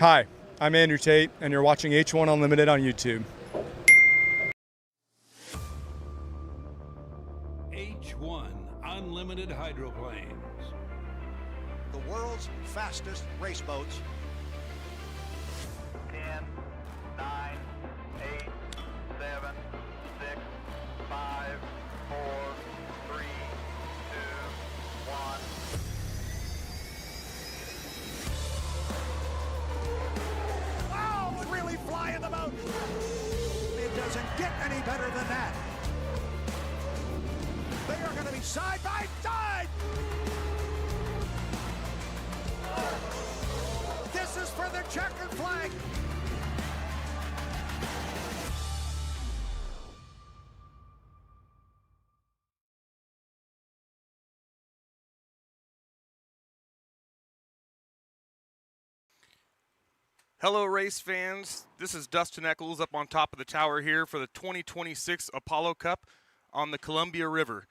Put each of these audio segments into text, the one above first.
Hi, I'm Andrew Tate, and you're watching H1 Unlimited on YouTube. H1 Unlimited hydroplanes. The world's fastest race boats. 10, 9, 8, 7, 6, 5, 4, 3, 2, 1. Wow, really flying the boat. It doesn't get any better than that. They are going to be side by side. This is for the checkered flag. Hello, race fans. This is Dustin Eccles up on top of the tower here for the 2026 Apollo Cup on the Columbia River.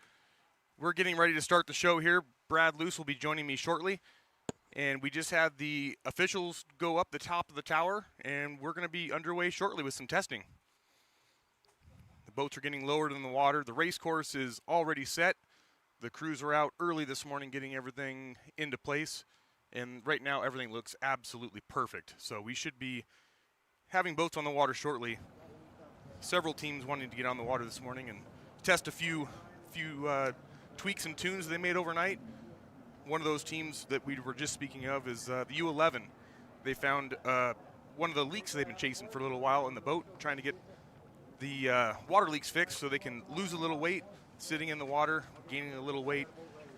We're getting ready to start the show here. Brad Luce will be joining me shortly. And we just had the officials go up the top of the tower, and we're going to be underway shortly with some testing. The boats are getting lowered in the water. The race course is already set. The crews were out early this morning getting everything into place. And right now, everything looks absolutely perfect. So we should be having boats on the water shortly. Several teams wanting to get on the water this morning and test a few tweaks and tunes they made overnight. One of those teams that we were just speaking of is the U11. They found one of the leaks they've been chasing for a little while in the boat, trying to get the water leaks fixed so they can lose a little weight sitting in the water, gaining a little weight.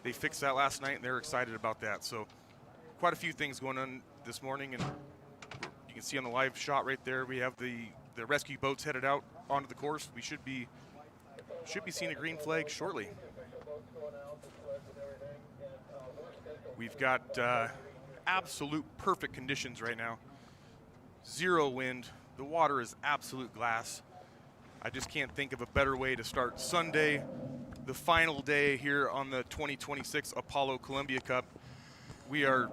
They fixed that last night, and they're excited about that. So quite a few things going on this morning, and you can see on the live shot right there, we have the rescue boats headed out onto the course. We should be seeing a green flag shortly. We've got absolute perfect conditions right now. Zero wind. The water is absolute glass. I just can't think of a better way to start Sunday, the final day here on the 2026 Apollo Columbia Cup. We are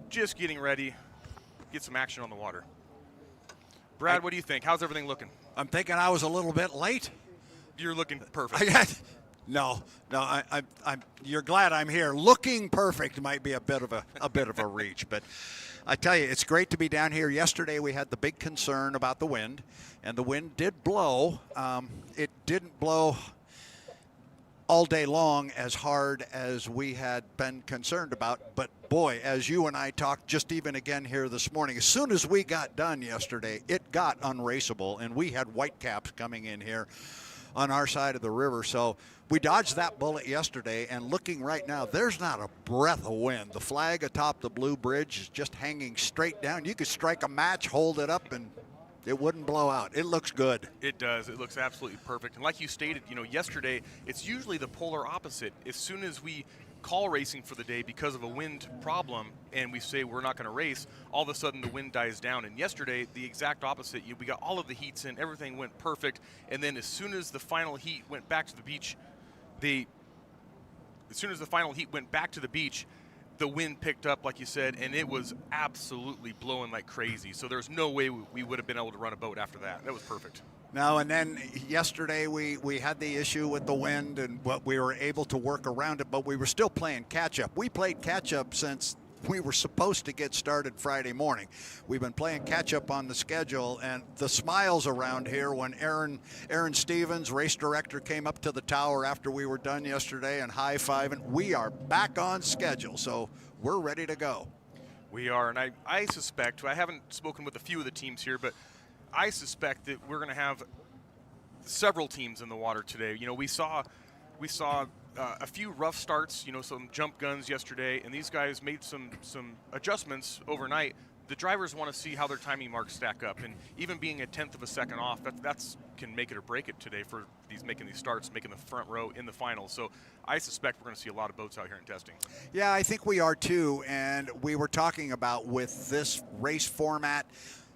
just getting ready, get some action on the water. Brad, what do you think? How's everything looking? I'm thinking I was a little bit late. You're looking perfect. No. You're glad I'm here. Looking perfect might be a bit of a reach, but I tell you, it's great to be down here. Yesterday we had the big concern about the wind, and the wind did blow. It didn't blow all day long as hard as we had been concerned about, but boy, as you and I talked just even again here this morning, as soon as we got done yesterday, it got unraceable, and we had whitecaps coming in here on our side of the river. So we dodged that bullet yesterday, and looking right now, there's not a breath of wind. The flag atop the Blue Bridge is just hanging straight down. You could strike a match, hold it up, and it wouldn't blow out. It looks good. It does. It looks absolutely perfect. And like you stated, yesterday, it's usually the polar opposite. As soon as we call racing for the day because of a wind problem and we say we're not going to race, all of a sudden the wind dies down. And yesterday, the exact opposite. We got all of the heats in, everything went perfect, and then as soon as the final heat went back to the beach, the wind picked up, like you said, and it was absolutely blowing like crazy. So there's no way we would have been able to run a boat after that. That was perfect. No, and then yesterday we had the issue with the wind, and we were able to work around it, but we were still playing catch-up. We played catch-up since we were supposed to get started Friday morning. We've been playing catch-up on the schedule, and the smiles around here when Aaron Stevens, race director, came up to the tower after we were done yesterday and high-fiving. We are back on schedule, so we're ready to go. We are, and I suspect, I haven't spoken with a few of the teams here, but I suspect that we're going to have several teams in the water today. We saw a few rough starts, some jump guns yesterday, and these guys made some adjustments overnight. The drivers want to see how their timing marks stack up, and even being a tenth of a second off, that's can make it or break it today for making these starts, making the front row in the finals. So I suspect we're going to see a lot of boats out here in testing. Yeah, I think we are too, and we were talking about with this race format,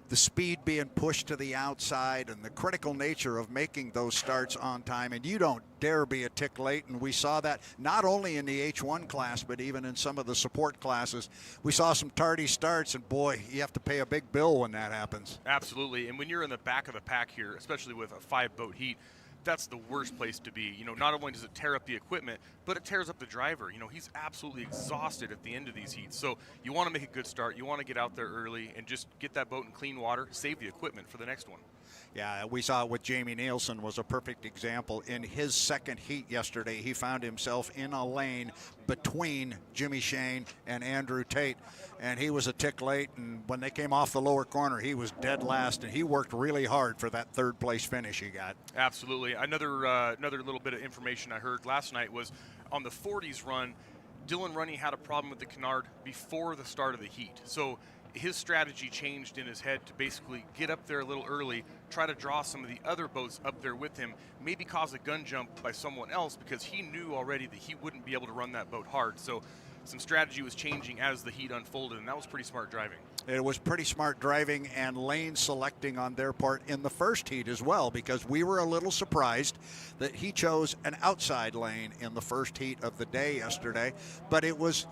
the speed being pushed to the outside and the critical nature of making those starts on time. And you don't dare be a tick late. And we saw that not only in the H1 class, but even in some of the support classes. We saw some tardy starts, and boy, you have to pay a big bill when that happens. Absolutely. And when you're in the back of the pack here, especially with a 5-boat heat, that's the worst place to be. You know, not only does it tear up the equipment, but it tears up the driver. You know, he's absolutely exhausted at the end of these heats. So you want to make a good start. You want to get out there early and just get that boat in clean water, save the equipment for the next one. Yeah, we saw it with Jamie Nilsen was a perfect example. In his second heat yesterday, he found himself in a lane between Jimmy Shane and Andrew Tate, and he was a tick late, and when they came off the lower corner, he was dead last, and he worked really hard for that third place finish he got. Absolutely. Another little bit of information I heard last night was on the 40s run, Dylan Runne had a problem with the canard before the start of the heat. So his strategy changed in his head to basically get up there a little early, try to draw some of the other boats up there with him, maybe cause a gun jump by someone else because he knew already that he wouldn't be able to run that boat hard. So some strategy was changing as the heat unfolded, and that was pretty smart driving. It was pretty smart driving and lane selecting on their part in the first heat as well, because we were a little surprised that he chose an outside lane in the first heat of the day yesterday, but it was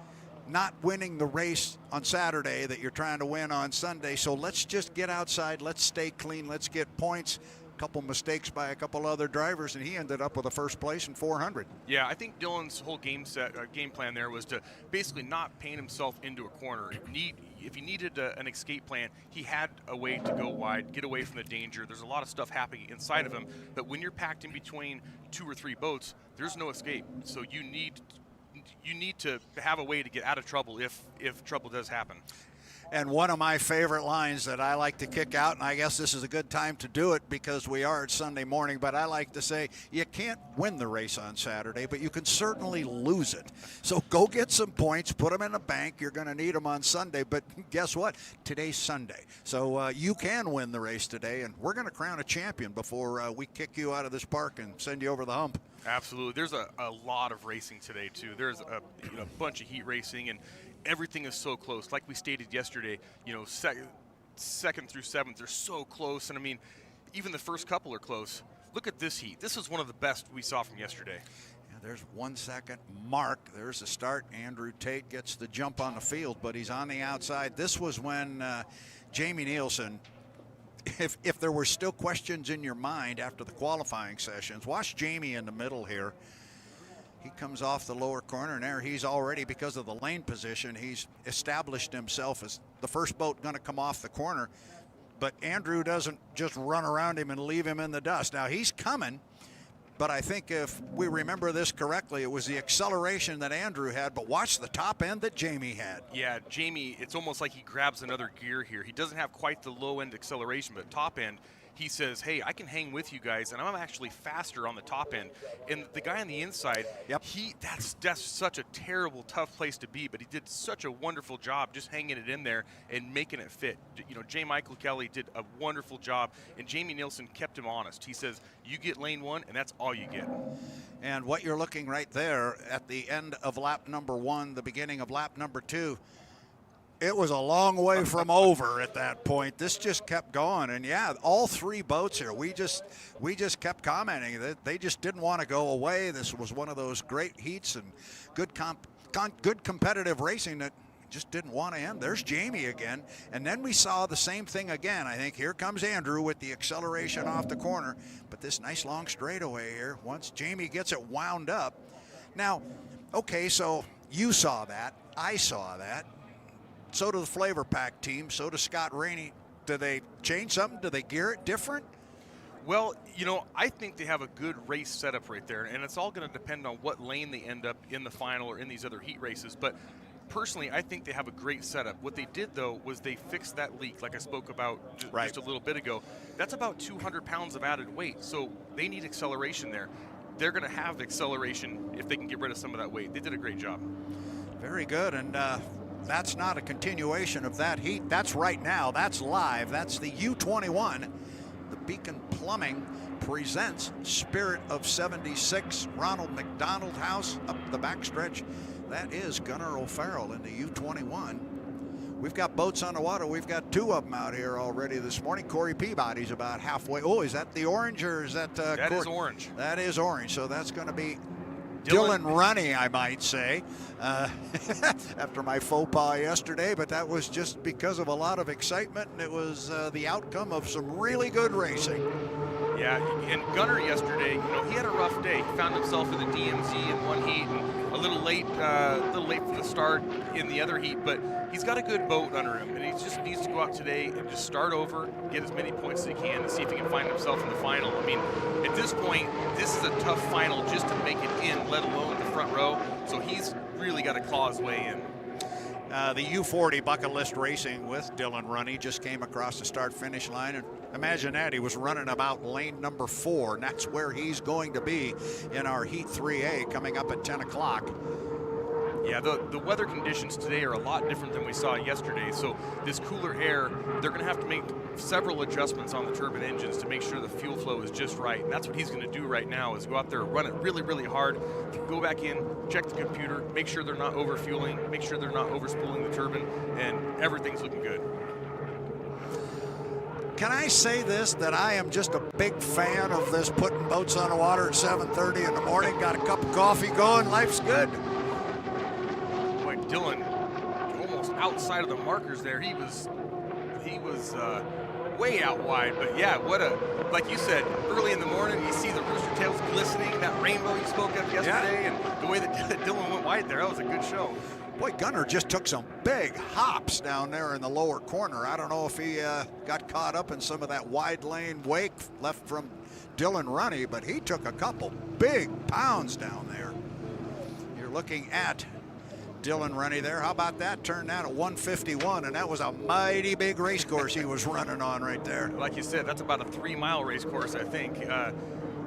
not winning the race on Saturday that you're trying to win on Sunday. So let's just get outside, let's stay clean, let's get points. A couple mistakes by a couple other drivers, and he ended up with a first place in 400. Yeah, I think Dylan's whole game plan there was to basically not paint himself into a corner. If he needed an escape plan, he had a way to go wide, get away from the danger. There's a lot of stuff happening inside of him, but when you're packed in between 2 or 3 boats, there's no escape. So you need to have a way to get out of trouble if trouble does happen. And one of my favorite lines that I like to kick out, and I guess this is a good time to do it because we are at Sunday morning, but I like to say you can't win the race on Saturday, but you can certainly lose it. So go get some points, put them in the bank. You're going to need them on Sunday, but guess what? Today's Sunday. So you can win the race today, and we're going to crown a champion before we kick you out of this park and send you over the hump. Absolutely. There's a lot of racing today, too. There's a bunch of heat racing, and everything is so close. Like we stated yesterday, second through seventh, they're so close. And, I mean, even the first couple are close. Look at this heat. This is one of the best we saw from yesterday. Yeah, there's 1 second mark. There's the start. Andrew Tate gets the jump on the field, but he's on the outside. This was when Jamie Nilsen, if there were still questions in your mind after the qualifying sessions, watch Jamie in the middle here. He comes off the lower corner, and there he's already, because of the lane position, he's established himself as the first boat going to come off the corner. But Andrew doesn't just run around him and leave him in the dust. Now he's coming, but I think if we remember this correctly, it was the acceleration that Andrew had, but watch the top end that Jamie had. Yeah, Jamie, it's almost like he grabs another gear here. He doesn't have quite the low end acceleration, but top end, he says, hey, I can hang with you guys, and I'm actually faster on the top end. And the guy on the inside, yep, that's such a terrible, tough place to be, but he did such a wonderful job just hanging it in there and making it fit. J. Michael Kelly did a wonderful job, and Jamie Nilsen kept him honest. He says, you get lane 1, and that's all you get. And what you're looking right there at the end of lap number 1, the beginning of lap number 2, it was a long way from over at that point. This just kept going, and yeah, all 3 boats here, we just kept commenting that they just didn't want to go away. This was one of those great heats and good competitive racing that just didn't want to end. There's Jamie again, and then we saw the same thing again. I think here comes Andrew with the acceleration off the corner, but this nice long straightaway here, once Jamie gets it wound up. Now, okay, so you saw that, I saw that. So do the FLAV-R-PAC team, so does Scott Rainey. Do they change something? Do they gear it different? Well, I think they have a good race setup right there, and it's all going to depend on what lane they end up in the final or in these other heat races. But personally, I think they have a great setup. What they did, though, was they fixed that leak, like I spoke about just a little bit ago. That's about 200 pounds of added weight, so they need acceleration there. They're going to have acceleration if they can get rid of some of that weight. They did a great job. Very good, and that's not a continuation of that heat. That's right now. That's live. That's the U21. The Beacon Plumbing presents Spirit of 76. Ronald McDonald House up the backstretch. That is Gunnar O'Farrell in the U21. we've got boats on the water. We've got 2 of them out here already this morning. Corey Peabody's about halfway. Oh, is that the orange or is that That is orange. That is orange. So that's going to be Dylan Runne, I might say, after my faux pas yesterday, but that was just because of a lot of excitement, and it was the outcome of some really good racing. Yeah, and Gunnar yesterday, he had a rough day. He found himself in the DMZ in one heat and a little late for the start in the other heat, but he's got a good boat under him, and he just needs to go out today and just start over, get as many points as he can, and see if he can find himself in the final. I mean, at this point, this is a tough final just to make it in, let alone the front row, so he's really got to claw his way in. The U40 bucket list racing with Dylan Runne just came across the start-finish line, and imagine that, he was running about lane number 4, and that's where he's going to be in our Heat 3A coming up at 10 o'clock. Yeah, the weather conditions today are a lot different than we saw yesterday, so this cooler air, they're going to have to make several adjustments on the turbine engines to make sure the fuel flow is just right, and that's what he's going to do right now, is go out there, run it really, really hard, go back in, check the computer, make sure they're not overfueling, make sure they're not overspooling the turbine, and everything's looking good. Can I say this, that I am just a big fan of this putting boats on the water at 7:30 in the morning, got a cup of coffee going, life's good. Boy, Dylan, almost outside of the markers there, he was way out wide, but yeah, like you said, early in the morning, you see the rooster tails glistening, that rainbow you spoke of yesterday, and the way that Dylan went wide there, that was a good show. Boy, Gunnar just took some big hops down there in the lower corner. I don't know if he got caught up in some of that wide lane wake left from Dylan Runne, but he took a couple big pounds down there. You're looking at Dylan Runne there. How about that? Turned out at 151, and that was a mighty big race course he was running on right there. Like you said, that's about a 3-mile race course, I think.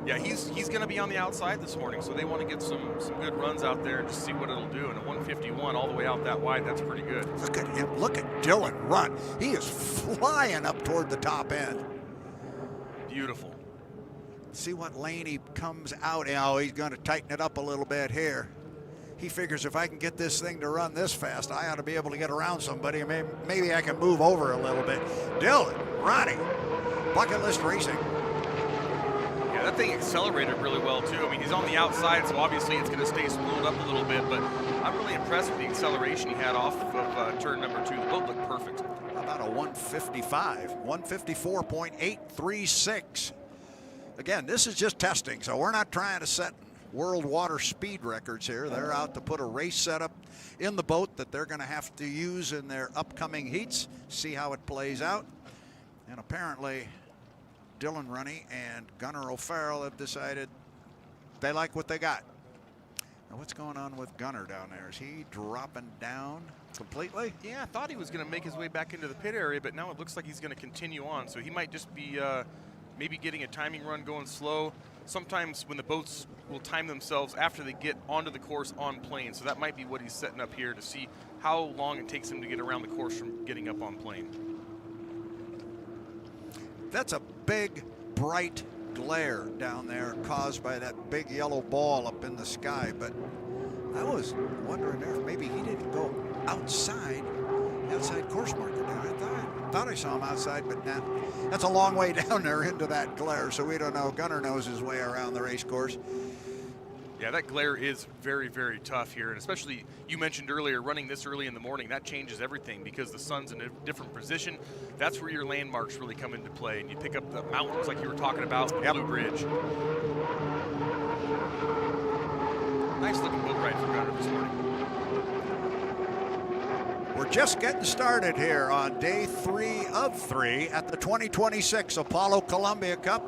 Yeah, he's going to be on the outside this morning, so they want to get some good runs out there and just see what it'll do. And a 151 all the way out that wide, that's pretty good. Look at him. Look at Dylan run. He is flying up toward the top end. Beautiful. See what lane he comes out. Oh, he's going to tighten it up a little bit here. He figures if I can get this thing to run this fast, I ought to be able to get around somebody. Maybe I can move over a little bit. Dylan Runne, bucket list racing. Yeah, that thing accelerated really well, too. I mean, he's on the outside, so obviously it's going to stay spooled up a little bit, but I'm really impressed with the acceleration he had off of turn number 2. The boat looked perfect. How about a 155? 154.836. Again, this is just testing, so we're not trying to set world water speed records here. They're out to put a race setup in the boat that they're going to have to use in their upcoming heats, see how it plays out. And apparently Dylan Runne and Gunnar O'Farrell have decided they like what they got. Now what's going on with Gunnar down there? Is he dropping down completely? Yeah, I thought he was going to make his way back into the pit area, but now it looks like he's going to continue on. So he might just be maybe getting a timing run going slow. Sometimes when the boats will time themselves after they get onto the course on plane. So that might be what he's setting up here to see how long it takes him to get around the course from getting up on plane. That's a big, bright glare down there caused by that big yellow ball up in the sky. But I was wondering if maybe he didn't go outside course marker down. I thought I saw him outside, but nah. That's a long way down there into that glare, so we don't know. Gunnar knows his way around the race course. Yeah, that glare is very, very tough here, and especially you mentioned earlier running this early in the morning, that changes everything because the sun's in a different position. That's where your landmarks really come into play, and you pick up the mountains like you were talking about, the Blue Bridge. Nice looking boat ride for Gunnar this morning. We're just getting started here on day 3 of 3 at the 2026 Apollo Columbia Cup.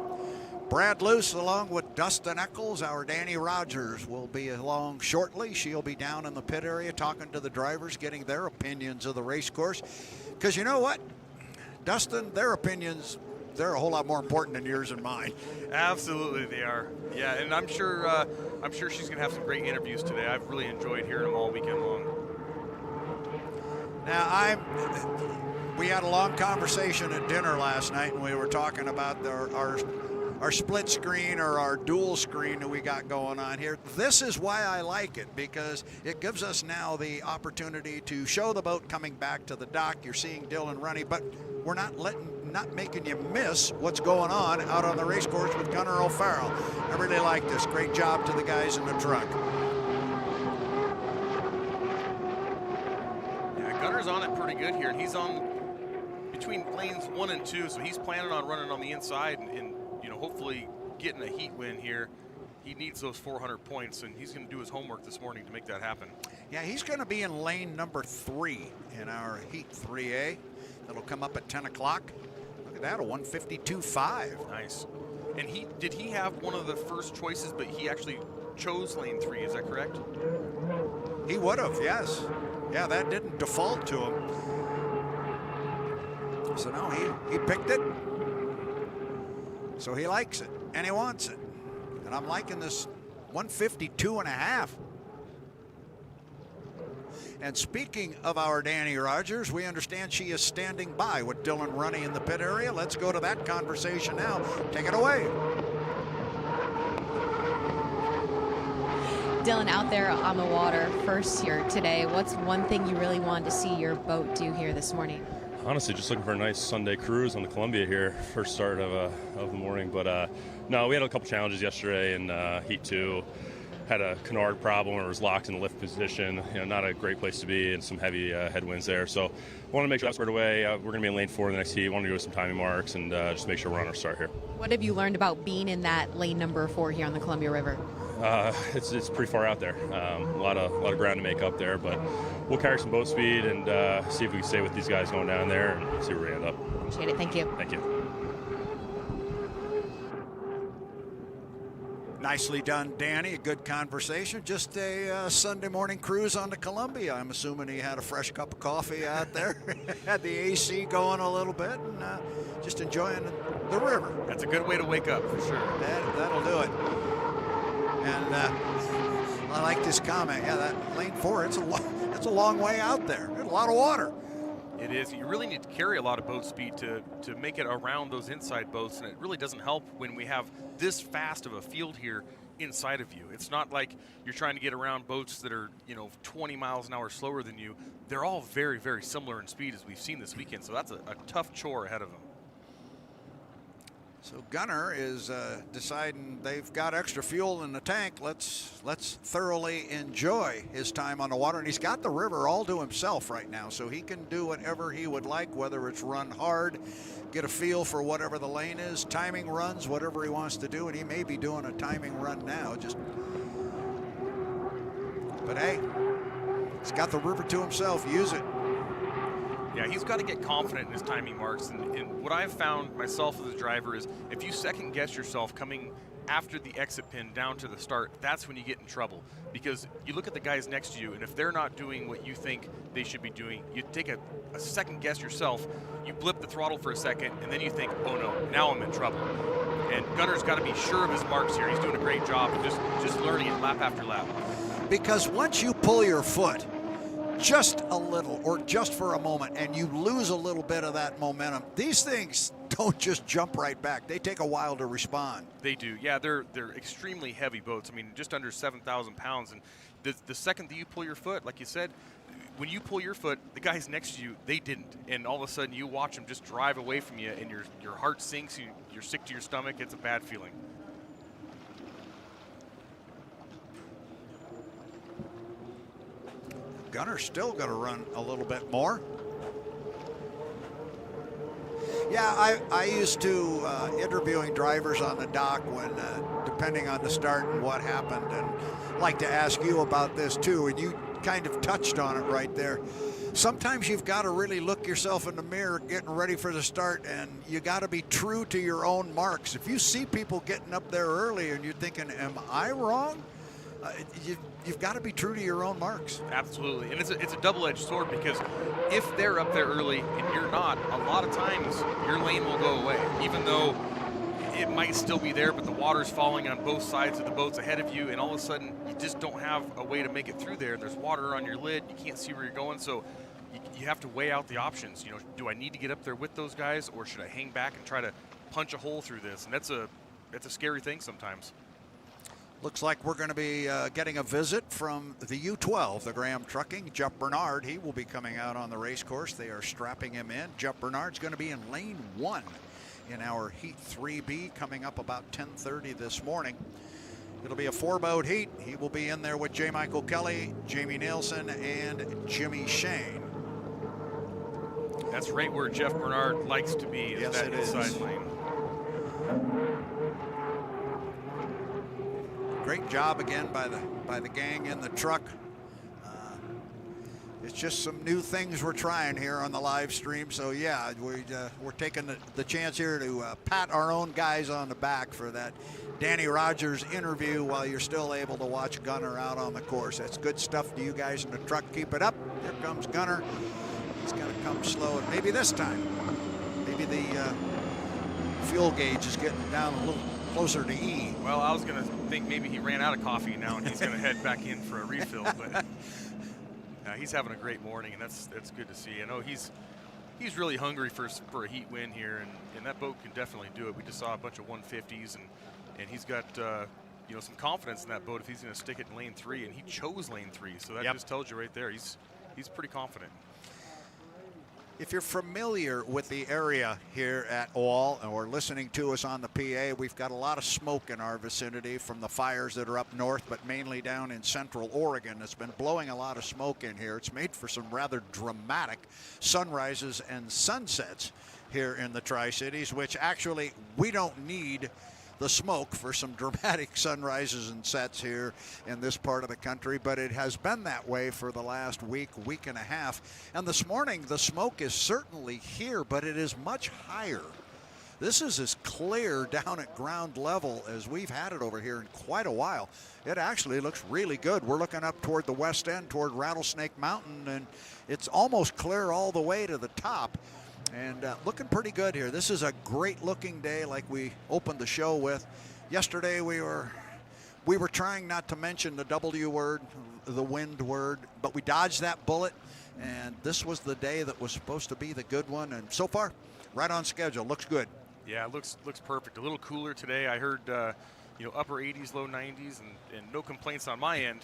Brad Luce along with Dustin Eccles, our Danny Rogers, will be along shortly. She'll be down in the pit area talking to the drivers, getting their opinions of the race course. Because you know what, Dustin, their opinions, they're a whole lot more important than yours and mine. Absolutely they are. Yeah, and I'm sure she's going to have some great interviews today. I've really enjoyed hearing them all weekend long. Now, we had a long conversation at dinner last night, and we were talking about our our split screen or our dual screen that we got going on here. This is why I like it, because it gives us now the opportunity to show the boat coming back to the dock. You're seeing Dylan Runne, but we're not making you miss what's going on out on the race course with Gunnar O'Farrell. I really like this. Great job to the guys in the truck. Yeah, Gunnar's on it pretty good here, and he's on between lanes 1 and 2, so he's planning on running on the inside and you know, hopefully getting a heat win here. He needs those 400 points, and he's going to do his homework this morning to make that happen. Yeah, he's going to be in lane number 3 in our Heat 3A. That'll come up at 10 o'clock. Look at that, a 152.5. Nice. And did he have one of the first choices, but he actually chose lane 3, is that correct? He would have, yes. Yeah, that didn't default to him. So no, he picked it. So he likes it, and he wants it. And I'm liking this 152.5. And speaking of our Danny Rogers, we understand she is standing by with Dylan Runne in the pit area. Let's go to that conversation now. Take it away. Dylan, out there on the water first here today, what's one thing you really wanted to see your boat do here this morning? Honestly, just looking for a nice Sunday cruise on the Columbia here, first start of the morning. But no, we had a couple challenges yesterday in Heat 2. Had a canard problem where it was locked in the lift position. You know, not a great place to be, and some heavy headwinds there. So I want to make sure that's squared away. We're going to be in lane 4 in the next heat. Want to go with some timing marks and just make sure we're on our start here. What have you learned about being in that lane number 4 here on the Columbia River? It's pretty far out there. A lot of ground to make up there, but we'll carry some boat speed and see if we can stay with these guys going down there and see where we end up. Appreciate it. Thank you. Thank you. Nicely done, Danny. A good conversation. Just a Sunday morning cruise on the Columbia. I'm assuming he had a fresh cup of coffee out there. Had the AC going a little bit and just enjoying the river. That's a good way to wake up, for sure. That'll do it. And I like this comment. Yeah, that lane 4, it's a long way out there. There's a lot of water. It is. You really need to carry a lot of boat speed to make it around those inside boats, and it really doesn't help when we have this fast of a field here inside of you. It's not like you're trying to get around boats that are, 20 miles an hour slower than you. They're all very, very similar in speed, as we've seen this weekend, so that's a tough chore ahead of them. So Gunnar is deciding they've got extra fuel in the tank. Let's thoroughly enjoy his time on the water. And he's got the river all to himself right now, so he can do whatever he would like, whether it's run hard, get a feel for whatever the lane is, timing runs, whatever he wants to do. And he may be doing a timing run now. But hey, he's got the river to himself. Use it. Yeah, he's got to get confident in his timing marks. And what I've found myself as a driver is if you second guess yourself coming after the exit pin down to the start, that's when you get in trouble. Because you look at the guys next to you, and if they're not doing what you think they should be doing, you take a second guess yourself, you blip the throttle for a second, and then you think, oh no, now I'm in trouble. And Gunnar's got to be sure of his marks here. He's doing a great job of just learning it lap after lap. Because once you pull your foot, just a little or just for a moment, and you lose a little bit of that momentum, these things don't just jump right back. They take a while to respond. They do. Yeah, they're extremely heavy boats. I mean, just under 7,000 pounds. And the second that you pull your foot, like you said, when you pull your foot, the guys next to you, they didn't. And all of a sudden you watch them just drive away from you, and your heart sinks, you're sick to your stomach. It's a bad feeling. Gunnar's still going to run a little bit more. Yeah, I used to interviewing drivers on the dock when, depending on the start and what happened, and like to ask you about this too, and you kind of touched on it right there. Sometimes you've got to really look yourself in the mirror getting ready for the start, and you got to be true to your own marks. If you see people getting up there early and you're thinking, am I wrong? You've got to be true to your own marks. Absolutely, and it's a double-edged sword, because if they're up there early and you're not, a lot of times your lane will go away, even though it might still be there, but the water's falling on both sides of the boats ahead of you, and all of a sudden you just don't have a way to make it through there. There's water on your lid, you can't see where you're going, so you have to weigh out the options. Do I need to get up there with those guys, or should I hang back and try to punch a hole through this? And that's a it's a scary thing sometimes. Looks like we're going to be getting a visit from the U12, the Graham Trucking. Jeff Bernard, he will be coming out on the race course. They are strapping him in. Jeff Bernard's going to be in lane 1 in our Heat 3B coming up about 10:30 this morning. It'll be a 4-boat heat. He will be in there with J. Michael Kelly, Jamie Nilsen, and Jimmy Shane. That's right where Jeff Bernard likes to be, is yes, that it inside is. lane. Great job again by the gang in the truck. It's just some new things we're trying here on the live stream. So yeah, we're taking the chance here to pat our own guys on the back for that Danny Rogers interview while you're still able to watch Gunnar out on the course. That's good stuff to you guys in the truck. Keep it up. Here comes Gunnar. He's going to come slow, and maybe this time, maybe the fuel gauge is getting down a little closer to E. Well, I was going to think maybe he ran out of coffee now and he's going to head back in for a refill, but he's having a great morning, and that's good to see. I know he's really hungry for a heat win here, and that boat can definitely do it. We just saw a bunch of 150s, and he's got some confidence in that boat if he's going to stick it in lane 3, and he chose lane 3, so that just tells you right there he's pretty confident. If you're familiar with the area here at All or listening to us on the PA, we've got a lot of smoke in our vicinity from the fires that are up north, but mainly down in central Oregon. It's been blowing a lot of smoke in here. It's made for some rather dramatic sunrises and sunsets here in the Tri-Cities, which actually we don't need the smoke for some dramatic sunrises and sets here in this part of the country, but it has been that way for the last week and a half. And this morning, the smoke is certainly here, but it is much higher. This is as clear down at ground level as we've had it over here in quite a while. It actually looks really good. We're looking up toward the west end, toward Rattlesnake Mountain, and it's almost clear all the way to the top. And looking pretty good here. This is a great looking day like we opened the show with. Yesterday we were trying not to mention the W word, the wind word, but we dodged that bullet, and this was the day that was supposed to be the good one, and so far right on schedule. Looks good. Yeah, it looks perfect. A little cooler today. I heard upper 80s, low 90s, and no complaints on my end.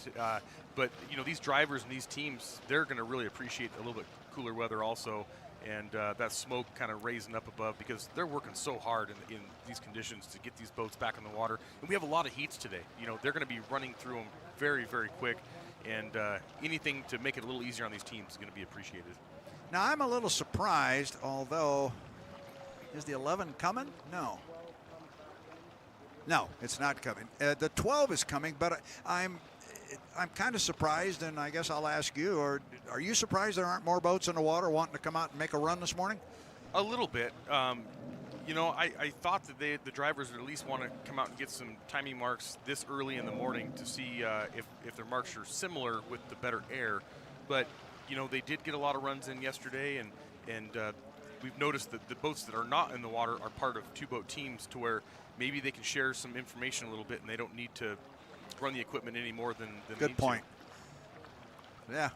But these drivers and these teams, they're going to really appreciate a little bit cooler weather also. And that smoke kind of raising up above, because they're working so hard in these conditions to get these boats back in the water. And we have a lot of heats today. They're going to be running through them very, very quick. And anything to make it a little easier on these teams is going to be appreciated. Now, I'm a little surprised, although, is the 11 coming? No. No, it's not coming. The 12 is coming, but I'm kind of surprised, and I guess I'll ask you, or are you surprised there aren't more boats in the water wanting to come out and make a run this morning? A little bit. I thought that the drivers would at least want to come out and get some timing marks this early in the morning to see if their marks are similar with the better air. But, they did get a lot of runs in yesterday, and we've noticed that the boats that are not in the water are part of 2-boat teams, to where maybe they can share some information a little bit and they don't need to run the equipment any more than good point. Yeah.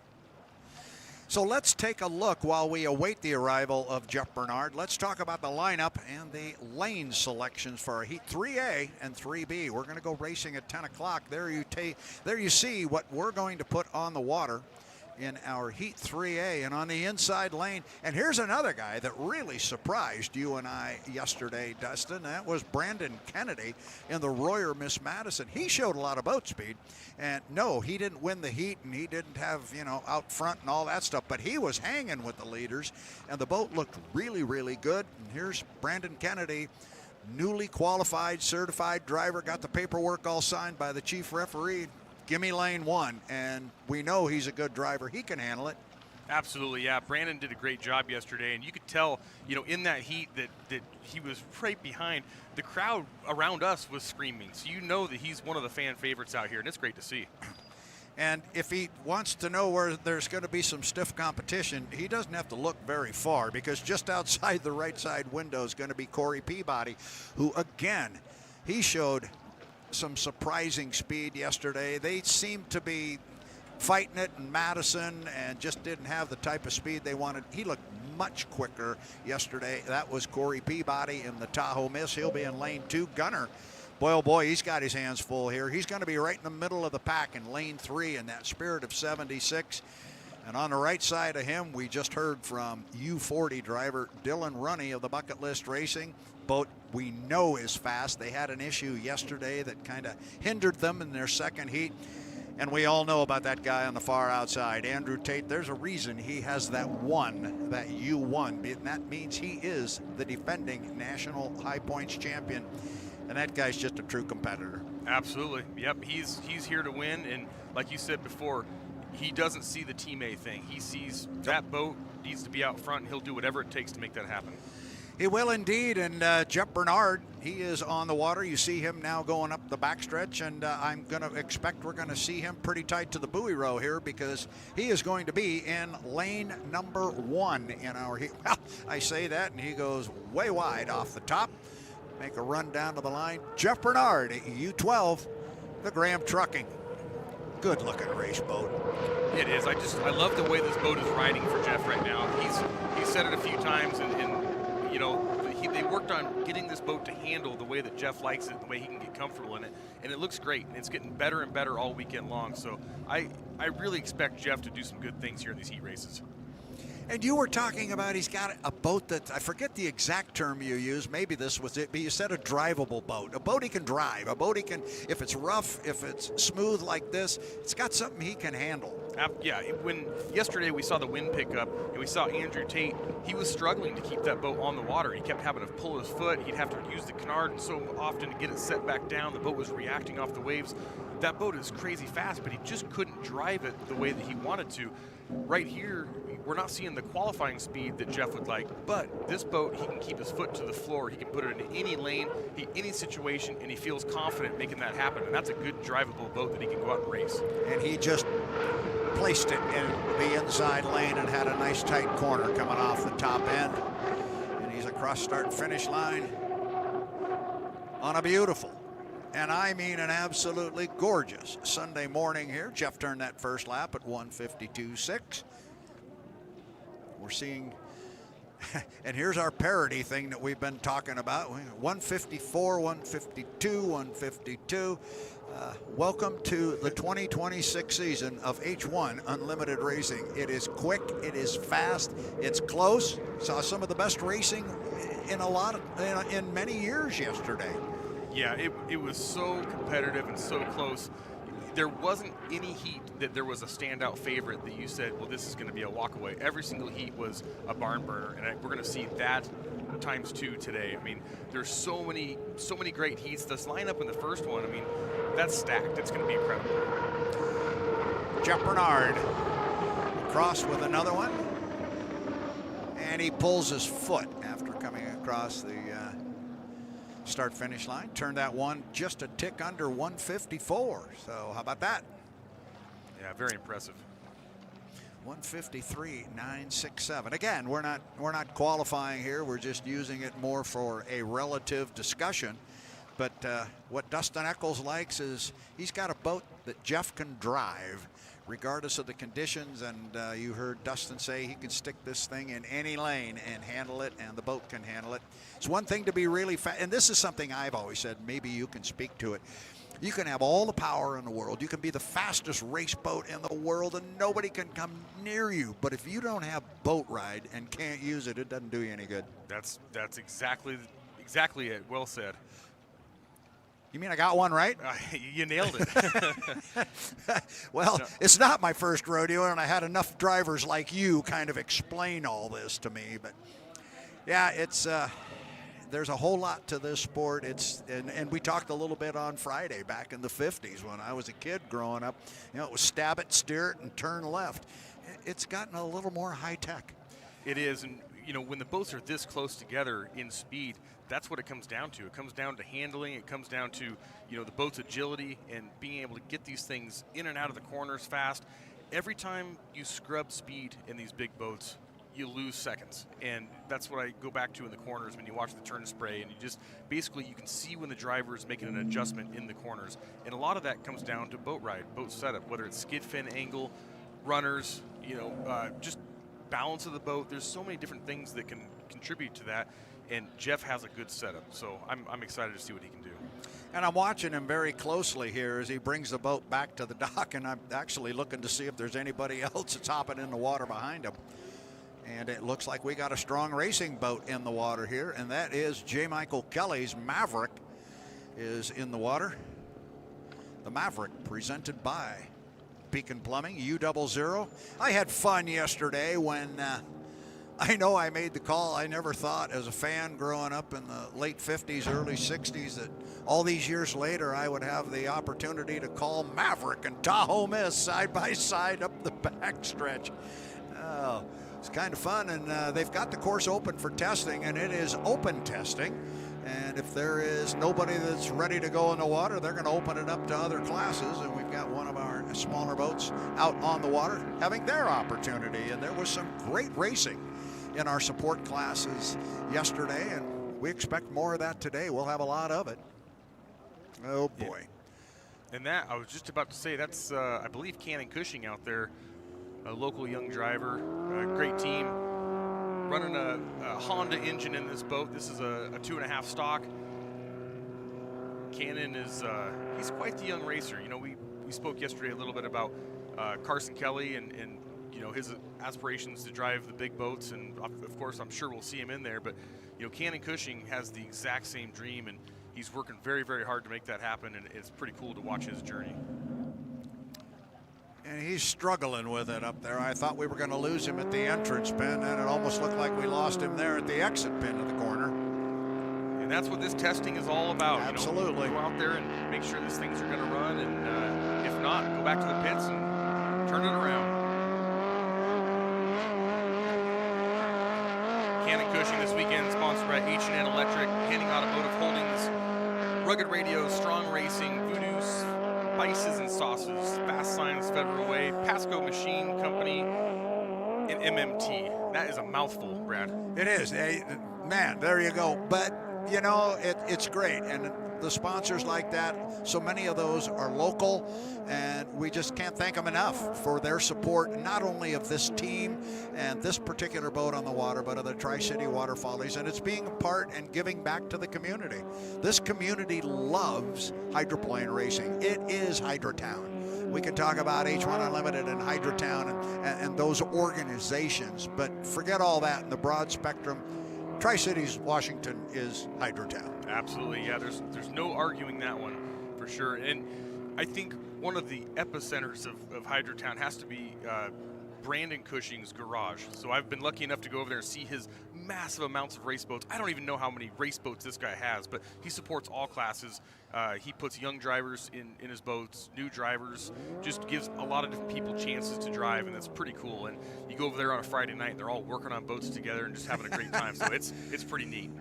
So let's take a look while we await the arrival of Jeff Bernard. Let's talk about the lineup and the lane selections for our Heat 3A and 3B. We're going to go racing at 10 o'clock. There you see what we're going to put on the water in our Heat 3A and on the inside lane. And here's another guy that really surprised you and I yesterday, Dustin. That was Brandon Kennedy in the Royer Miss Madison. He showed a lot of boat speed. And no, he didn't win the heat, and he didn't have, out front and all that stuff, but he was hanging with the leaders, and the boat looked really, really good. And here's Brandon Kennedy, newly qualified, certified driver, got the paperwork all signed by the chief referee. Give me lane 1, and we know he's a good driver. He can handle it. Absolutely, yeah. Brandon did a great job yesterday, and you could tell, in that heat that he was right behind. The crowd around us was screaming, so you know that he's one of the fan favorites out here, and it's great to see. And if he wants to know where there's going to be some stiff competition, he doesn't have to look very far, because just outside the right side window is going to be Corey Peabody, who, again, he showed some surprising speed yesterday. They seemed to be fighting it in Madison and just didn't have the type of speed they wanted. He looked much quicker yesterday. That was Corey Peabody in the Tahoe Miss. He'll be in lane 2. Gunnar boy, oh boy, he's got his hands full here. He's going to be right in the middle of the pack in lane 3 in that Spirit of 76. And on the right side of him, we just heard from U40 driver Dylan Runne of the Bucket List Racing. Boat we know is fast. They had an issue yesterday that kind of hindered them in their second heat. And we all know about that guy on the far outside, Andrew Tate. There's a reason he has that one, that U1. And that means he is the defending national high points champion. And that guy's just a true competitor. Absolutely. Yep, he's here to win. And like you said before, he doesn't see the Team A thing. He sees that boat needs to be out front, and he'll do whatever it takes to make that happen. He will indeed, and Jeff Bernard, he is on the water. You see him now going up the backstretch, and I'm going to expect we're going to see him pretty tight to the buoy row here because he is going to be in lane number 1 in our heat. Well, I say that, and he goes way wide off the top. Make a run down to the line. Jeff Bernard, U12, the Graham Trucking. Good looking race boat. It is. I love the way this boat is riding for Jeff right now. He's said it a few times, and you know, they worked on getting this boat to handle the way that Jeff likes it, the way he can get comfortable in it, and it looks great. And it's getting better and better all weekend long. So I really expect Jeff to do some good things here in these heat races. And you were talking about he's got a boat that, I forget the exact term you used, maybe this was it, but you said a drivable boat. A boat he can drive, a boat he can, if it's rough, if it's smooth like this, it's got something he can handle. Yeah, when yesterday we saw the wind pick up and we saw Andrew Tate, he was struggling to keep that boat on the water. He kept having to pull his foot. He'd have to use the canard so often to get it set back down. The boat was reacting off the waves. That boat is crazy fast, but he just couldn't drive it the way that he wanted to. Right here, we're not seeing the qualifying speed that Jeff would like, but this boat, he can keep his foot to the floor. He can put it in any lane, any situation, and he feels confident making that happen. And that's a good drivable boat that he can go out and race. And he just placed it in the inside lane and had a nice tight corner coming off the top end. And he's across start and finish line on a beautiful, and I mean an absolutely gorgeous Sunday morning here. Jeff turned that first lap at 1:52.6. We're seeing, and here's our parity thing that we've been talking about. 154, 152, 152. Welcome to the 2026 season of H1 Unlimited Racing. It is quick, it is fast, it's close. Saw some of the best racing in many years yesterday. Yeah, it was so competitive and so close. There wasn't any heat that there was a standout favorite that you said, well, this is going to be a walkaway. Every single heat was a barn burner, and we're going to see that times 2 today. I mean, there's so many great heats. This lineup in the first one, I mean, that's stacked. It's going to be incredible. Jeff Bernard across with another one, and he pulls his foot after coming across the start-finish line. Turned that one just a tick under 154. So how about that? Yeah, very impressive. 153.967. Again, we're not qualifying here. We're just using it more for a relative discussion. But what Dustin Eccles likes is he's got a boat that Jeff can drive regardless of the conditions, and you heard Dustin say he can stick this thing in any lane and handle it, and the boat can handle it. It's one thing to be really fast, and this is something I've always said, maybe you can speak to it. You can have all the power in the world. You can be the fastest race boat in the world, and nobody can come near you. But if you don't have boat ride and can't use it, it doesn't do you any good. That's exactly it. Well said. You mean I got one right? You nailed it. Well, no. It's not my first rodeo, and I had enough drivers like you kind of explain all this to me. But yeah, it's there's a whole lot to this sport. And we talked a little bit on Friday back in the 50s when I was a kid growing up. You know, it was stab it, steer it, and turn left. It's gotten a little more high tech. It is, and you know, when the boats are this close together in speed, that's what it comes down to. It comes down to handling. It comes down to, you know, the boat's agility and being able to get these things in and out of the corners fast. Every time you scrub speed in these big boats, you lose seconds. And that's what I go back to in the corners when you watch the turn spray, and you just basically you can see when the driver is making an adjustment in the corners. And a lot of that comes down to boat ride, boat setup, whether it's skid fin angle, runners, you know, just balance of the boat. There's so many different things that can contribute to that. And Jeff has a good setup, so I'm excited to see what he can do. And I'm watching him very closely here as he brings the boat back to the dock, and I'm actually looking to see if there's anybody else that's hopping in the water behind him. And it looks like we got a strong racing boat in the water here, and that is J. Michael Kelly's Maverick is in the water. The Maverick presented by Beacon Plumbing, U00. I had fun yesterday when I know I made the call. I never thought as a fan growing up in the late 50s, early 60s that all these years later I would have the opportunity to call Maverick and Tahoe Miss side by side up the backstretch. Oh, it's kind of fun, and they've got the course open for testing, and it is open testing. And if there is nobody that's ready to go in the water, they're going to open it up to other classes. And we've got one of our smaller boats out on the water having their opportunity. And there was some great racing in our support classes yesterday, and we expect more of that today. We'll have a lot of it. Oh, boy. And that, I was just about to say, that's, I believe, Cannon Cushing out there, a local young driver, a great team. Running a Honda engine in this boat. This is a 2.5 stock. Cannon is, he's quite the young racer. You know, we spoke yesterday a little bit about Carson Kelly and you know, his aspirations to drive the big boats, and of course I'm sure we'll see him in there, but you know, Cannon Cushing has the exact same dream, and he's working very, very hard to make that happen, and it's pretty cool to watch his journey. And he's struggling with it up there. I thought we were going to lose him at the entrance pin, and it almost looked like we lost him there at the exit pin of the corner. And that's what this testing is all about. Absolutely. You know, go out there and make sure these things are going to run, and if not, go back to the pits and turn it around. Cannon Cushing this weekend, sponsored by H&N Electric, Henning Automotive Holdings, Rugged Radio, Strong Racing, Voodoo, Spices and Sauces, Fast Signs Federal Way, Pasco Machine Company, and MMT. That is a mouthful, Brad. It is. Hey, man, there you go. But, you know, it's great. And the sponsors like that, so many of those are local, and we just can't thank them enough for their support, not only of this team and this particular boat on the water, but of the Tri-City Water Follies, and it's being a part and giving back to the community. This community loves hydroplane racing. It is Hydrotown. We can talk about H1 Unlimited and Hydrotown and those organizations, but forget all that in the broad spectrum. Tri-Cities, Washington is Hydrotown. Absolutely, yeah, there's no arguing that one for sure. And I think one of the epicenters of Hydrotown has to be Brandon Cushing's garage. So I've been lucky enough to go over there and see his massive amounts of race boats. I don't even know how many race boats this guy has, but he supports all classes. He puts young drivers in his boats, new drivers, just gives a lot of different people chances to drive, and that's pretty cool. And you go over there on a Friday night, and they're all working on boats together and just having a great time. So it's pretty neat.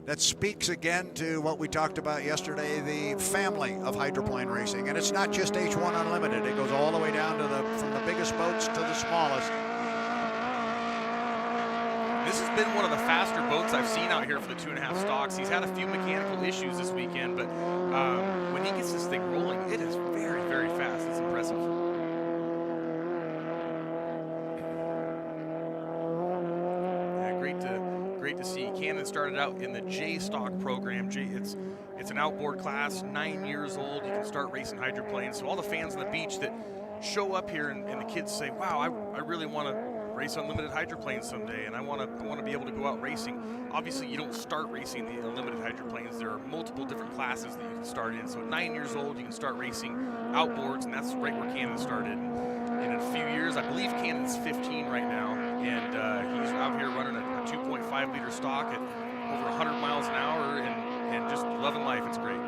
That speaks again to what we talked about yesterday, the family of hydroplane racing. And it's not just H1 Unlimited. It goes all the way down to from the biggest boats to the smallest. This has been one of the faster boats I've seen out here for the 2.5 stocks. He's had a few mechanical issues this weekend, but when he gets this thing rolling, it is very, very fast. It's impressive. Great to see. Cannon started out in the J stock program. It's an outboard class, 9 years old. You can start racing hydroplanes. So all the fans on the beach that show up here and the kids say, wow, I really want to race unlimited hydroplanes someday, and I want to be able to go out racing. Obviously, you don't start racing the unlimited hydroplanes. There are multiple different classes that you can start in. So at 9 years old, you can start racing outboards, and that's right where Cannon started. In a few years, I believe Cannon's 15 right now, and he's out here running a 2.5 liter stock at over 100 miles an hour and just loving life. It's great.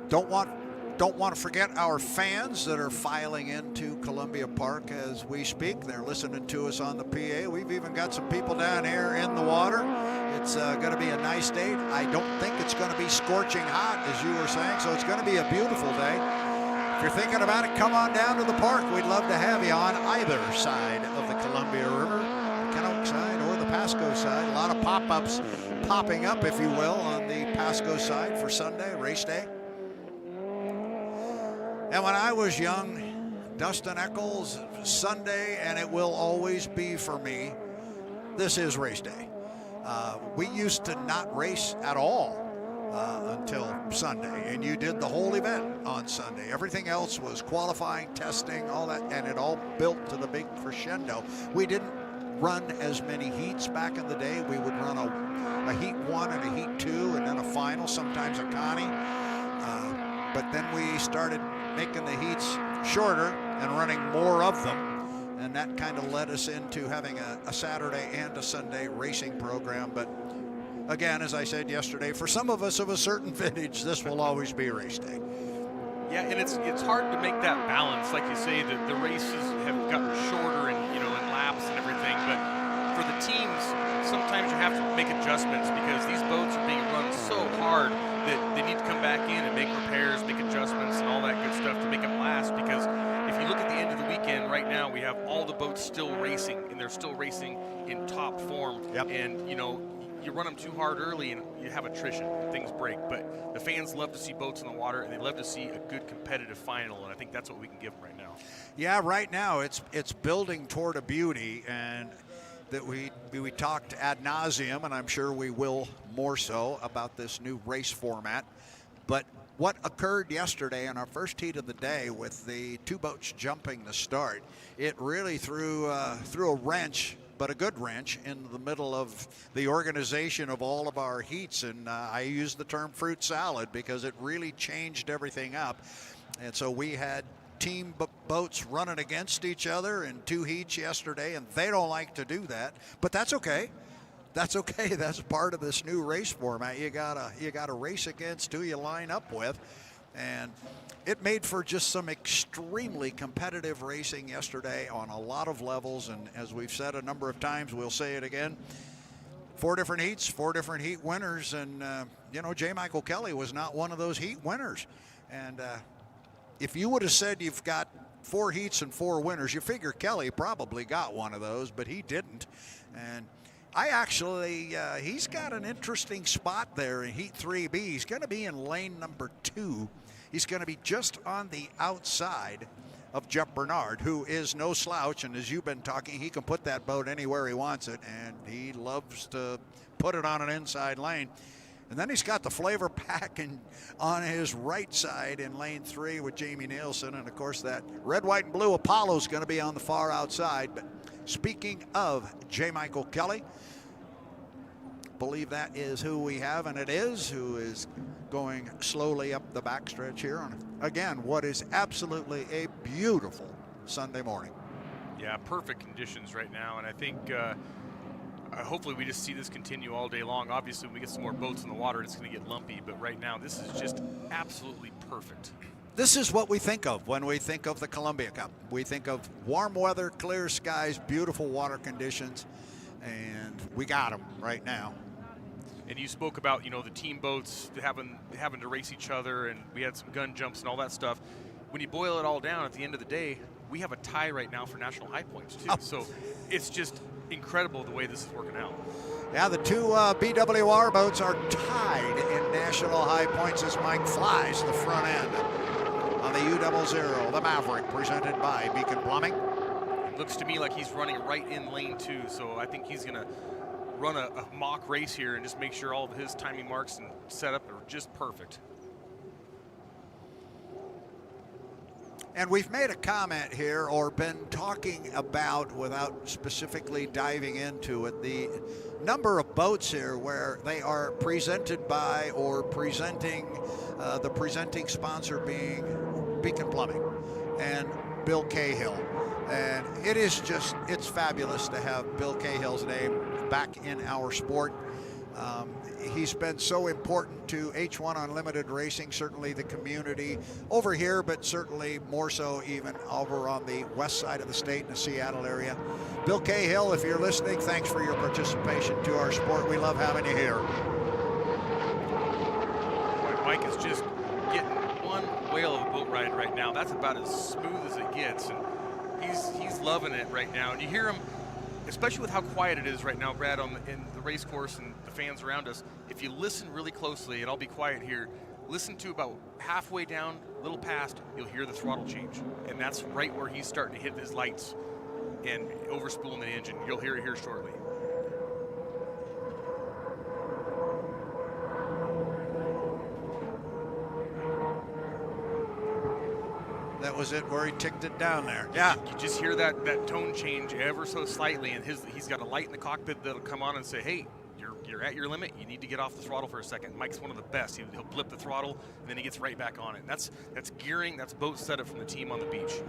Don't want to forget our fans that are filing into Columbia Park as we speak. They're listening to us on the PA. We've even got some people down here in the water. It's going to be a nice day. I don't think it's going to be scorching hot, as you were saying, so it's going to be a beautiful day. If you're thinking about it, come on down to the park. We'd love to have you on either side of the Columbia River, the Kennewick side or the Pasco side. A lot of pop-ups popping up, if you will, on the Pasco side for Sunday, race day. And when I was young, Dustin Eccles, Sunday, and it will always be for me, this is race day. We used to not race at all until Sunday, and you did the whole event on Sunday. Everything else was qualifying, testing, all that, and it all built to the big crescendo. We didn't run as many heats back in the day. We would run a heat 1 and a heat 2 and then a final, sometimes a Connie. But then we started making the heats shorter and running more of them, and that kind of led us into having a Saturday and a Sunday racing program. But again, as I said yesterday, for some of us of a certain vintage, this will always be race day. Yeah, and it's hard to make that balance. Like you say, the races have gotten shorter and in laps and everything, but for the teams, sometimes you have to make adjustments because these boats are being run so hard that they need to come back in and make repairs, make adjustments, and all that good stuff to make them last. Because if you look at the end of the weekend, right now we have all the boats still racing, and they're still racing in top form. Yep. And you run them too hard early and you have attrition, things break. But the fans love to see boats in the water, and they love to see a good competitive final, and I think that's what we can give them right now. Yeah, right now it's building toward a beauty, and that we talked ad nauseum, and I'm sure we will more so, about this new race format. But what occurred yesterday in our first heat of the day with the two boats jumping the start, it really threw a wrench, but a good wrench, in the middle of the organization of all of our heats. And I use the term fruit salad because it really changed everything up. And so we had team boats running against each other in 2 heats yesterday, and they don't like to do that, but that's okay. That's okay. That's part of this new race format. You gotta race against who you line up with, and it made for just some extremely competitive racing yesterday on a lot of levels. And as we've said a number of times, we'll say it again: 4 different heats, 4 different heat winners, and J. Michael Kelly was not one of those heat winners. And if you would have said you've got 4 heats and 4 winners, you figure Kelly probably got one of those, but he didn't. And I actually, he's got an interesting spot there in Heat 3B. He's going to be in lane number 2. He's going to be just on the outside of Jeff Bernard, who is no slouch, and as you've been talking, he can put that boat anywhere he wants it, and he loves to put it on an inside lane. And then he's got the FLAV-R-PAC on his right side in lane 3 with Jamie Nilsen. And of course, that red, white, and blue Apollo is going to be on the far outside. But speaking of J. Michael Kelly, believe that is who we have, and it is, who is going slowly up the backstretch here on, again, what is absolutely a beautiful Sunday morning. Yeah, perfect conditions right now, and I think hopefully we just see this continue all day long. Obviously, when we get some more boats in the water, it's going to get lumpy, but right now this is just absolutely perfect. This is what we think of when we think of the Columbia Cup. We think of warm weather, clear skies, beautiful water conditions, and we got them right now. And you spoke about, the team boats having to race each other, and we had some gun jumps and all that stuff. When you boil it all down, at the end of the day, we have a tie right now for national high points too. So it's just incredible the way this is working out. Yeah, the 2 BWR boats are tied in national high points as Mike flies the front end on the U00, the Maverick, presented by Beacon Plumbing. It looks to me like he's running right in lane 2, so I think he's going to run a mock race here and just make sure all of his timing marks and setup are just perfect. And we've made a comment here, or been talking about, without specifically diving into it, the number of boats here where they are presented by or presenting, the presenting sponsor being Beacon Plumbing and Bill Cahill. And it is just, it's fabulous to have Bill Cahill's name back in our sport. He's been so important to H1 Unlimited Racing, certainly the community over here, but certainly more so even over on the west side of the state in the Seattle area. Bill Cahill, if you're listening, thanks for your participation to our sport. We love having you here. Mike is just getting one whale of a boat ride right now. That's about as smooth as it gets, and he's loving it right now. And you hear him, especially with how quiet it is right now, Brad, in the race course and the fans around us. If you listen really closely, and I'll be quiet here, listen to about halfway down, a little past, you'll hear the throttle change. And that's right where he's starting to hit his lights and overspooling the engine. You'll hear it here shortly. that was it where he ticked it down there. Yeah. You just hear that tone change ever so slightly, and he's got a light in the cockpit that'll come on and say, hey, you're at your limit. You need to get off the throttle for a second. Mike's one of the best. He'll blip the throttle, and then he gets right back on it. That's gearing. That's boat setup from the team on the beach.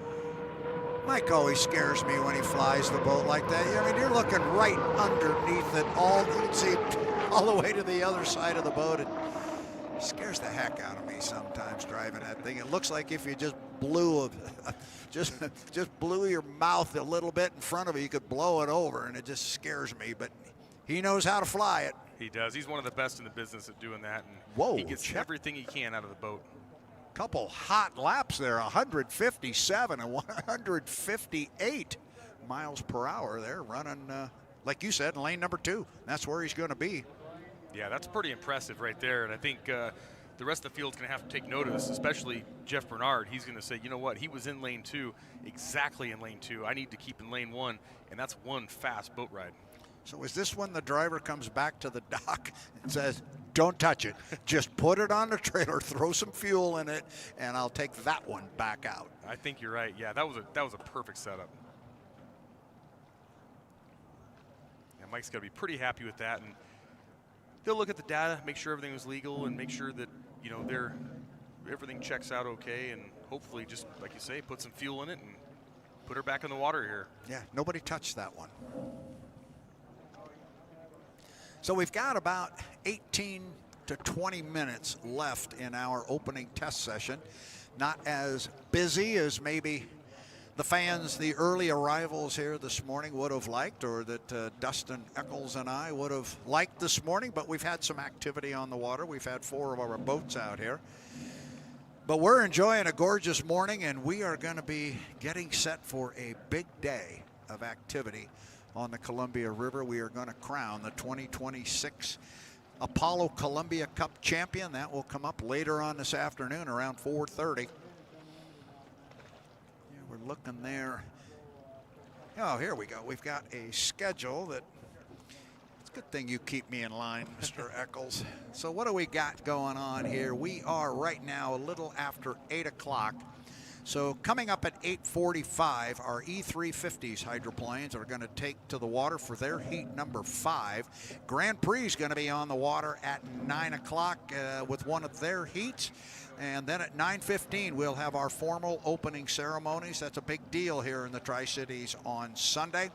Mike always scares me when he flies the boat like that. I mean, you're looking right underneath it, you can see all the way to the other side of the boat. It scares the heck out of me sometimes driving that thing. It looks like if you just blew just blew your mouth a little bit in front of it, you could blow it over, and it just scares me. But he knows how to fly it. He does. He's one of the best in the business at doing that, and whoa, he gets everything he can out of the boat. Couple hot laps there, 157 and 158 miles per hour there, running, like you said, in lane number 2. That's where he's going to be. Yeah, that's pretty impressive right there, and I think the rest of the field's going to have to take note of this, especially Jeff Bernard. He's going to say, you know what, he was in lane 2, exactly in lane 2. I need to keep in lane 1, and that's one fast boat ride. So is this when the driver comes back to the dock and says, don't touch it, just put it on the trailer, throw some fuel in it, and I'll take that one back out? I think you're right. Yeah, that was a perfect setup. Yeah, Mike's got to be pretty happy with that, and he'll look at the data, make sure everything was legal, and make sure that, you know, everything checks out okay, and hopefully, just like you say, put some fuel in it and put her back in the water here. Yeah, nobody touched that one. So we've got about 18 to 20 minutes left in our opening test session. Not as busy as maybe the fans, the early arrivals here this morning would have liked, or that Dustin Eccles and I would have liked this morning, but we've had some activity on the water. We've had 4 of our boats out here. But we're enjoying a gorgeous morning, and we are going to be getting set for a big day of activity on the Columbia River. We are going to crown the 2026 Apollo Columbia Cup champion. That will come up later on this afternoon around 4:30. Yeah, we're looking there. Oh, here we go. We've got a schedule that, it's a good thing you keep me in line, Mr. Eccles. So what do we got going on here? We are right now a little after 8 o'clock. So coming up at 8:45, our E350s hydroplanes are going to take to the water for their heat number 5. Grand Prix is going to be on the water at 9 o'clock with one of their heats. And then at 9:15, we'll have our formal opening ceremonies. That's a big deal here in the Tri-Cities on Sunday.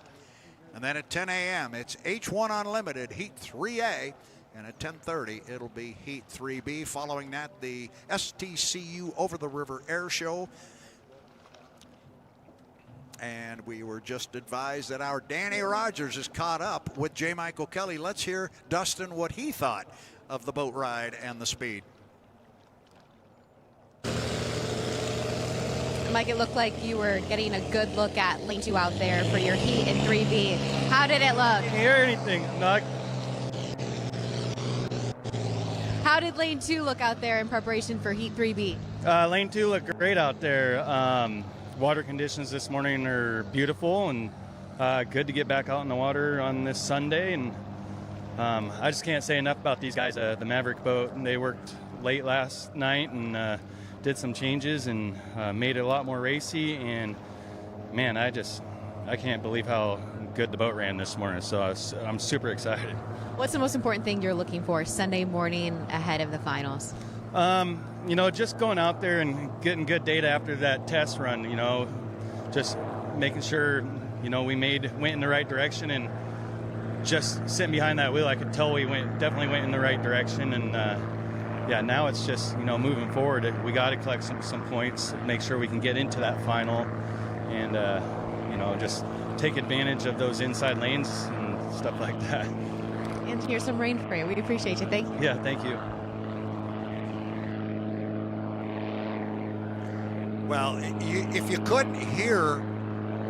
And then at 10 a.m., it's H1 Unlimited, Heat 3A. And at 10:30, it'll be Heat 3B. Following that, the STCU Over the River Air Show. And we were just advised that our Danny Rogers is caught up with J. Michael Kelly. Let's hear Dustin what he thought of the boat ride and the speed. Mike, it looked like you were getting a good look at lane 2 out there for your heat in 3B. How did it look? Didn't hear anything. No. How did lane 2 look out there in preparation for heat 3B? Lane 2 looked great out there. Water conditions this morning are beautiful, and good to get back out in the water on this Sunday. And I just can't say enough about these guys. The Maverick boat, and they worked late last night and did some changes and made it a lot more racy. And man, I can't believe how good the boat ran this morning. So I'm super excited. What's the most important thing you're looking for Sunday morning ahead of the finals? You know, just going out there and getting good data after that test run, you know, just making sure, you know, we went in the right direction, and just sitting behind that wheel, I could tell we definitely went in the right direction. And yeah, now it's just, you know, moving forward, we got to collect some points, make sure we can get into that final, and, you know, just take advantage of those inside lanes and stuff like that. And here's some rain for you. We appreciate you. Thank you. Yeah, thank you. Well, if you couldn't hear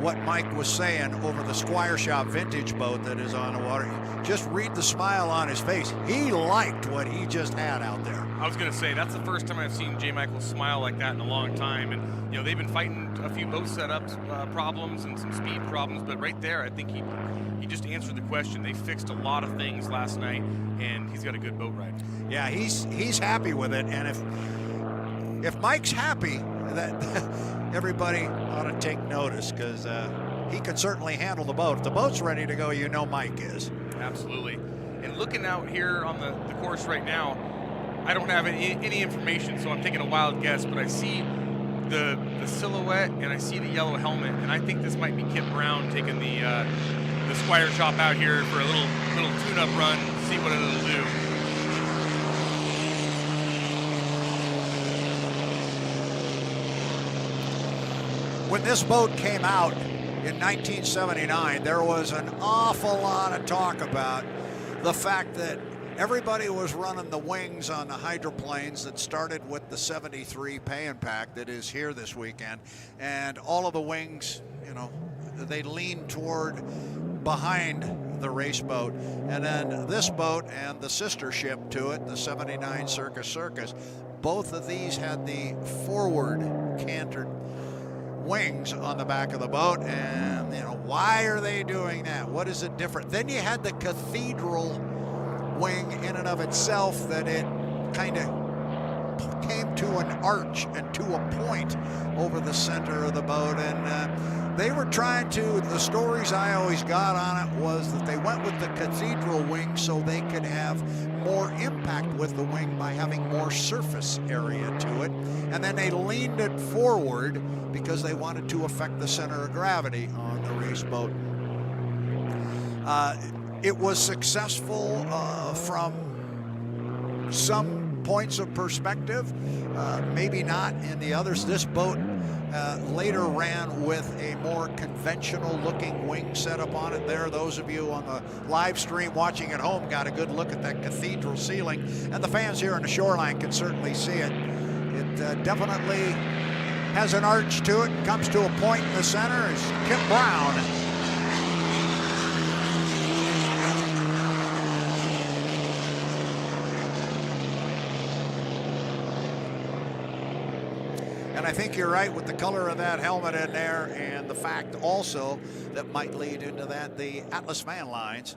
what Mike was saying over the Squire Shop vintage boat that is on the water, just read the smile on his face. He liked what he just had out there. I was going to say, that's the first time I've seen J. Michael smile like that in a long time. And, you know, they've been fighting a few boat setups problems and some speed problems. But right there, I think he just answered the question. They fixed a lot of things last night, and he's got a good boat ride. Yeah, he's happy with it. And if Mike's happy, that everybody ought to take notice, because he can certainly handle the boat. If the boat's ready to go, you know Mike is. Absolutely. And looking out here on the course right now, I don't have any information, so I'm taking a wild guess, but I see the silhouette and I see the yellow helmet, and I think this might be Kip Brown taking the Squire Shop out here for a little tune-up run, see what it'll do. When this boat came out in 1979, there was an awful lot of talk about the fact that everybody was running the wings on the hydroplanes that started with the 73 pay-and-pack that is here this weekend, and all of the wings, you know, they leaned toward behind the race boat. And then this boat and the sister ship to it, the 79 Circus, both of these had the forward cantered wings on the back of the boat. And, you know, why are they doing that? What is it different? Then you had the Cathedral wing in and of itself, that it kind of came to an arch and to a point over the center of the boat. And they were trying to, the stories I always got on it was that they went with the Cathedral wing so they could have more impact with the wing by having more surface area to it. And then they leaned it forward because they wanted to affect the center of gravity on the race boat. It was successful from some points of perspective, maybe not in the others. This boat later ran with a more conventional looking wing setup on it there. Those of you on the live stream watching at home got a good look at that Cathedral ceiling, and the fans here on the shoreline can certainly see it. It definitely has an arch to it, comes to a point in the center. Is Kip Brown. And I think you're right with the color of that helmet in there, and the fact also that might lead into that, the Atlas Van Lines,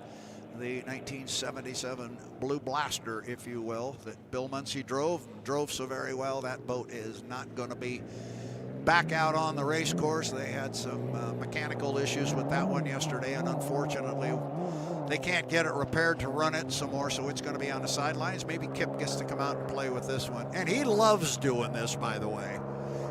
the 1977 Blue Blaster, if you will, that Bill Munsey drove so very well. That boat is not going to be back out on the race course. They had some mechanical issues with that one yesterday, and unfortunately they can't get it repaired to run it some more, so it's going to be on the sidelines. Maybe Kip gets to come out and play with this one. And he loves doing this, by the way.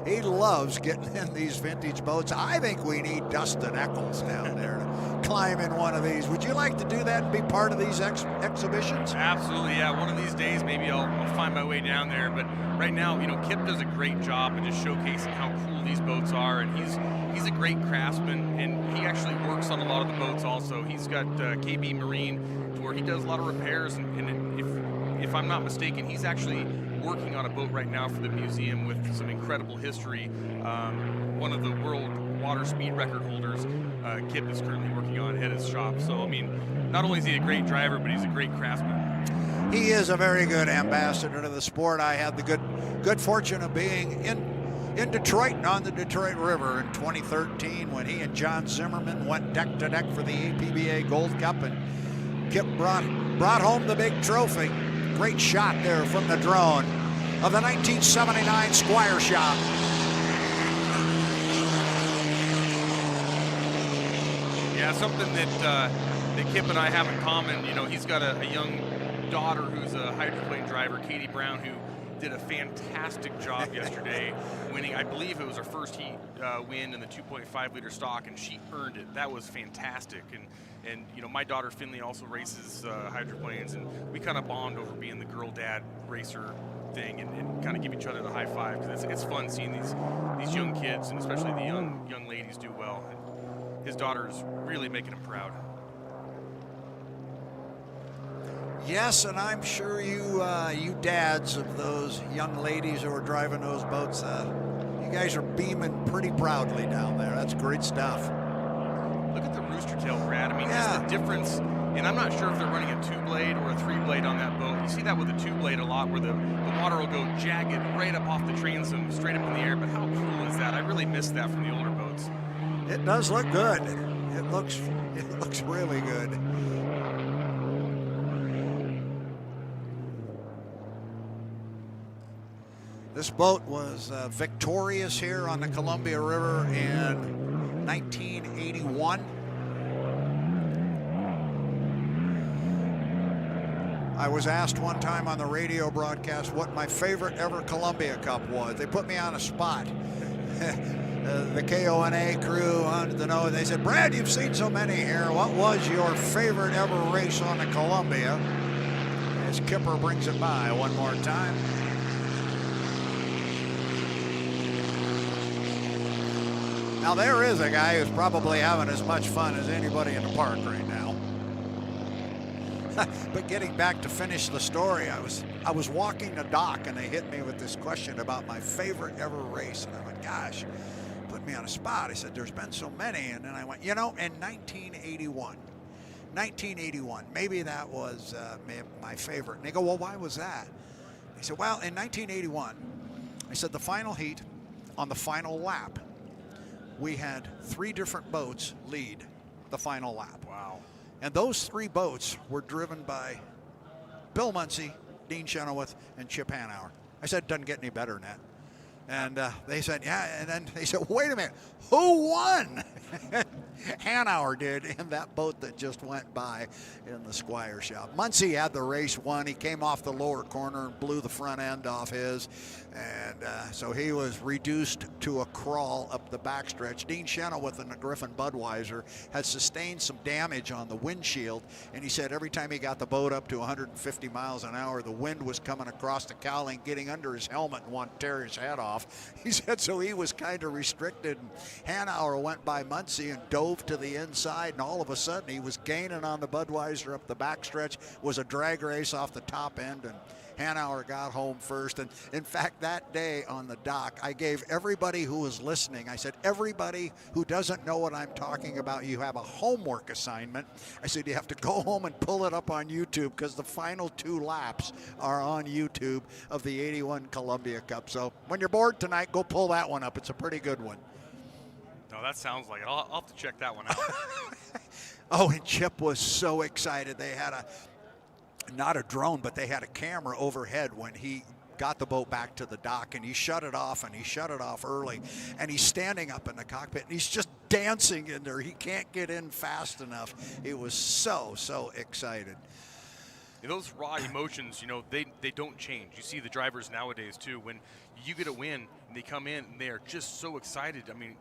He loves getting in these vintage boats. I think we need Dustin Eccles down there to climb in one of these. Would you like to do that and be part of these exhibitions? Absolutely, yeah. One of these days, maybe I'll find my way down there. But right now, you know, Kip does a great job of just showcasing how cool these boats are, and he's a great craftsman, and he actually works on a lot of the boats also. He's got KB Marine, where he does a lot of repairs, and if I'm not mistaken, he's actually working on a boat right now for the museum with some incredible history. One of the world water speed record holders, Kip is currently working on at his shop. So, I mean, not only is he a great driver, but he's a great craftsman. He is a very good ambassador to the sport. I had the good fortune of being in Detroit and on the Detroit River in 2013 when he and John Zimmerman went deck to deck for the APBA Gold Cup, and Kip brought home the big trophy. Great shot there from the drone of the 1979 Squire Shop. Yeah, something that Kip and I have in common. You know, he's got a young daughter who's a hydroplane driver, Katie Brown, who did a fantastic job yesterday, winning. I believe it was her first heat win in the 2.5 liter stock, and she earned it. That was fantastic. And you know, my daughter Finley also races hydroplanes, and we kind of bond over being the girl dad racer thing, and kind of give each other the high five, because it's fun seeing these young kids, and especially the young ladies, do well. And his daughter is really making him proud. Yes, and I'm sure you dads of those young ladies who are driving those boats, you guys are beaming pretty proudly down there. That's great stuff. Look at the rooster tail, Brad. I mean, yeah. Just the difference, and I'm not sure if they're running a 2-blade or a 3-blade on that boat. You see that with a 2-blade a lot, where the water will go jagged right up off the transom, straight up in the air. But how cool is that? I really miss that from the older boats. It does look good. It looks really good. This boat was victorious here on the Columbia River in 1981. I was asked one time on the radio broadcast what my favorite ever Columbia Cup was. They put me on a spot. The KONA crew wanted to know. They said, Brad, you've seen so many here. What was your favorite ever race on the Columbia? As Kipper brings it by one more time. Now there is a guy who's probably having as much fun as anybody in the park right now. But getting back to finish the story, I was walking the dock and they hit me with this question about my favorite ever race. And I went, gosh, put me on a spot. I said, there's been so many. And then I went, you know, in 1981, maybe that was my favorite. And they go, well, why was that? I said, well, in 1981, I said the final heat on the final lap, we had 3 different boats lead the final lap. Wow. And those 3 boats were driven by Bill Muncy, Dean Chenoweth, and Chip Hanauer. I said, doesn't get any better than that. And they said, yeah. And then they said, wait a minute, who won? Hanauer did in that boat that just went by in the Squire shop. Muncy had the race won. He came off the lower corner and blew the front end off his. And so he was reduced to a crawl up the backstretch. Dean Chenoweth in the Griffin Budweiser had sustained some damage on the windshield. And he said every time he got the boat up to 150 miles an hour, the wind was coming across the cowling, getting under his helmet and wanted to tear his head off. He said so he was kind of restricted. And Hanauer went by Muncy and dove to the inside, and all of a sudden he was gaining on the Budweiser up the backstretch. Was a drag race off the top end, and Hanauer got home first. And in fact, that day on the dock, I gave everybody who was listening, I said, everybody who doesn't know what I'm talking about, you have a homework assignment. I said, you have to go home and pull it up on YouTube, because the final 2 laps are on YouTube of the 81 Columbia Cup. So when you're bored tonight, go pull that one up. It's a pretty good one. No, that sounds like it. I'll have to check that one out. Oh, and Chip was so excited. They had not a drone, but they had a camera overhead when he got the boat back to the dock, and he shut it off, and he shut it off early. And he's standing up in the cockpit, and he's just dancing in there. He can't get in fast enough. He was so excited. Those raw emotions, you know, they don't change. You see the drivers nowadays too. When you get a win, and they come in and they are just so excited. I mean,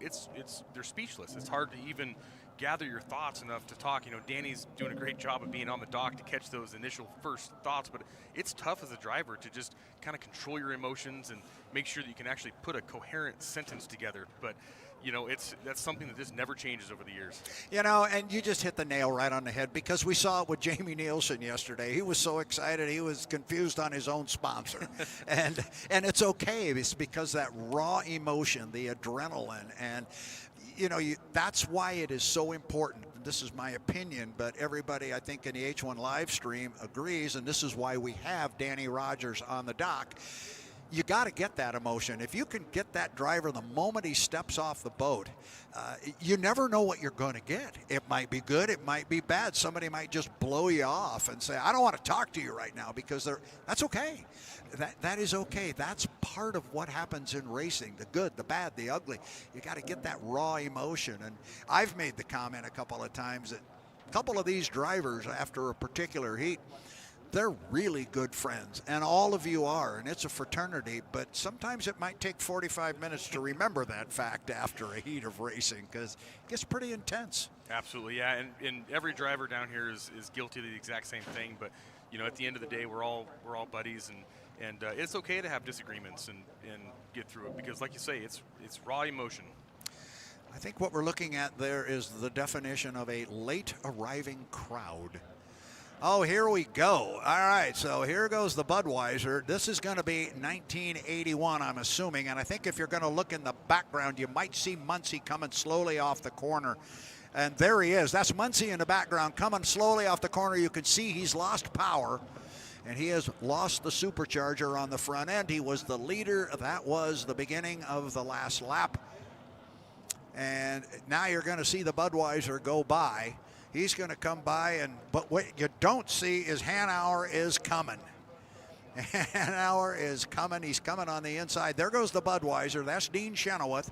they're speechless. It's hard to even gather your thoughts enough to talk. You know, Danny's doing a great job of being on the dock to catch those initial first thoughts, but it's tough as a driver to just kind of control your emotions and make sure that you can actually put a coherent sentence together. But you know, that's something that just never changes over the years. You know, and you just hit the nail right on the head, because we saw it with Jamie Nilsen yesterday. He was so excited, he was confused on his own sponsor. and it's okay. It's because that raw emotion, the adrenaline, and you know, that's why it is so important. This is my opinion, but everybody, I think, in the H1 live stream agrees, and this is why we have Danny Rogers on the dock. You got to get that emotion. If you can get that driver the moment he steps off the boat, you never know what you're going to get. It might be good, it might be bad. Somebody might just blow you off and say, I don't want to talk to you right now, because that's okay. That is okay. That's part of what happens in racing, the good, the bad, the ugly. You got to get that raw emotion. And I've made the comment a couple of times that a couple of these drivers, after a particular heat, they're really good friends, and all of you are, and it's a fraternity, but sometimes it might take 45 minutes to remember that fact after a heat of racing, because it gets pretty intense. Absolutely, yeah, and every driver down here is guilty of the exact same thing, but you know, at the end of the day, we're all buddies, and it's okay to have disagreements and get through it, because like you say, it's raw emotion. I think what we're looking at there is the definition of a late arriving crowd. Oh, here we go. All right, so here goes the Budweiser. This is going to be 1981, I'm assuming, and I think if you're going to look in the background, you might see Muncy coming slowly off the corner. And there he is. That's Muncy in the background coming slowly off the corner. You can see he's lost power, and he has lost the supercharger on the front end. He was the leader. That was the beginning of the last lap. And now you're going to see the Budweiser go by. He's going to come by, but what you don't see is Hanauer is coming. Hanauer is coming. He's coming on the inside. There goes the Budweiser. That's Dean Chenoweth.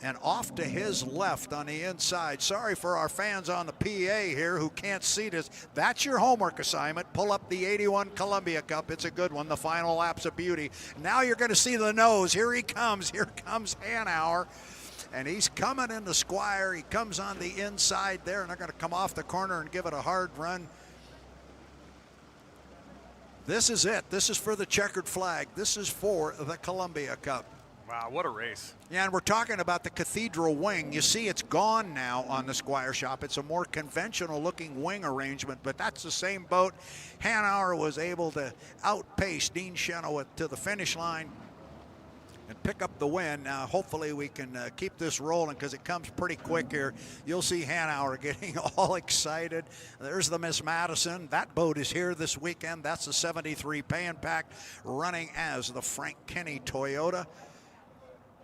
And off to his left on the inside. Sorry for our fans on the PA here who can't see this. That's your homework assignment. Pull up the 81 Columbia Cup. It's a good one. The final lap's a beauty. Now you're going to see the nose. Here he comes. Here comes Hanauer. And he's coming into Squire. He comes on the inside there, and they're going to come off the corner and give it a hard run. This is it. This is for the checkered flag. This is for the Columbia Cup. Wow, what a race. Yeah, and we're talking about the Cathedral wing. You see it's gone now on the Squire shop. It's a more conventional looking wing arrangement, but that's the same boat. Hanauer was able to outpace Dean Chenoweth to the finish line and pick up the win. Now, hopefully we can keep this rolling because it comes pretty quick here. You'll see Hanauer getting all excited. There's the Miss Madison. That boat is here this weekend. That's the 73 Pay-and-Pack running as the Frank Kenny Toyota.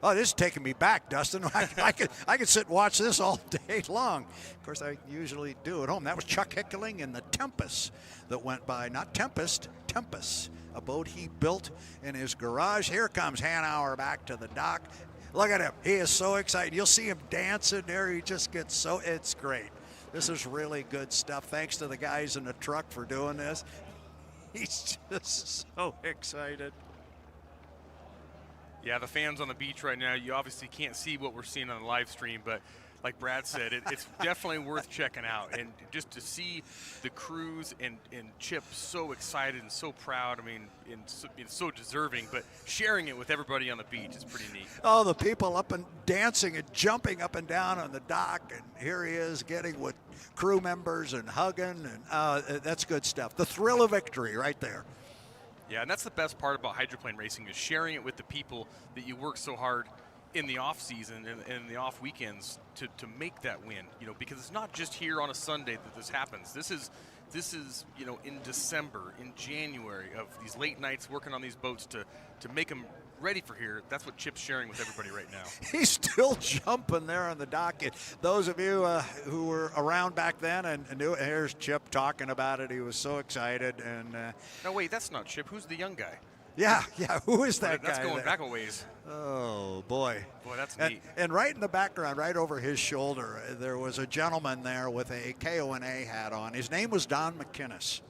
Oh, this is taking me back, Dustin. I could sit and watch this all day long. Of course, I usually do at home. That was Chuck Hickling in the Tempest that went by. Not Tempest, Tempest, a boat he built in his garage. Here comes Hanauer back to the dock. Look at him. He is so excited. You'll see him dancing there. He just gets so, it's great. This is really good stuff. Thanks to the guys in the truck for doing this. He's just so excited. Yeah, the fans on the beach right now, you obviously can't see what we're seeing on the live stream, but like Brad said, it's definitely worth checking out. And just to see the crews and Chip so excited and so proud, I mean, and so deserving, but sharing it with everybody on the beach is pretty neat. Oh, the people up and dancing and jumping up and down on the dock, and here he is getting with crew members and hugging, and that's good stuff. The thrill of victory right there. Yeah, and that's the best part about hydroplane racing is sharing it with the people that you work so hard in the off season and in the off weekends to make that win. You know, because it's not just here on a Sunday that this happens. This is you know, in December, in January, of these late nights working on these boats to make them ready for here. That's what Chip's sharing with everybody right now. He's still jumping there on the dock. Those of you who were around back then and knew, here's Chip talking about it. He was so excited. And no, wait, that's not Chip. Who's the young guy? Yeah, who is that guy? That's going there? back a ways. Oh, boy. Boy, that's neat. And right in the background, right over his shoulder, there was a gentleman there with a KONA hat on. His name was Don McInnes.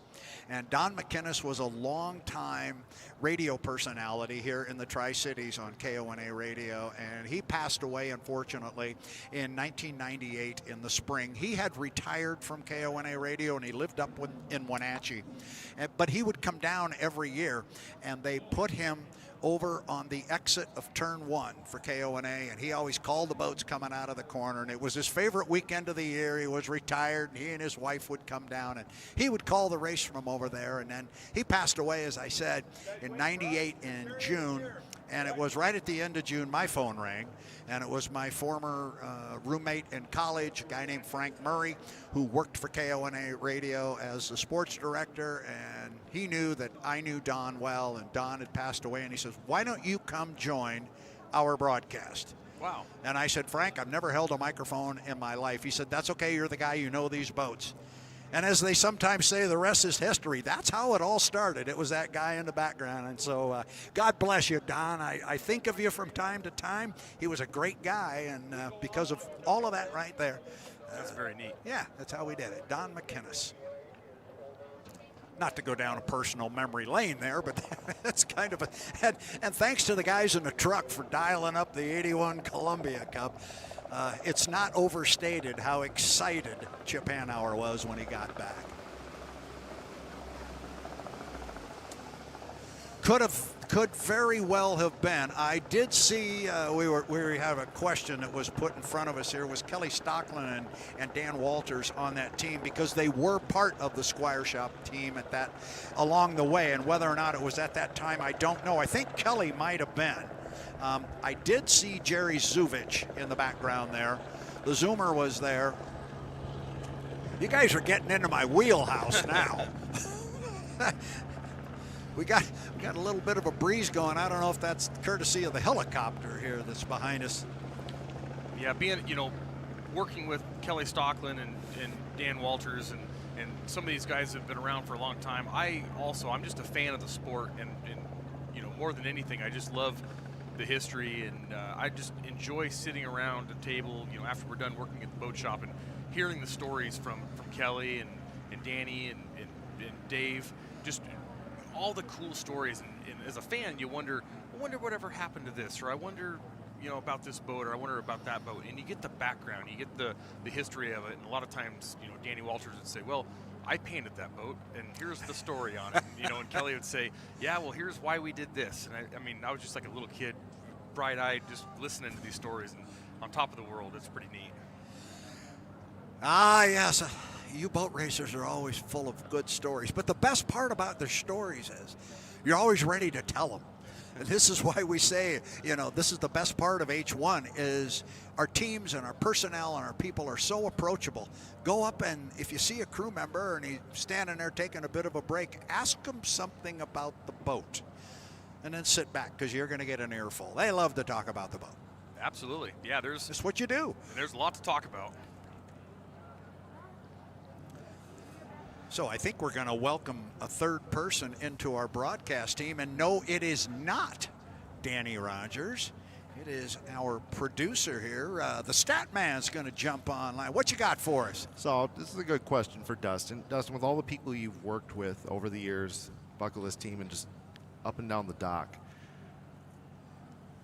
And Don McInnes was a long-time radio personality here in the Tri-Cities on KONA radio, and he passed away, unfortunately, in 1998 in the spring. He had retired from KONA radio, and he lived up in Wenatchee. But he would come down every year, and they put him over on the exit of turn 1 for KONA, and he always called the boats coming out of the corner, and it was his favorite weekend of the year. He was retired, and he and his wife would come down, and he would call the race from over there. And then he passed away, as I said, in 98 in June, and it was right at the end of June my phone rang, and it was my former roommate in college, a guy named Frank Murray, who worked for KONA radio as the sports director, and he knew that I knew Don well, and Don had passed away, and he says, why don't you come join our broadcast? Wow. And I said, Frank, I've never held a microphone in my life. He said, that's okay, you're the guy, you know these boats. And as they sometimes say, the rest is history. That's how it all started. It was that guy in the background. And so God bless you, Don. I think of you from time to time. He was a great guy, and because of all of that right there. That's very neat. Yeah, that's how we did it. Don McInnes. Not to go down a personal memory lane there, but that's kind of a... And thanks to the guys in the truck for dialing up the 81 Columbia Cup. It's not overstated how excited Chip Hanauer was when he got back. Could very well have been. I did see we have a question that was put in front of us here. Was Kelly Stocklin and Dan Walters on that team, because they were part of the Squire Shop team at that along the way, and whether or not it was at that time, I don't know. I think Kelly might have been. I did see Jerry Zuvich in the background there. The Zoomer was there. You guys are getting into my wheelhouse now. We got a little bit of a breeze going. I don't know if that's courtesy of the helicopter here that's behind us. Yeah, being, you know, working with Kelly Stocklin and Dan Walters and and some of these guys have been around for a long time. I'm just a fan of the sport, and you know, more than anything, I just love the history, and I just enjoy sitting around a table, you know, after we're done working at the boat shop and hearing the stories from Kelly and Danny and Dave, just all the cool stories. And as a fan, I wonder whatever happened to this, or I wonder, you know, about this boat, or I wonder about that boat. And you get the background, you get the history of it. And a lot of times, you know, Danny Walters would say, well, I painted that boat, and here's the story on it. You know, and Kelly would say, yeah, well, here's why we did this. And I mean, I was just like a little kid, bright-eyed, just listening to these stories, and on top of the world. It's pretty neat. Ah, yes. You boat racers are always full of good stories. But the best part about their stories is you're always ready to tell them. And this is why we say, you know, this is the best part of H1 is our teams and our personnel and our people are so approachable. Go up, and if you see a crew member and he's standing there taking a bit of a break, ask him something about the boat. And then sit back, because you're going to get an earful. They love to talk about the boat. Absolutely. Yeah, That's what you do. There's a lot to talk about. So I think we're going to welcome a third person into our broadcast team. And no, it is not Danny Rogers. It is our producer here. The stat man's going to jump online. What you got for us? So this is a good question for Dustin. Dustin, with all the people you've worked with over the years, Bucket List team, and just up and down the dock,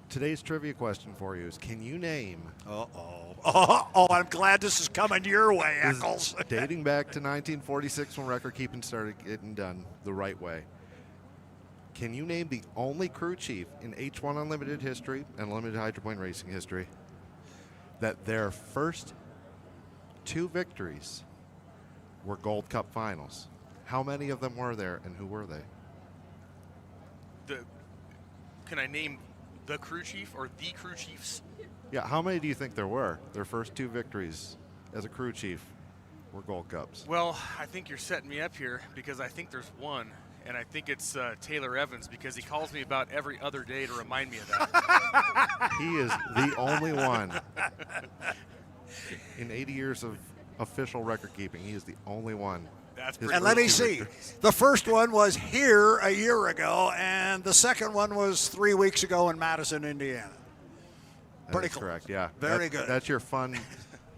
today's trivia question for you is, can you name... Oh, I'm glad this is coming your way, Eccles. Dating back to 1946 when record keeping started getting done the right way. Can you name the only crew chief in H1 Unlimited history and limited hydroplane racing history that their first 2 victories were Gold Cup finals? How many of them were there, and who were they? Can I name the crew chief or the crew chiefs? Yeah, how many do you think there were? Their first 2 victories as a crew chief were Gold Cups. Well, I think you're setting me up here, because I think there's one, and I think it's Taylor Evans, because he calls me about every other day to remind me of that. He is the only one. In 80 years of official record keeping, he is the only one. That's And pretty let me cool. see. The first one was here a year ago, and the second one was 3 weeks ago in Madison, Indiana. Pretty That's cool. correct, yeah. Very good. That's your fun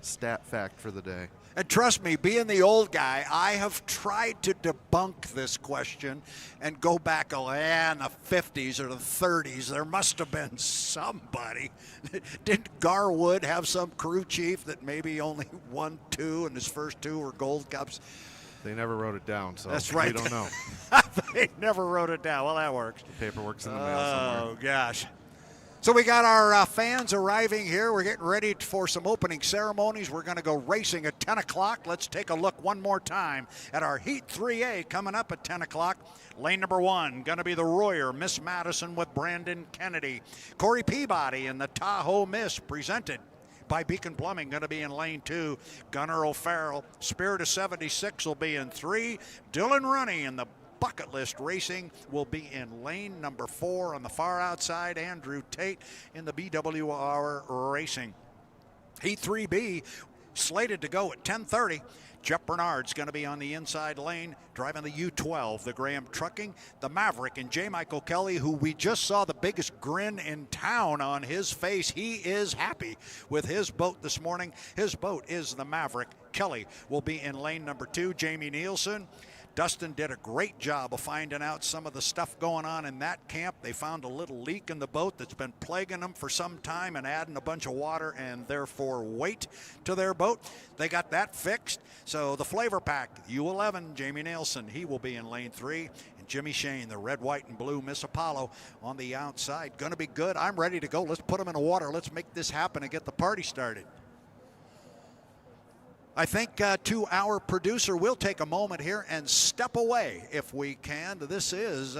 stat fact for the day. And trust me, being the old guy, I have tried to debunk this question and go back, in the 50s or the 30s. There must have been somebody. Didn't Garwood have some crew chief that maybe only won 2 and his first 2 were Gold Cups? They never wrote it down, so That's right. we don't know. They never wrote it down. Well, that works. The paperwork's in the mail somewhere. Oh, gosh. So we got our fans arriving here. We're getting ready for some opening ceremonies. We're going to go racing at 10 o'clock. Let's take a look one more time at our Heat 3A coming up at 10 o'clock. Lane number 1, going to be the Royer, Miss Madison with Brandon Kennedy. Corey Peabody in the Tahoe Miss, presented by Beacon Plumbing, going to be in lane 2. Gunnar O'Farrell, Spirit of 76 will be in 3. Dylan Runne in the Bucket List Racing will be in lane number 4 on the far outside. Andrew Tate in the BWR Racing. Heat 3B slated to go at 10:30. Jeff Bernard's going to be on the inside lane driving the U12, the Graham Trucking, the Maverick, and J. Michael Kelly, who we just saw the biggest grin in town on his face. He is happy with his boat this morning. His boat is the Maverick. Kelly will be in lane number 2. Jamie Nilsen. Dustin did a great job of finding out some of the stuff going on in that camp. They found a little leak in the boat that's been plaguing them for some time and adding a bunch of water and therefore weight to their boat. They got that fixed. So the FLAV-R-PAC, U11, Jamie Nilsen, he will be in lane 3. And Jimmy Shane, the red, white, and blue Miss Apollo on the outside. Going to be good. I'm ready to go. Let's put them in the water. Let's make this happen and get the party started. I think to our producer, we'll take a moment here and step away if we can. This is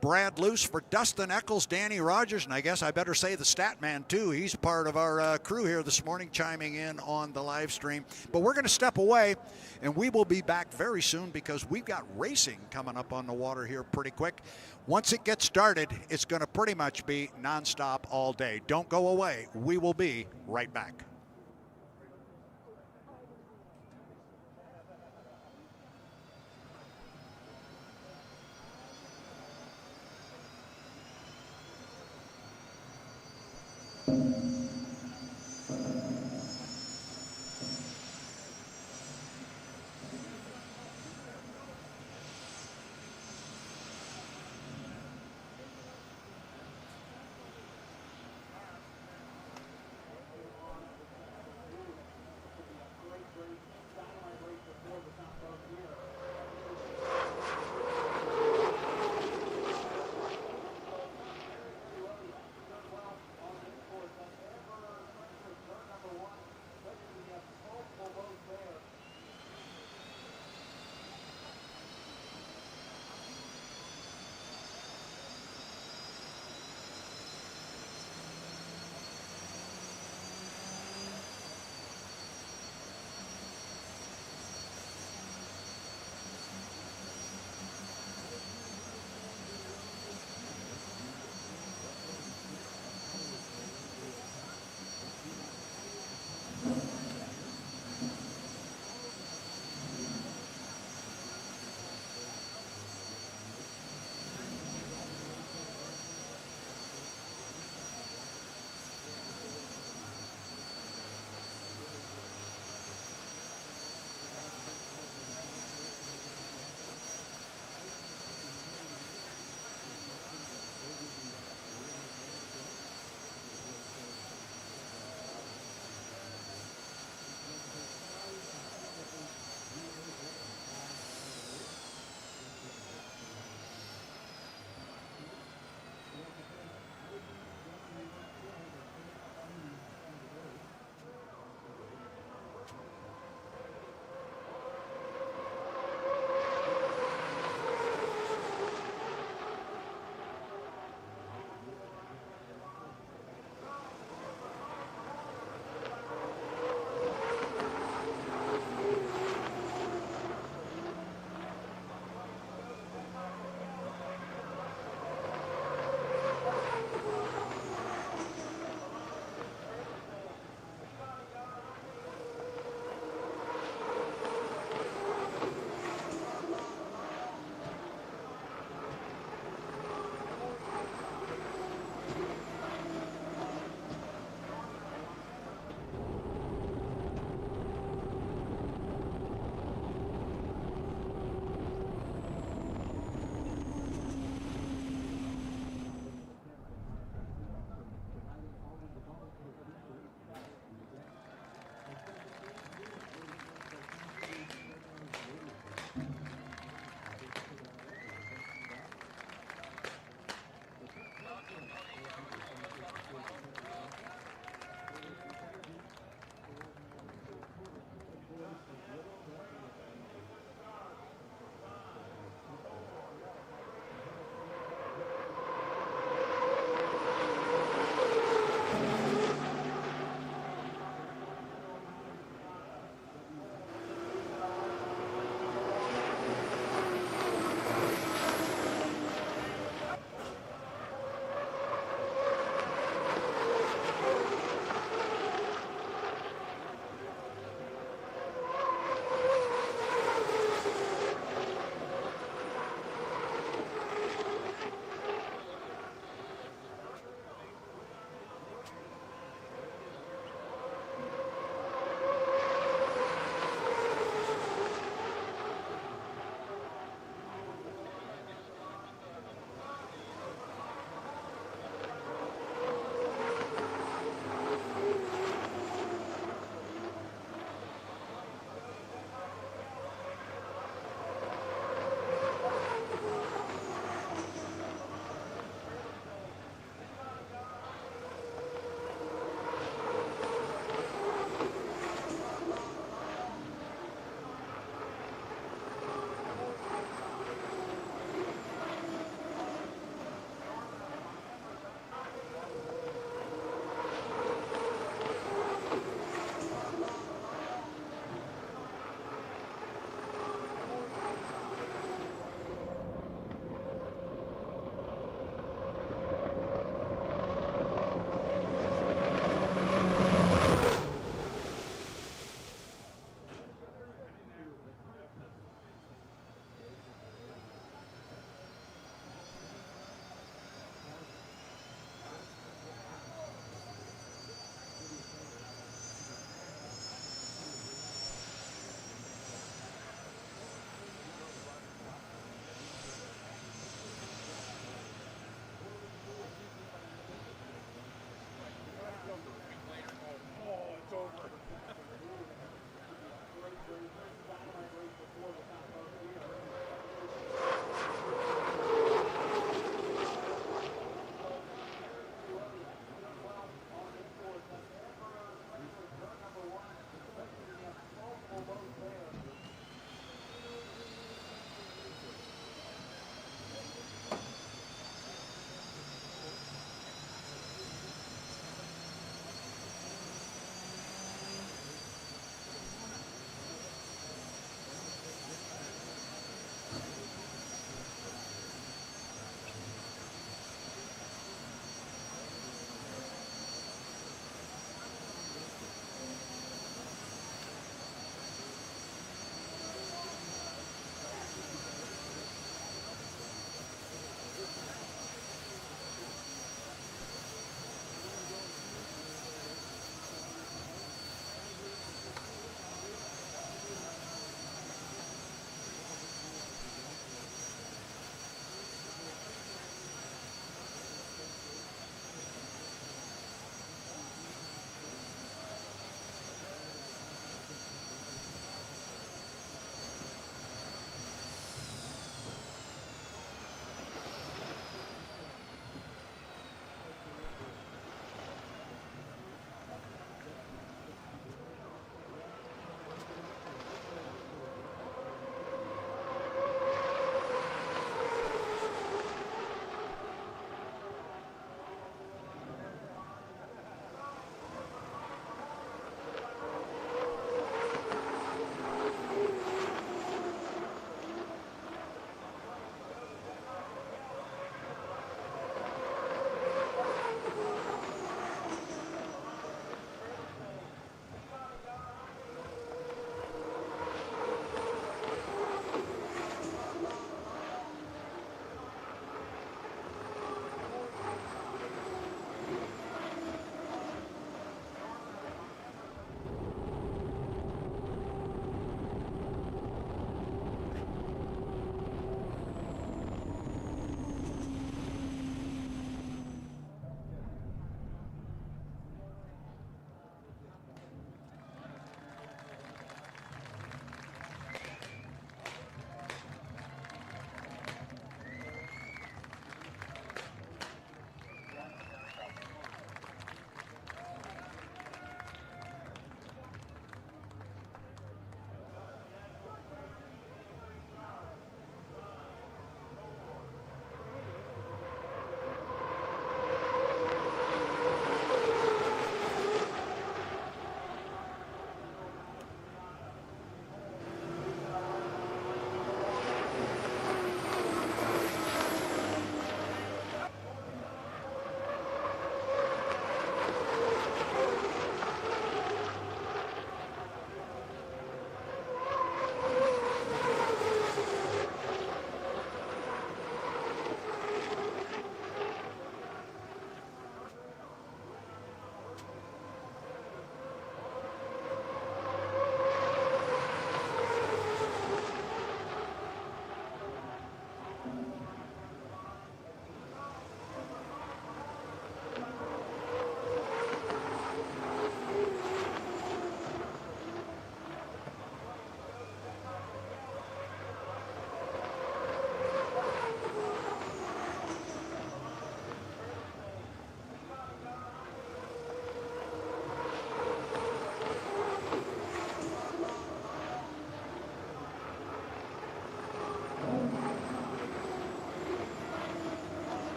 Brad Luce for Dustin Eccles, Danny Rogers, and I guess I better say the stat man too. He's part of our crew here this morning, chiming in on the live stream. But we're going to step away, and we will be back very soon because we've got racing coming up on the water here pretty quick. Once it gets started, it's going to pretty much be nonstop all day. Don't go away. We will be right back.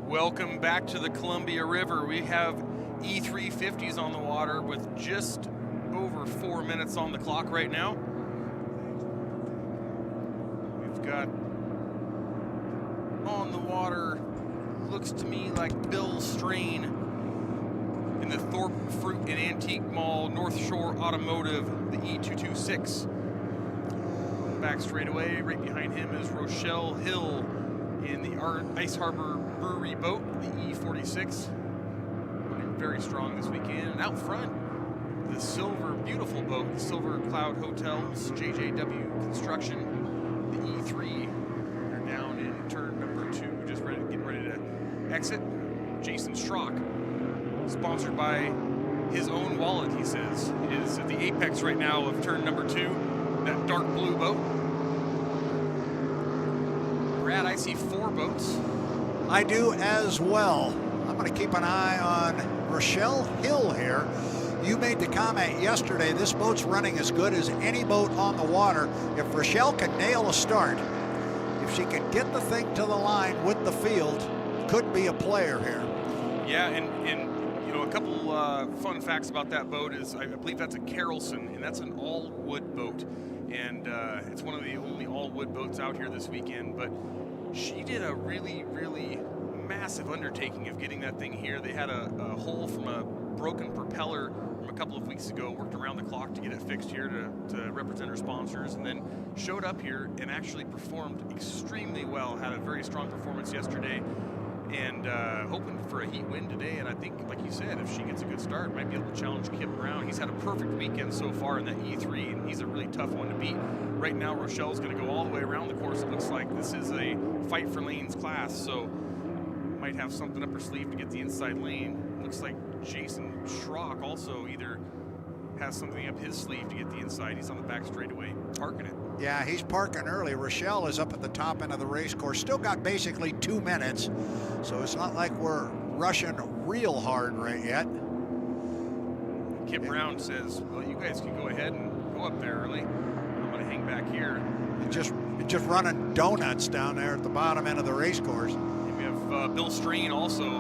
Welcome back to the Columbia River. We have E350s on the water with just over 4 minutes on the clock right now. We've got on the water, looks to me like Bill Strain in the Thorpe Fruit and Antique Mall, North Shore Automotive, the E226. Back straightaway, right behind him is Rochelle Hill in the Ice Harbor Brewery boat, the E46. Running very strong this weekend. And out front, the Silver, beautiful boat, the Silver Cloud Hotels, JJW Construction, the E3. They're down in turn number 2, just getting ready to exit. Jason Schrock, sponsored by his own wallet, he says, is at the apex right now of turn number 2, that dark blue boat. Brad, I see 4 boats. I do as well. I'm going to keep an eye on Rochelle Hill here. You made the comment yesterday, this boat's running as good as any boat on the water. If Rochelle can nail a start, if she can get the thing to the line with the field, could be a player here. Yeah, and you know, a couple fun facts about that boat is I believe that's a Carolson, and that's an all-wood boat. And it's one of the only all-wood boats out here this weekend. But she did a really, really massive undertaking of getting that thing here. They had a hole from a broken propeller from a couple of weeks ago, worked around the clock to get it fixed here to represent her sponsors, and then showed up here and actually performed extremely well. Had a very strong performance yesterday, and hoping for a heat win today. And I think, like you said, if she gets a good start, might be able to challenge Kip Brown. He's had a perfect weekend so far in that E3, and he's a really tough one to beat. Right now, Rochelle's going to go all the way around the course. It looks like this is a fight for lanes class, so might have something up her sleeve to get the inside lane. Looks like Jason Schrock also either has something up his sleeve to get the inside. He's on the back straightaway, parking it. Yeah, he's parking early. Rochelle is up at the top end of the race course. Still got basically 2 minutes, so it's not like we're rushing real hard right yet. Kip Brown says, well, you guys can go ahead and go up there early. I'm going to hang back here. Just running donuts down there at the bottom end of the race course. And we have Bill Strain also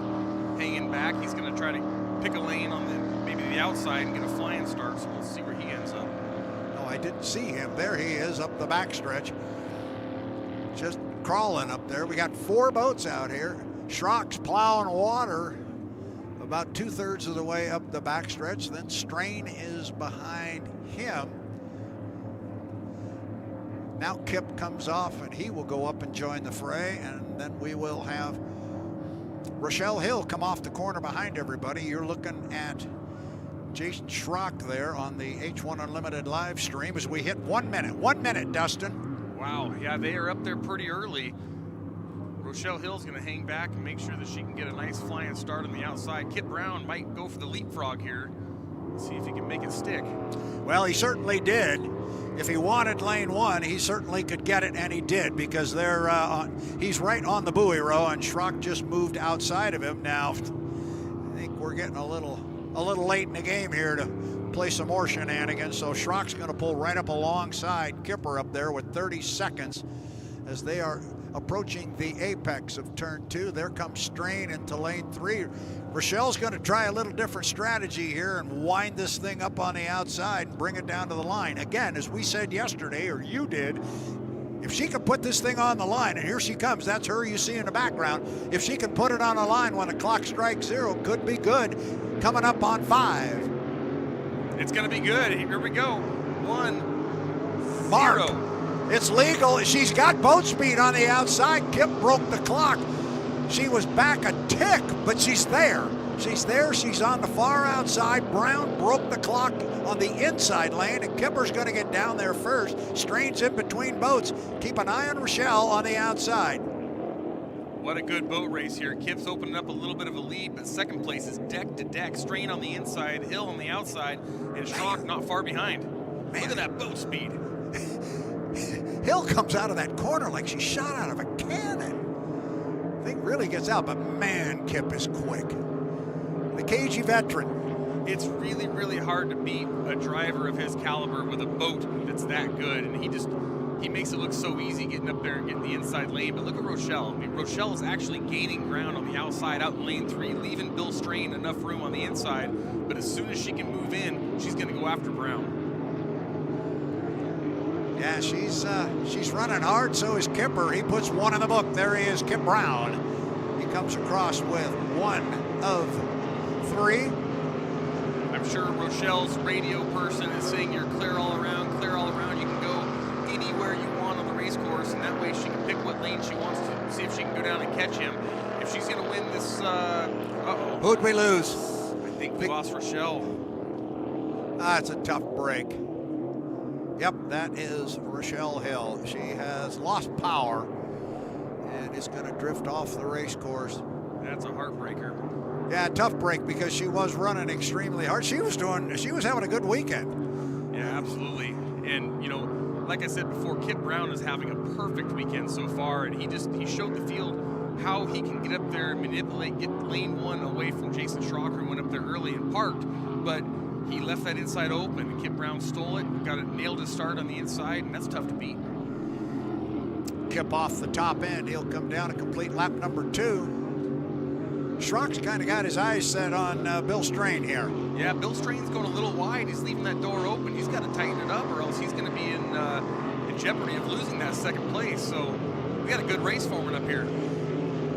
hanging back. He's going to try to pick a lane on maybe the outside and get a flying start, so we'll see where he ends up. No, I didn't see him. There he is up the backstretch. Just crawling up there. We got 4 boats out here. Schrock's plowing water about 2/3 of the way up the backstretch. Then Strain is behind him. Now Kip comes off and he will go up and join the fray, and then we will have Rochelle Hill come off the corner behind everybody. You're looking at Jason Schrock there on the H1 Unlimited live stream as we hit 1 minute. 1 minute, Dustin. Wow, yeah, they are up there pretty early. Rochelle Hill's going to hang back and make sure that she can get a nice flying start on the outside. Kip Brown might go for the leapfrog here. See if he can make it stick. Well, he certainly did. If he wanted lane 1, he certainly could get it, and he did, because he's right on the buoy row, and Schrock just moved outside of him. Now, I think we're getting a little late in the game here to play some more shenanigans, so Schrock's going to pull right up alongside Kipper up there with 30 seconds as they are approaching the apex of turn 2. There comes Strain into lane 3. Rochelle's going to try a little different strategy here and wind this thing up on the outside and bring it down to the line. Again, as we said yesterday, or you did, if she can put this thing on the line, and here she comes, that's her you see in the background. If she can put it on the line when the clock strikes 0, could be good. Coming up on 5. It's going to be good. Here we go. 1, Mark. 0. It's legal. She's got boat speed on the outside. Kip broke the clock. She was back a tick, but she's there. She's there. She's on the far outside. Brown broke the clock on the inside lane, and Kipper's going to get down there first. Strains in between boats. Keep an eye on Rochelle on the outside. What a good boat race here. Kip's opening up a little bit of a lead, but second place is deck to deck. Strain on the inside, Hill on the outside, and Schrock not far behind. Man. Look at that boat speed. Hill comes out of that corner like she's shot out of a cannon. Thing really gets out, but man, Kip is quick. The cagey veteran. It's really, really hard to beat a driver of his caliber with a boat that's that good, and he just he makes it look so easy getting up there and getting the inside lane. But look at Rochelle. I mean, Rochelle is actually gaining ground on the outside out in lane 3, leaving Bill Strain enough room on the inside. But as soon as she can move in, she's going to go after Brown. Yeah, she's running hard, so is Kipper. He puts one in the book. There he is, Kip Brown. He comes across with 1 of 3. I'm sure Rochelle's radio person is saying you're clear all around, clear all around. You can go anywhere you want on the race course, and that way she can pick what lane she wants to, see if she can go down and catch him. If she's going to win this, uh-oh. Who'd we lose? I think we lost Rochelle. It's a tough break. Yep, that is Rochelle Hill. She has lost power and is going to drift off the race course. That's a heartbreaker. Yeah, tough break because she was running extremely hard. She was having a good weekend. Yeah, absolutely. And, you know, like I said before, Kip Brown is having a perfect weekend so far, and he showed the field how he can get up there and manipulate, get lane 1 away from Jason Schrocker, who went up there early and parked, but he left that inside open, and Kip Brown stole it, got it nailed his start on the inside, and that's tough to beat. Kip off the top end. He'll come down and complete lap number 2. Schrock's kind of got his eyes set on Bill Strain here. Yeah, Bill Strain's going a little wide. He's leaving that door open. He's got to tighten it up, or else he's going to be in jeopardy of losing that second place. So we got a good race forming up here.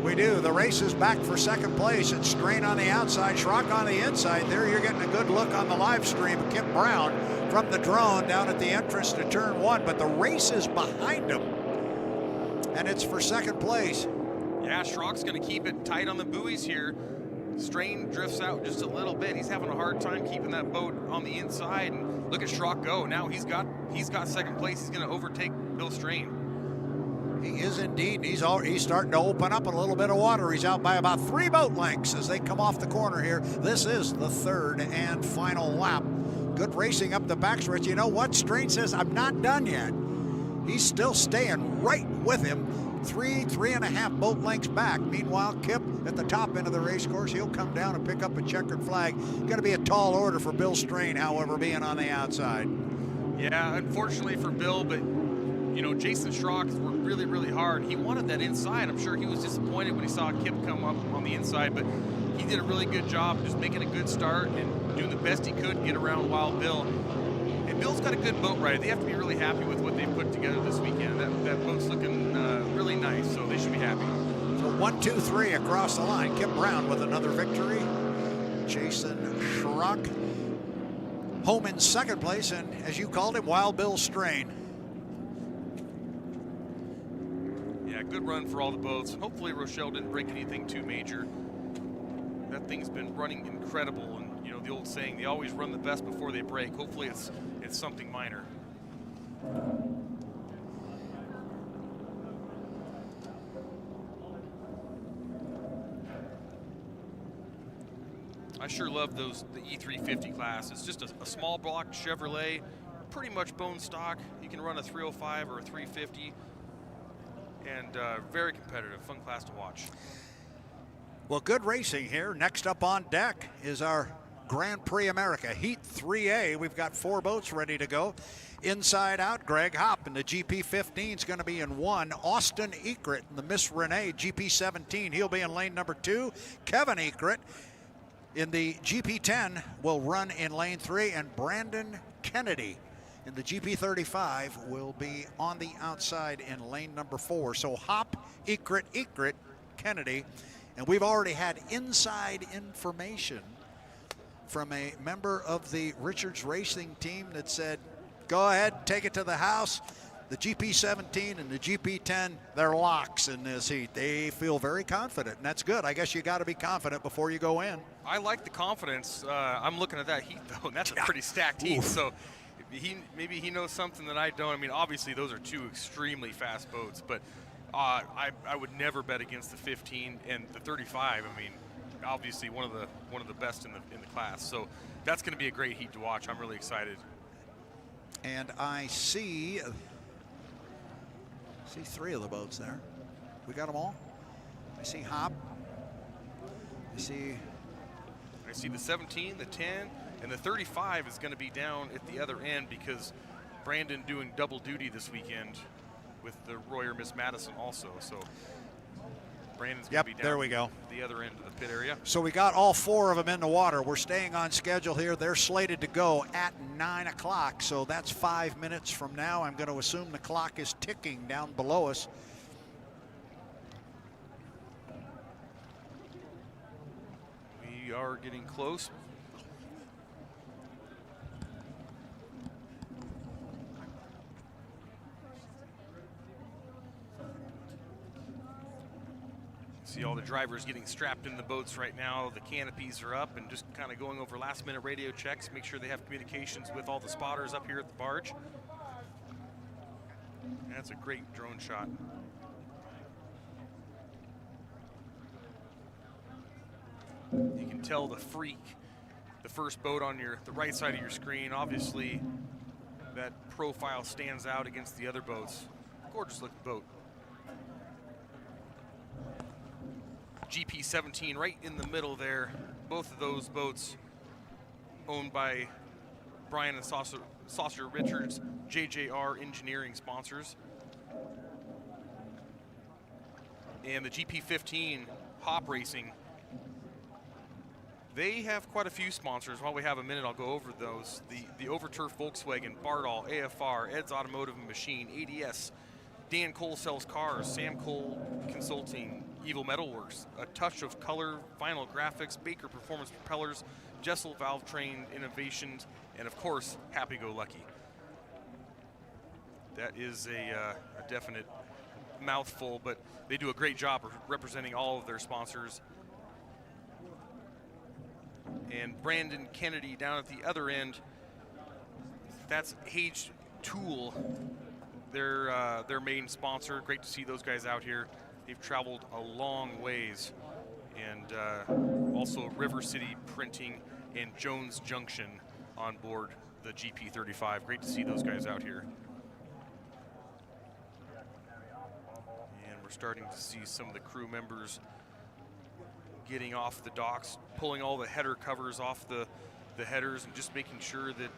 We do. The race is back for second place. It's Strain on the outside, Schrock on the inside. There you're getting a good look on the live stream of Kip Brown from the drone down at the entrance to turn 1, but the race is behind him, and it's for second place. Yeah, Schrock's going to keep it tight on the buoys here. Strain drifts out just a little bit. He's having a hard time keeping that boat on the inside. And look at Schrock go. Now he's got second place. He's going to overtake Bill Strain. He is indeed. He's starting to open up a little bit of water. He's out by about 3 boat lengths as they come off the corner here. This is the 3rd and final lap. Good racing up the backstretch. You know what? Strain says, I'm not done yet. He's still staying right with him. 3.5 boat lengths back. Meanwhile, Kip at the top end of the race course, he'll come down and pick up a checkered flag. Going to be a tall order for Bill Strain, however, being on the outside. Yeah, unfortunately for Bill, but you know, Jason Schrock worked really, really hard. He wanted that inside. I'm sure he was disappointed when he saw Kip come up on the inside, but he did a really good job just making a good start and doing the best he could to get around Wild Bill. And Bill's got a good boat ride. They have to be really happy with what they've put together this weekend. That boat's looking really nice, so they should be happy. So 1, 2, 3 across the line. Kip Brown with another victory. Jason Schrock home in second place, and as you called him, Wild Bill Strain. Yeah, good run for all the boats. Hopefully Rochelle didn't break anything too major. That thing's been running incredible, and you know the old saying, they always run the best before they break. Hopefully it's something minor. I sure love the E350 class. It's just a small block Chevrolet, pretty much bone stock. You can run a 305 or a 350, and very competitive, fun class to watch. Well, good racing here. Next up on deck is our Grand Prix America Heat 3A. We've got 4 boats ready to go. Inside out, Greg Hopp in the GP15 is going to be in 1. Austin Ekrit in the Miss Runne GP17. He'll be in lane number 2. Kevin Ekrit in the GP10 will run in lane 3. And Brandon Kennedy in the GP35 will be on the outside in lane number 4. So Hopp, Ekrit, Kennedy. And we've already had inside information from a member of the Richards Racing team that said, go ahead, take it to the house. The GP17 and the GP10, they're locks in this heat. They feel very confident, and that's good. I guess you got to be confident before you go in. I like the confidence. I'm looking at that heat, though, and that's a pretty stacked heat. So maybe he knows something that I don't. I mean, obviously, those are 2 extremely fast boats, but I would never bet against the 15 and the 35. I mean, obviously one of the best in the class. So that's going to be a great heat to watch. I'm really excited. And I see 3 of the boats there. We got them all. I see Hopp. I see the 17, the 10, and the 35 is going to be down at the other end because Brandon doing double duty this weekend with the Royer Miss Madison also. So Brandon's going to be down there we go. The other end of the pit area. So we got all 4 of them in the water. We're staying on schedule here. They're slated to go at 9 o'clock. So that's 5 minutes from now. I'm going to assume the clock is ticking down below us. We are getting close. See all the drivers getting strapped in the boats right now. The canopies are up and just kind of going over last minute radio checks, make sure they have communications with all the spotters up here at the barge. That's a great drone shot. You can tell the Freak, the first boat on the right side of your screen. Obviously, that profile stands out against the other boats. Gorgeous looking boat. GP17 right in the middle there. Both of those boats owned by Brian and Saucer Richards, JJR Engineering sponsors. And the GP15 Hop Racing, they have quite a few sponsors. While we have a minute, I'll go over those. The Overturf Volkswagen, Bardall, AFR, Ed's Automotive and Machine, ADS, Dan Cole Sells Cars, Sam Cole Consulting, Evil Metalworks, A Touch of Color, Vinyl Graphics, Baker Performance Propellers, Jessel Valve Train Innovations, and of course, Happy Go Lucky. That is a definite mouthful, but they do a great job of representing all of their sponsors. And Brandon Kennedy down at the other end, that's Hage Tool, their main sponsor. Great to see those guys out here. They've traveled a long ways. And also River City Printing and Jones Junction on board the GP35. Great to see those guys out here. And we're starting to see some of the crew members getting off the docks, pulling all the header covers off the headers and just making sure that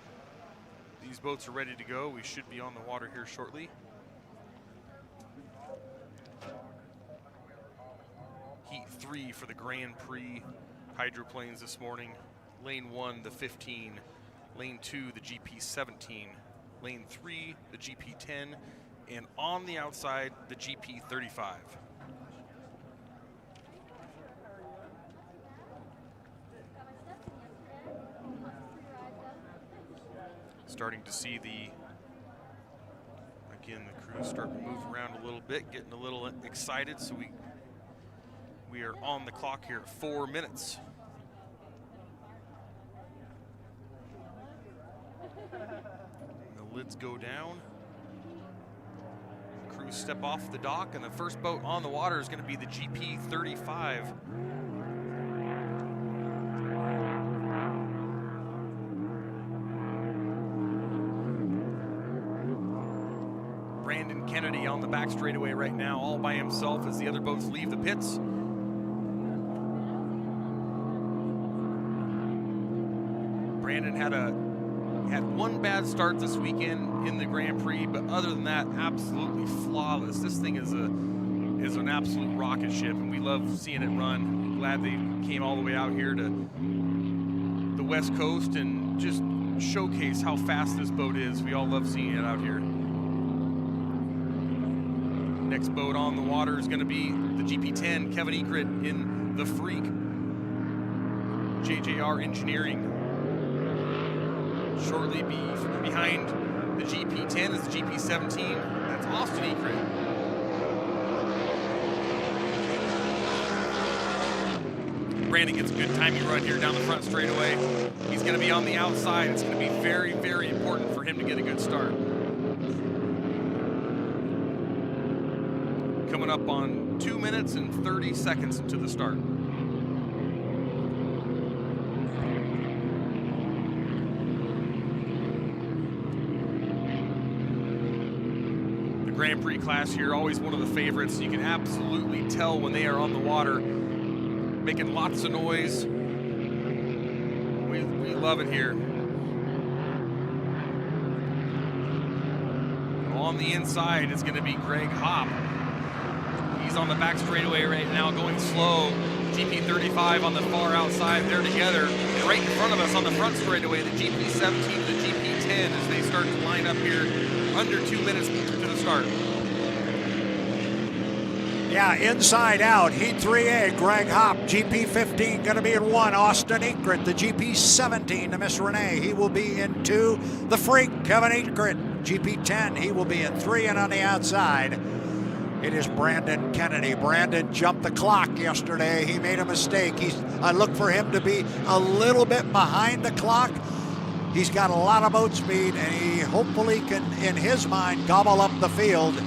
these boats are ready to go. We should be on the water here shortly. Heat 3 for the Grand Prix hydroplanes this morning. Lane 1, the 15. Lane 2, the GP17. Lane 3, the GP10. And on the outside, the GP35. Starting to see the crews start to move around a little bit, getting a little excited. So we are on the clock here at 4 minutes. And the lids go down. The crews step off the dock, and the first boat on the water is going to be the GP35. Brandon Kennedy on the back straightaway right now, all by himself as the other boats leave the pits. Brandon had one bad start this weekend in the Grand Prix, but other than that, absolutely flawless. This thing is an absolute rocket ship, and we love seeing it run. Glad they came all the way out here to the West Coast and just showcase how fast this boat is. We all love seeing it out here. Next boat on the water is going to be the GP10, Kevin Egret in the Freak. JJR Engineering. Shortly behind the GP10 is the GP17. That's Austin Egret. Brandon gets a good timing run here down the front straightaway. He's going to be on the outside. It's going to be very, very important for him to get a good start. Coming up on 2 minutes and 30 seconds into the start. The Grand Prix class here, always one of the favorites. You can absolutely tell when they are on the water, making lots of noise. We love it here. on the inside is going to be Greg Hopp. He's on the back straightaway right now, going slow. GP35 on the far outside, they're together. And right in front of us on the front straightaway, the GP17 and the GP10 as they start to line up here under 2 minutes to the start. Yeah, inside out, Heat 3A, Greg Hopp, GP15 going to be in 1. Austin Ekert, the GP17 to Miss Runne, he will be in 2. The Freak, Kevin Ekert, GP10, he will be in 3. And on the outside, it is Brandon Kennedy. Brandon jumped the clock yesterday. He made a mistake. I look for him to be a little bit behind the clock. He's got a lot of boat speed, and he hopefully can, in his mind, gobble up the field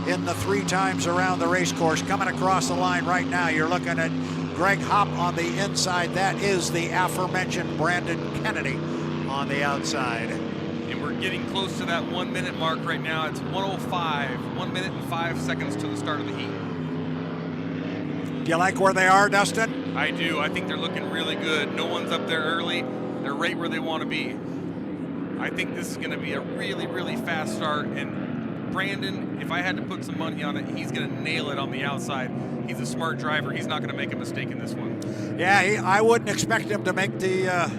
in the 3 times around the race course. Coming across the line right now, you're looking at Greg Hopp on the inside. That is the aforementioned Brandon Kennedy on the outside. And we're getting close to that 1 minute mark right now. It's 1:05, 1 minute and 5 seconds to the start of the heat. Do you like where they are, Dustin? I do. I think they're looking really good. No one's up there early. They're right where they want to be. I think this is going to be a really, really fast start. And Brandon, if I had to put some money on it, he's going to nail it on the outside. He's a smart driver. He's not going to make a mistake in this one. Yeah, I wouldn't expect him to make the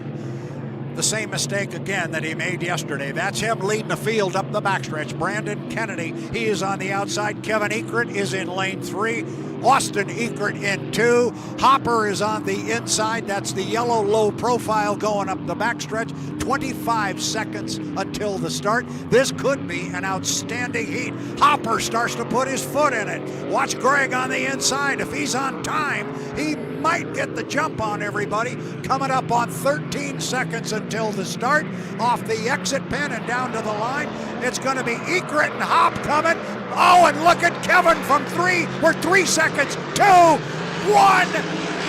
same mistake again that he made yesterday. That's him leading the field up the backstretch. Brandon Kennedy, he is on the outside. Kevin Ekert is in lane 3. Austin Ekert in 2. Hopper is on the inside. That's the yellow low profile going up the backstretch. 25 seconds until the start. This could be an outstanding heat. Hopper starts to put his foot in it. Watch Greg on the inside. If he's on time, he might get the jump on everybody. Coming up on 13 seconds until the start. Off the exit pin and down to the line. It's going to be Ekert and Hopp coming. Oh, and look at Kevin from 3. We're 3 seconds. 2, 1,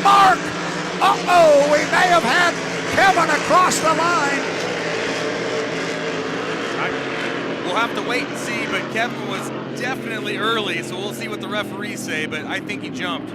mark. Uh-oh, we may have had Kevin across the line. We'll have to wait and see, but Kevin was definitely early, so we'll see what the referees say, but I think he jumped.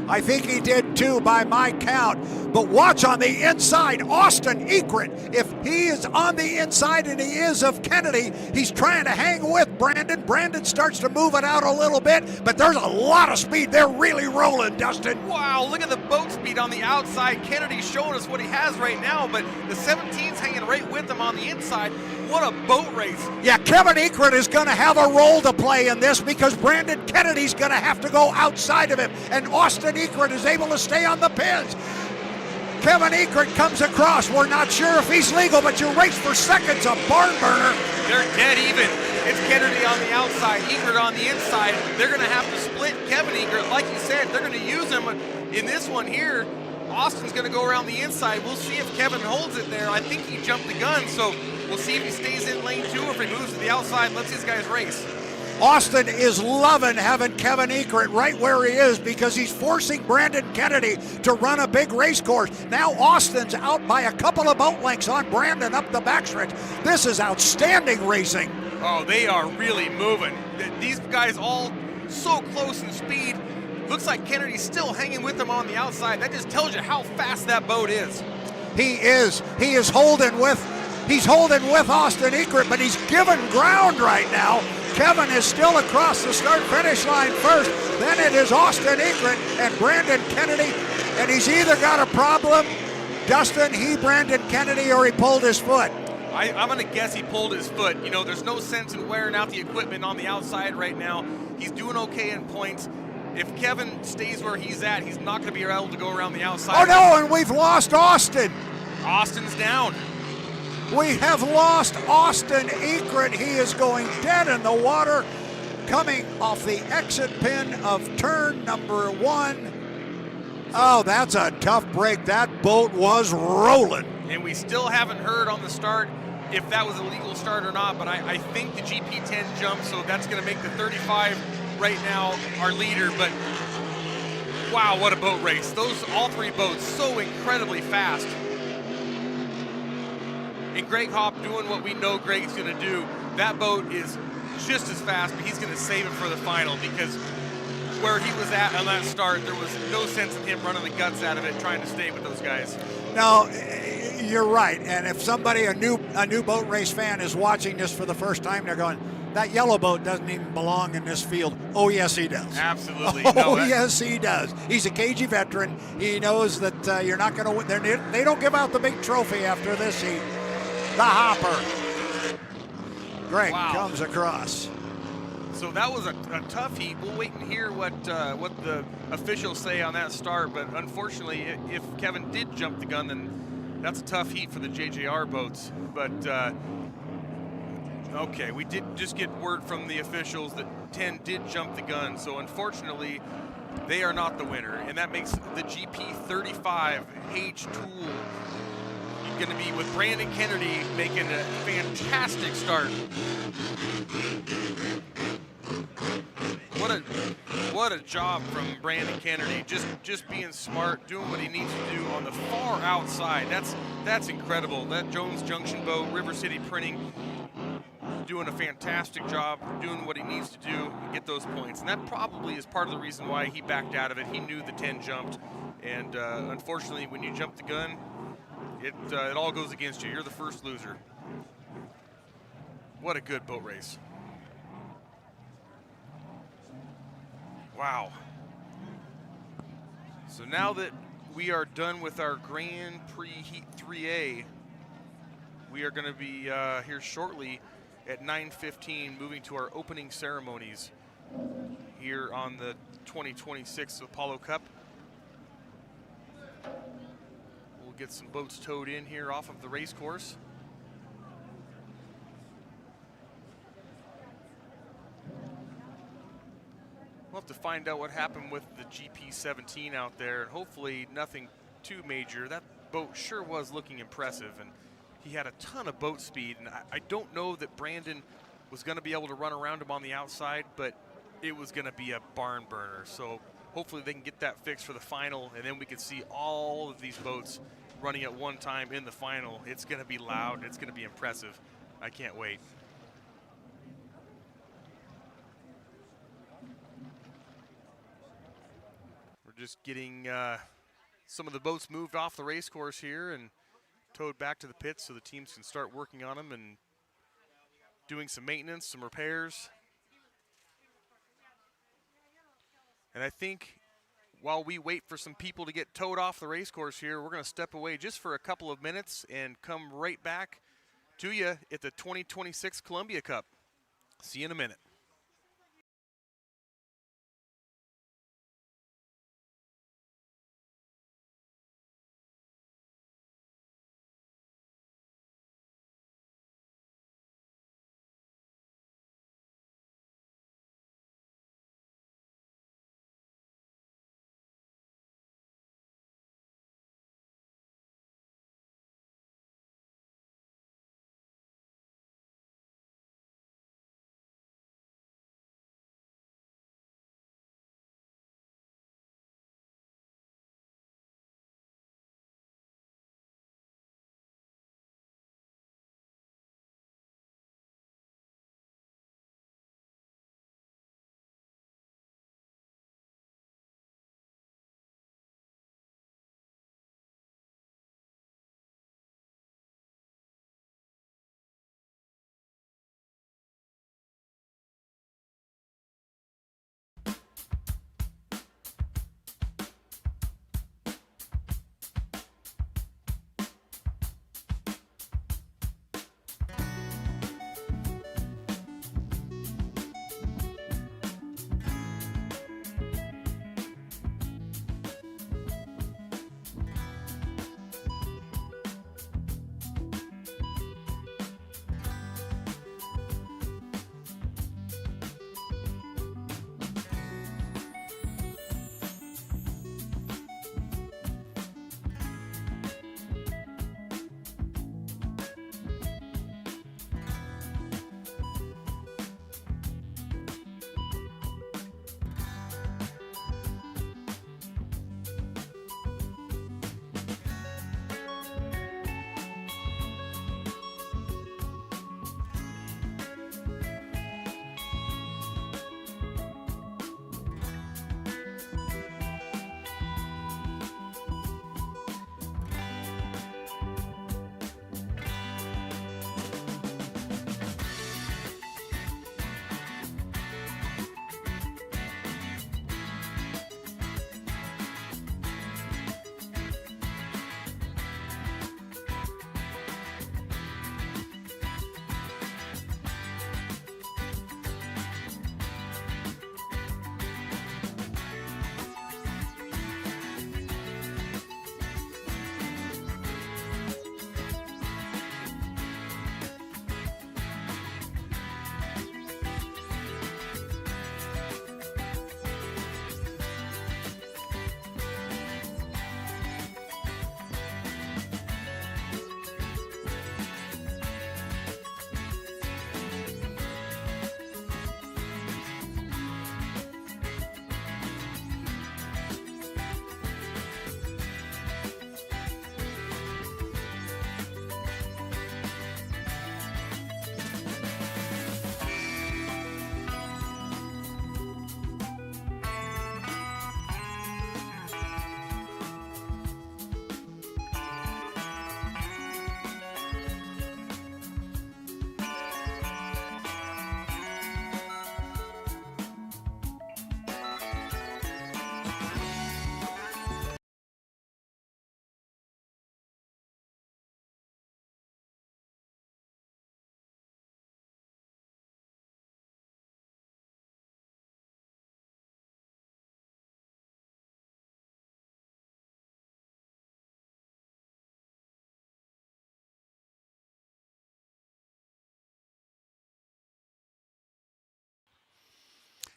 I think he did too by my count. But watch on the inside, Austin Ekert. If he is on the inside and he is of Kennedy, he's trying to hang with Brandon. Brandon starts to move it out a little bit, but there's a lot of speed. They're really rolling, Dustin. Wow, look at the boat speed on the outside. Kennedy's showing us what he has right now, but the 17's hanging right with him on the inside. What a boat race. Yeah, Kevin Ekert is going to have a role to play in this because Brandon Kennedy's going to have to go outside of him, and Austin Ekert is able to stay on the pins. Kevin Ekert comes across. We're not sure if he's legal, but you race for seconds, a barn burner. They're dead even. It's Kennedy on the outside, Ekert on the inside. They're going to have to split Kevin Ekert. Like you said, they're going to use him in this one here. Austin's going to go around the inside. We'll see if Kevin holds it there. I think he jumped the gun, so we'll see if he stays in lane 2 or if he moves to the outside. Let's see these guys race. Austin is loving having Kevin Ekert right where he is because he's forcing Brandon Kennedy to run a big race course. Now Austin's out by a couple of boat lengths on Brandon up the backstretch. This is outstanding racing. Oh, they are really moving. These guys all so close in speed. Looks like Kennedy's still hanging with them on the outside. That just tells you how fast that boat is. He is. He is holding with Austin Ekert, but he's given ground right now. Kevin is still across the start-finish line first. Then it is Austin Ekert and Brandon Kennedy, and he's either got a problem, Dustin, Brandon Kennedy, or he pulled his foot. I'm going to guess he pulled his foot. You know, there's no sense in wearing out the equipment on the outside right now. He's doing okay in points. If Kevin stays where he's at, he's not going to be able to go around the outside. Oh, no, and we've lost Austin. Austin's down. We have lost Austin Ekert. He is going dead in the water, coming off the exit pin of turn number 1. Oh, that's a tough break. That boat was rolling. And we still haven't heard on the start if that was a legal start or not, but I think the GP10 jumped, so that's going to make the 35 right now our leader. But wow, what a boat race. All 3 boats so incredibly fast. And Greg Hopp doing what we know Greg's going to do. That boat is just as fast, but he's going to save it for the final because where he was at on that start, there was no sense in him running the guts out of it, trying to stay with those guys. No, you're right. And if somebody, a new boat race fan, is watching this for the first time, they're going, that yellow boat doesn't even belong in this field. Oh, yes, he does. Absolutely. Oh, yes, he does. He's a cagey veteran. He knows that you're not going to win. They don't give out the big trophy after this heat. The hopper. Greg comes across. So that was a tough heat. We'll wait and hear what the officials say on that start. But unfortunately, if Kevin did jump the gun, then that's a tough heat for the JJR boats. But okay, we did just get word from the officials that 10 did jump the gun. So unfortunately, they are not the winner, and that makes the GP 35 H Tool going to be with Brandon Kennedy making a fantastic start. What a job from Brandon Kennedy, just being smart, doing what he needs to do on the far outside. That's incredible. That Jones Junction boat, River City Printing, doing a fantastic job, doing what he needs to do and get those points. And that probably is part of the reason why he backed out of it. He knew the 10 jumped, and unfortunately, when you jump the gun, it all goes against you. You're the first loser. What a good boat race. Wow. So now that we are done with our Grand Prix Heat 3A, we are going to be here shortly at 9:15, moving to our opening ceremonies here on the 2026 Apollo Cup. We'll get some boats towed in here off of the race course. We'll have to find out what happened with the GP17 out there, and hopefully nothing too major. That boat sure was looking impressive, and he had a ton of boat speed, and I don't know that Brandon was going to be able to run around him on the outside, but it was going to be a barn burner. So hopefully they can get that fixed for the final, and then we can see all of these boats running at one time in the final. It's going to be loud. It's going to be impressive. I can't wait. We're just getting some of the boats moved off the race course here and towed back to the pits so the teams can start working on them and doing some maintenance, some repairs. And I think while we wait for some people to get towed off the race course here, we're going to step away just for a couple of minutes and come right back to you at the 2026 Columbia Cup. See you in a minute.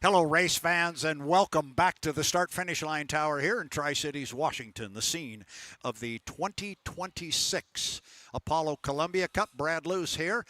Hello, race fans, and welcome back to the start-finish line tower here in Tri-Cities, Washington, the scene of the 2026 Apollo Columbia Cup. Brad Luce here.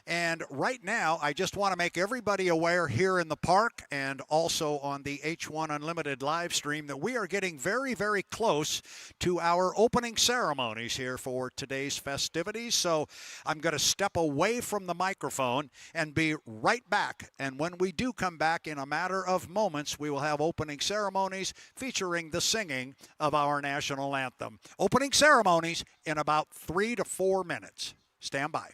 And right now, I just want to make everybody aware here in the park and also on the H1 Unlimited live stream that we are getting very, very close to our opening ceremonies here for today's festivities. So I'm going to step away from the microphone and be right back. And when we do come back in a matter of moments, we will have opening ceremonies featuring the singing of our national anthem. Opening ceremonies in about 3 to 4 minutes. Stand by.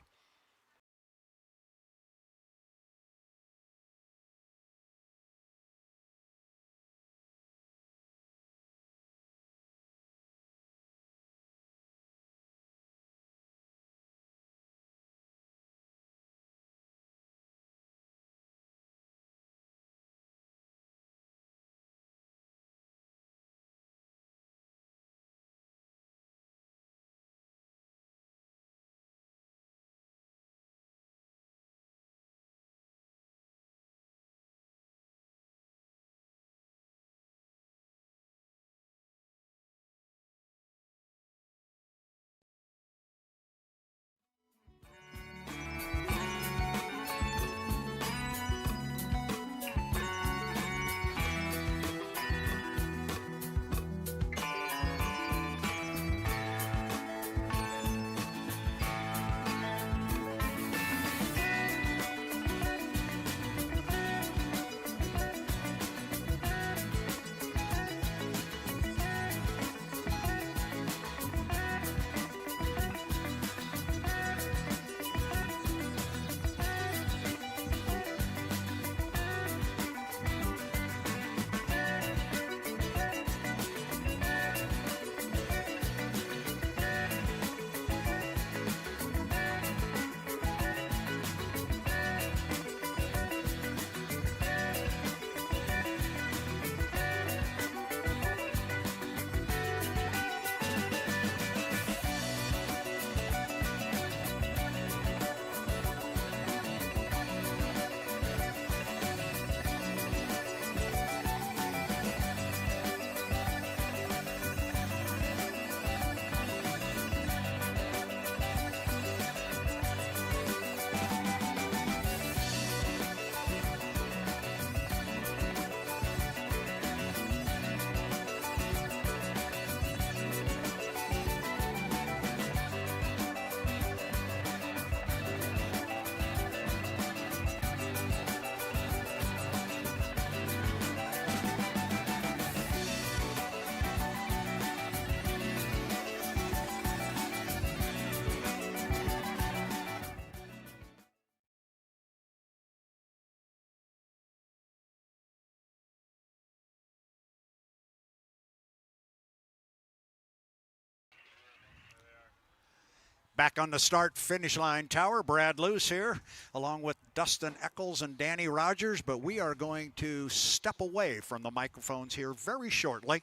Back on the start-finish line tower, Brad Luce here, along with Dustin Eccles and Danny Rogers, but we are going to step away from the microphones here very shortly.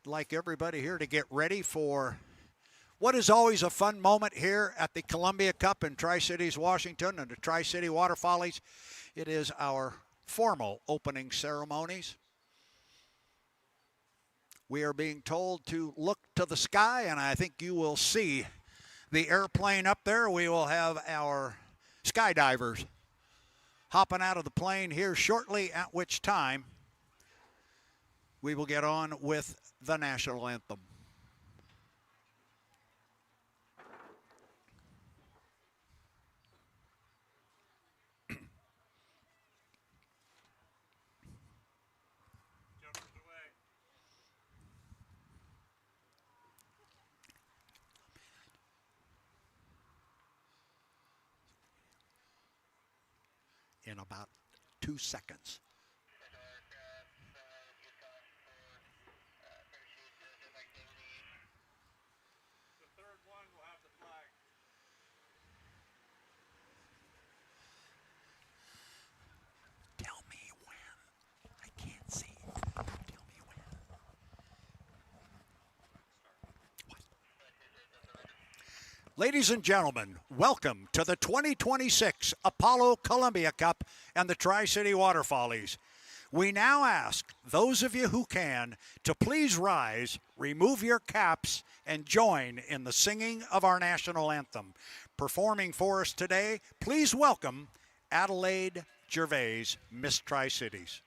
I'd like everybody here to get ready for what is always a fun moment here at the Columbia Cup in Tri-Cities, Washington, and the Tri-City Water Follies. It is our formal opening ceremonies. We are being told to look to the sky, and I think you will see the airplane up there. We will have our skydivers hopping out of the plane here shortly, at which time we will get on with the national anthem. In about 2 seconds. The third one will have the flag. Tell me when. I can't see. Tell me when. What? Ladies and gentlemen, welcome to the 2026 Apollo Columbia Cup and the Tri-City Water Follies. We now ask those of you who can to please rise, remove your caps, and join in the singing of our national anthem. Performing for us today, please welcome Adelaide Gervais, Miss Tri-Cities.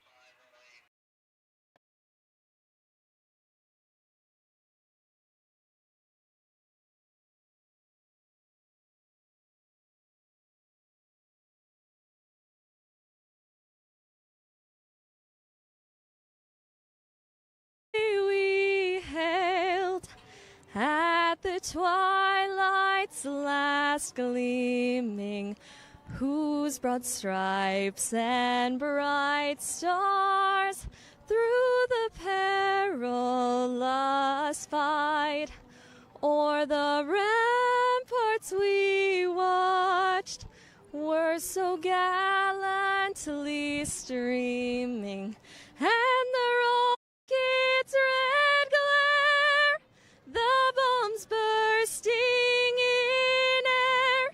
We hailed at the twilight's last gleaming, whose broad stripes and bright stars through the perilous fight o'er the ramparts we watched were so gallantly streaming, and the rocket's red glare, the bombs bursting in air,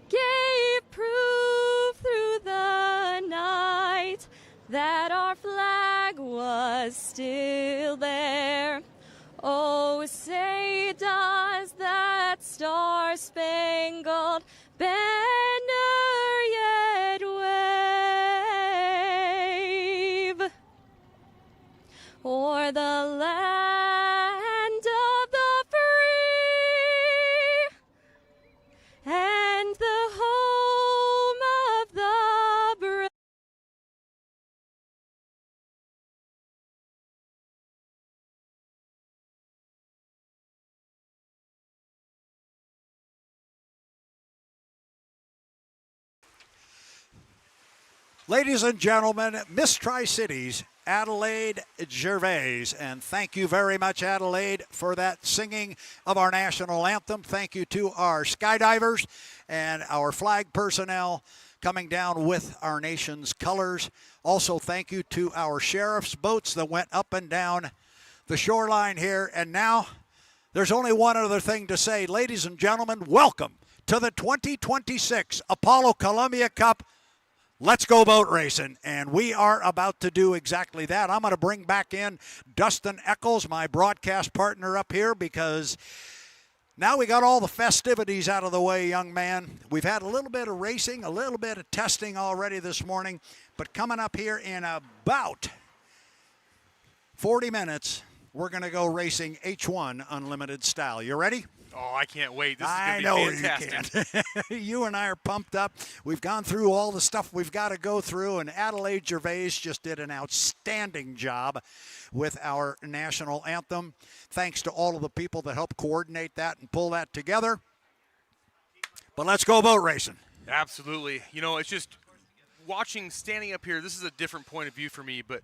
gave proof through the night that our flag was still there. Oh, say does that star-spangled banner yet wave o'er the land of the free and the home of the brave? Ladies and gentlemen, Miss Tri-Cities, Adelaide Gervais. And thank you very much, Adelaide, for that singing of our national anthem. Thank you to our skydivers and our flag personnel coming down with our nation's colors. Also, thank you to our sheriff's boats that went up and down the shoreline here. And now there's only one other thing to say. Ladies and gentlemen, welcome to the 2026 Apollo Columbia Cup. Let's go boat racing, and we are about to do exactly that. I'm going to bring back in Dustin Eccles, my broadcast partner up here, because now we got all the festivities out of the way, young man. We've had a little bit of racing, a little bit of testing already this morning, but coming up here in about 40 minutes, we're going to go racing H1 Unlimited style. You ready? Oh, I can't wait. This is I going know to be fantastic. you can. You and I are pumped up. We've gone through all the stuff we've got to go through, and Adelaide Gervais just did an outstanding job with our national anthem. Thanks to all of the people that helped coordinate that and pull that together. But let's go boat racing. Absolutely. You know, it's just watching, standing up here, this is a different point of view for me, but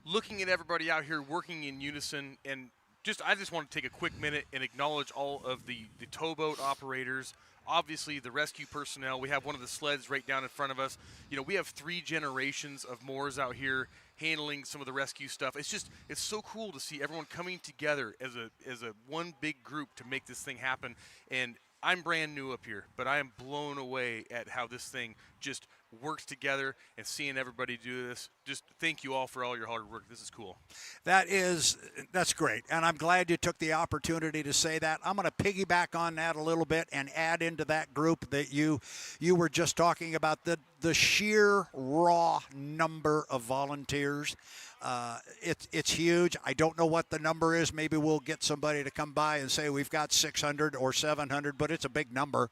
looking at everybody out here working in unison, and I just want to take a quick minute and acknowledge all of the towboat operators, obviously the rescue personnel. We have one of the sleds right down in front of us. You know, we have 3 generations of Moors out here handling some of the rescue stuff. It's so cool to see everyone coming together as a one big group to make this thing happen. And I'm brand new up here, but I am blown away at how this thing just works together, and seeing everybody do this. Just thank you all for all your hard work. This is cool. That's great, and I'm glad you took the opportunity to say that. I'm going to piggyback on that a little bit and add into that group that you were just talking about, the sheer raw number of volunteers. It's huge. I don't know what the number is. Maybe we'll get somebody to come by and say we've got 600 or 700, but it's a big number.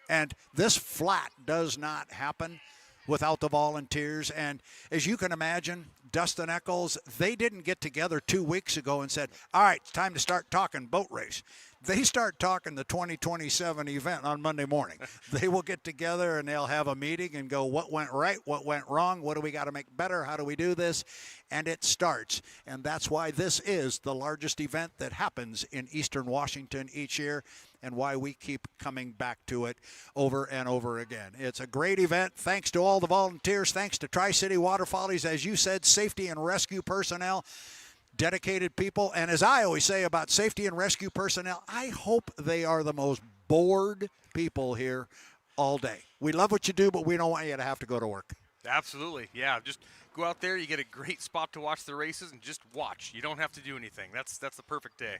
And this flat does not happen without the volunteers. And as you can imagine, Dustin Eccles, they didn't get together 2 weeks ago and said, all right, it's time to start talking boat race. They start talking the 2027 event on Monday morning. They will get together and they'll have a meeting and go, what went right, what went wrong, what do we got to make better, how do we do this? And it starts. And that's why this is the largest event that happens in Eastern Washington each year, and why we keep coming back to it over and over again. It's a great event. Thanks to all the volunteers. Thanks to Tri-City Water Follies, as you said, safety and rescue personnel, dedicated people. And as I always say about safety and rescue personnel, I hope they are the most bored people here all day. We love what you do, but we don't want you to have to go to work. Absolutely. Yeah, just Go out there, you get a great spot to watch the races, and just watch. You don't have to do anything. That's the perfect day.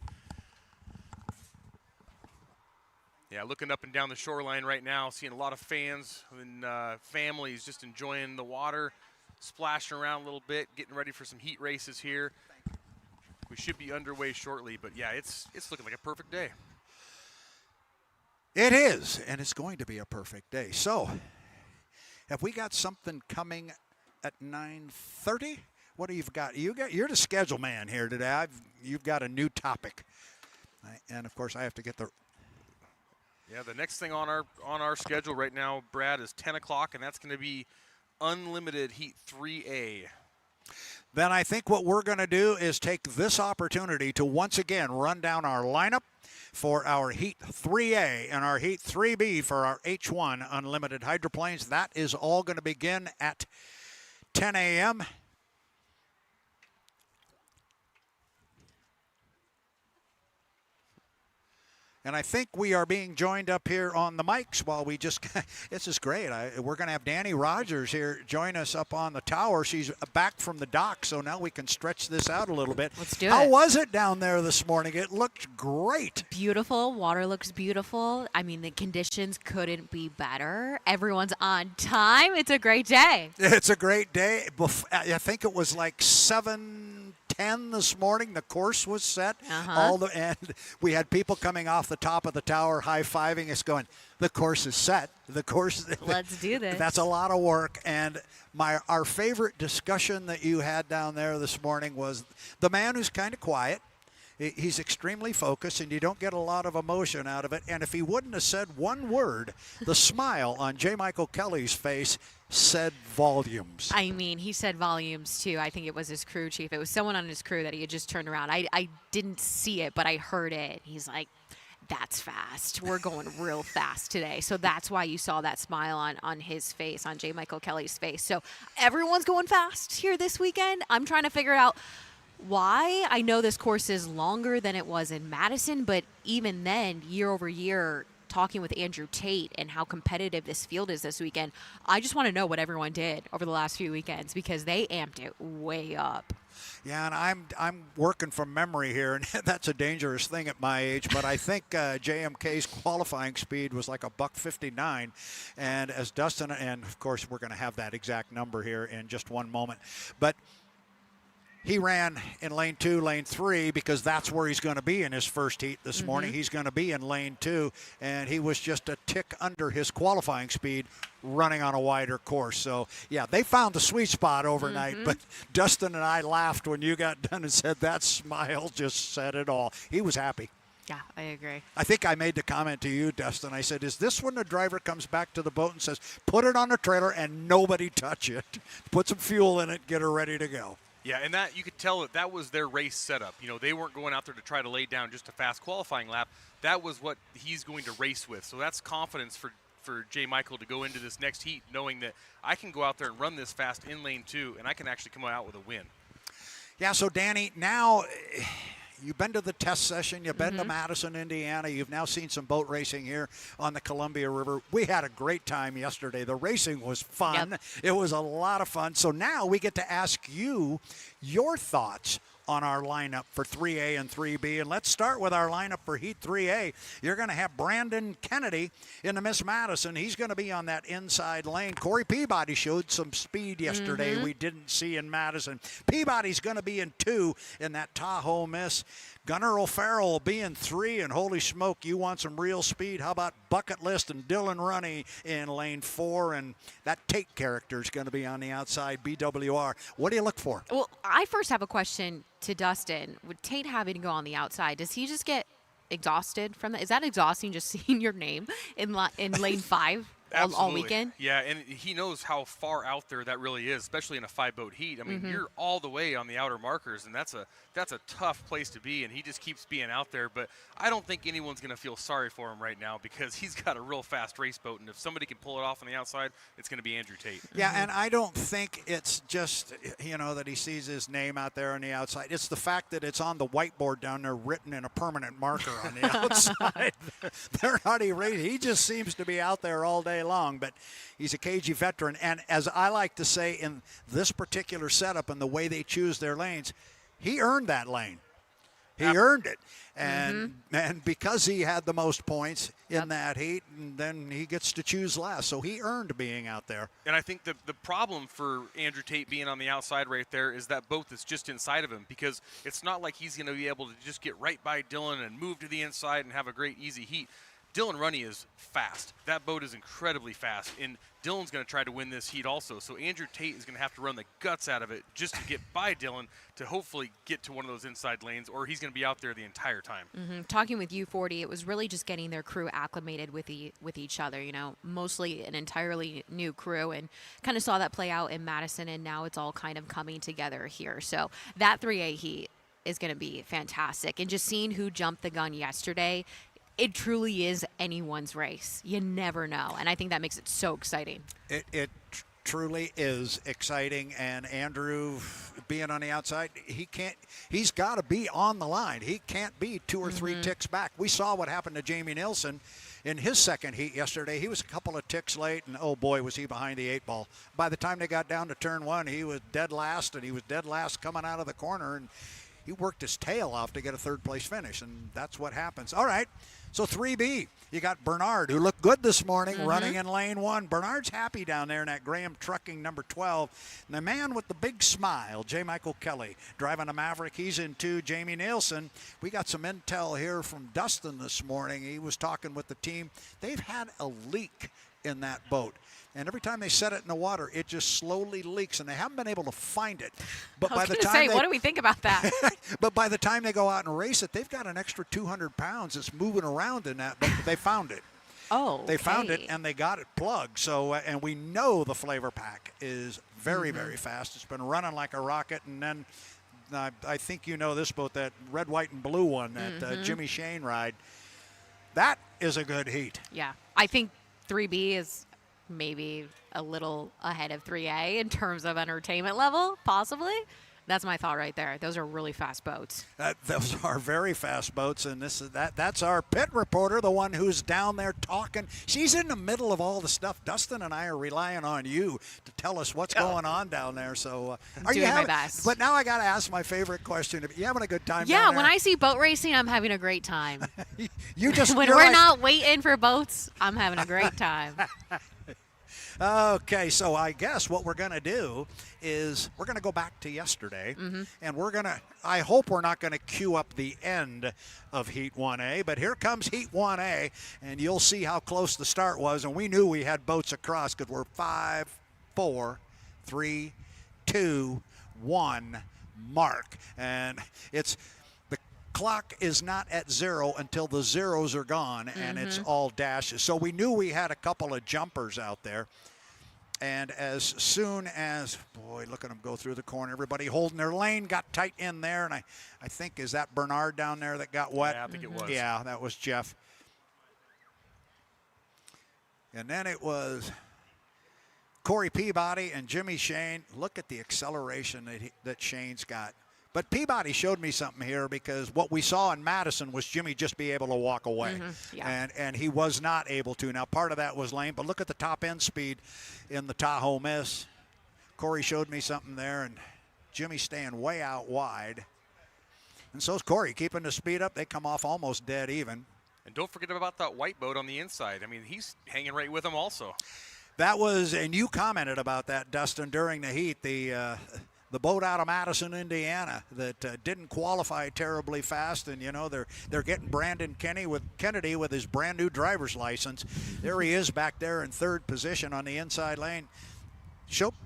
Yeah, looking up and down the shoreline right now, seeing a lot of fans and families just enjoying the water, splashing around a little bit, getting ready for some heat races here. We should be underway shortly, but yeah, it's looking like a perfect day. It is, and it's going to be a perfect day. So, have we got something coming at 9:30? What do you've got? You're the schedule man here today. You've got a new topic, and of course I have to get the. Yeah, the next thing on our schedule right now, Brad, is 10 o'clock, and that's going to be Unlimited Heat 3A. Then I think what we're going to do is take this opportunity to once again run down our lineup for our Heat 3A and our Heat 3B for our H1 Unlimited Hydroplanes. That is all going to begin at 10 a.m. And I think we are being joined up here on the mics while we just, this is great. We're going to have Danny Rogers here join us up on the tower. She's back from the dock, so now we can stretch this out a little bit. Let's do it. How was it down there this morning? It looked great. Beautiful. Water looks beautiful. I mean, the conditions couldn't be better. Everyone's on time. It's a great day. It's a great day. I think it was like 7:10 this morning. The course was set. And we had people coming off the top of the tower high-fiving us going, the course is set. The course. Let's do this. That's a lot of work. And our favorite discussion that you had down there this morning was the man who's kind of quiet. He's extremely focused, and you don't get a lot of emotion out of it. And if he wouldn't have said one word, the smile on J. Michael Kelly's face said volumes. I mean, he said volumes, too. I think it was his crew chief. It was someone on his crew that he had just turned around. I didn't see it, but I heard it. He's like, that's fast. We're going real fast today. So that's why you saw that smile on his face, on J. Michael Kelly's face. So everyone's going fast here this weekend. I'm trying to figure out why. I know this course is longer than it was in Madison, but even then, year over year, talking with Andrew Tate and how competitive this field is this weekend, I just want to know what everyone did over the last few weekends because they amped it way up. Yeah, and I'm working from memory here, and that's a dangerous thing at my age. But I think JMK's qualifying speed was like $1:59, and as Dustin, and of course we're going to have that exact number here in just one moment, but he ran in lane 2, lane 3, because that's where he's going to be in his first heat this morning. He's going to be in lane 2, and he was just a tick under his qualifying speed running on a wider course. So, yeah, they found the sweet spot overnight, but Dustin and I laughed when you got done and said that smile just said it all. He was happy. Yeah, I agree. I think I made the comment to you, Dustin. I said, is this when the driver comes back to the boat and says, put it on the trailer and nobody touch it. Put some fuel in it, get her ready to go. Yeah, and that you could tell that was their race setup. You know, they weren't going out there to try to lay down just a fast qualifying lap. That was what he's going to race with. So that's confidence for J. Michael to go into this next heat knowing that I can go out there and run this fast in lane 2, and I can actually come out with a win. Yeah, so Danny, now you've been to the test session. You've been to Madison, Indiana. You've now seen some boat racing here on the Columbia River. We had a great time yesterday. The racing was fun. Yep. It was a lot of fun. So now we get to ask you your thoughts on our lineup for 3A and 3B. And let's start with our lineup for Heat 3A. You're going to have Brandon Kennedy in the Miss Madison. He's going to be on that inside lane. Corey Peabody showed some speed yesterday we didn't see in Madison. Peabody's going to be in 2 in that Tahoe Miss. Gunnar O'Farrell will be in 3, and holy smoke, you want some real speed. How about Bucket List and Dylan Runne in lane 4, and that Tate character is going to be on the outside, BWR. What do you look for? Well, I first have a question to Dustin. With Tate having to go on the outside, does he just get exhausted from that? Is that exhausting just seeing your name in lane 5? All weekend? Yeah, and he knows how far out there that really is, especially in a 5-boat heat. I mean, you're all the way on the outer markers, and that's a tough place to be, and he just keeps being out there. But I don't think anyone's going to feel sorry for him right now because he's got a real fast race boat, and if somebody can pull it off on the outside, it's going to be Andrew Tate. Yeah, and I don't think it's just, that he sees his name out there on the outside. It's the fact that it's on the whiteboard down there written in a permanent marker on the outside. They're not erased. He just seems to be out there all day. day long, but he's a cagey veteran. And as I like to say, in this particular setup and the way they choose their lanes, he earned that lane. He earned it. And because he had the most points in that heat, and then he gets to choose last. So he earned being out there. And I think the problem for Andrew Tate being on the outside right there is that boat that's just inside of him, because it's not like he's going to be able to just get right by Dylan and move to the inside and have a great easy heat. Dylan Runne is fast. That boat is incredibly fast, and Dylan's going to try to win this heat also. So Andrew Tate is going to have to run the guts out of it just to get by Dylan to hopefully get to one of those inside lanes, or he's going to be out there the entire time. Talking with U40, it was really just getting their crew acclimated with each other, you know, mostly an entirely new crew, and kind of saw that play out in Madison, and now it's all kind of coming together here. So that 3A heat is going to be fantastic. And just seeing who jumped the gun yesterday, it truly is anyone's race. You never know. And I think that makes it so exciting. It truly is exciting. And Andrew, being on the outside, he's got to be on the line. He can't be 2 or 3 ticks back. We saw what happened to Jamie Nilsen in his second heat yesterday. He was a couple of ticks late, and oh boy, was he behind the 8 ball. By the time they got down to turn 1, he was dead last, and he was dead last coming out of the corner. And he worked his tail off to get a 3rd place finish, and that's what happens. All right. So 3B, you got Bernard, who looked good this morning, running in lane 1. Bernard's happy down there in that Graham Trucking number 12. And the man with the big smile, J. Michael Kelly, driving a Maverick. He's in 2. Jamie Nilsen. We got some intel here from Dustin this morning. He was talking with the team. They've had a leak in that boat. And every time they set it in the water, it just slowly leaks, and they haven't been able to find it. But I was going to say, what do we think about that? But by the time they go out and race it, they've got an extra 200 pounds that's moving around in that. But they found it. Oh, They found it, and they got it plugged. So, and we know the FLAV-R-PAC is very, very fast. It's been running like a rocket. And then I think you know this boat, that red, white, and blue one, that Jimmy Shane ride. That is a good heat. Yeah. I think 3B is maybe a little ahead of 3A in terms of entertainment level, possibly. That's my thought right there. Those are really fast boats. Those are very fast boats, and that's our pit reporter, the one who's down there talking. She's in the middle of all the stuff. Dustin and I are relying on you to tell us what's going on down there. So, are you having? My best. But now I got to ask my favorite question: are you having a good time? Yeah, down there? When I see boat racing, I'm having a great time. When we're not waiting for boats, I'm having a great time. Okay, so I guess what we're going to do is we're going to go back to yesterday, and I hope we're not going to queue up the end of Heat 1A, but here comes Heat 1A, and you'll see how close the start was, and we knew we had boats across because we're 5, 4, 3, 2, 1 mark, and the clock is not at 0 until the zeros are gone, and it's all dashes. So we knew we had a couple of jumpers out there. And as soon as, boy, look at them go through the corner. Everybody holding their lane, got tight in there. And I think, is that Bernard down there that got wet? Yeah, I think it was. Yeah, that was Jeff. And then it was Corey Peabody and Jimmy Shane. Look at the acceleration that Shane's got. But Peabody showed me something here, because what we saw in Madison was Jimmy just be able to walk away. And he was not able to. Now, part of that was lane, but look at the top end speed in the Tahoe Miss. Corey showed me something there, and Jimmy staying way out wide. And so's Corey keeping the speed up. They come off almost dead even. And don't forget about that white boat on the inside. I mean, he's hanging right with him also. That was, and you commented about that, Dustin, during the heat. The boat out of Madison, Indiana, that didn't qualify terribly fast, and you know they're getting Brandon Kennedy with his brand new driver's license. There he is back there in 3rd position on the inside lane.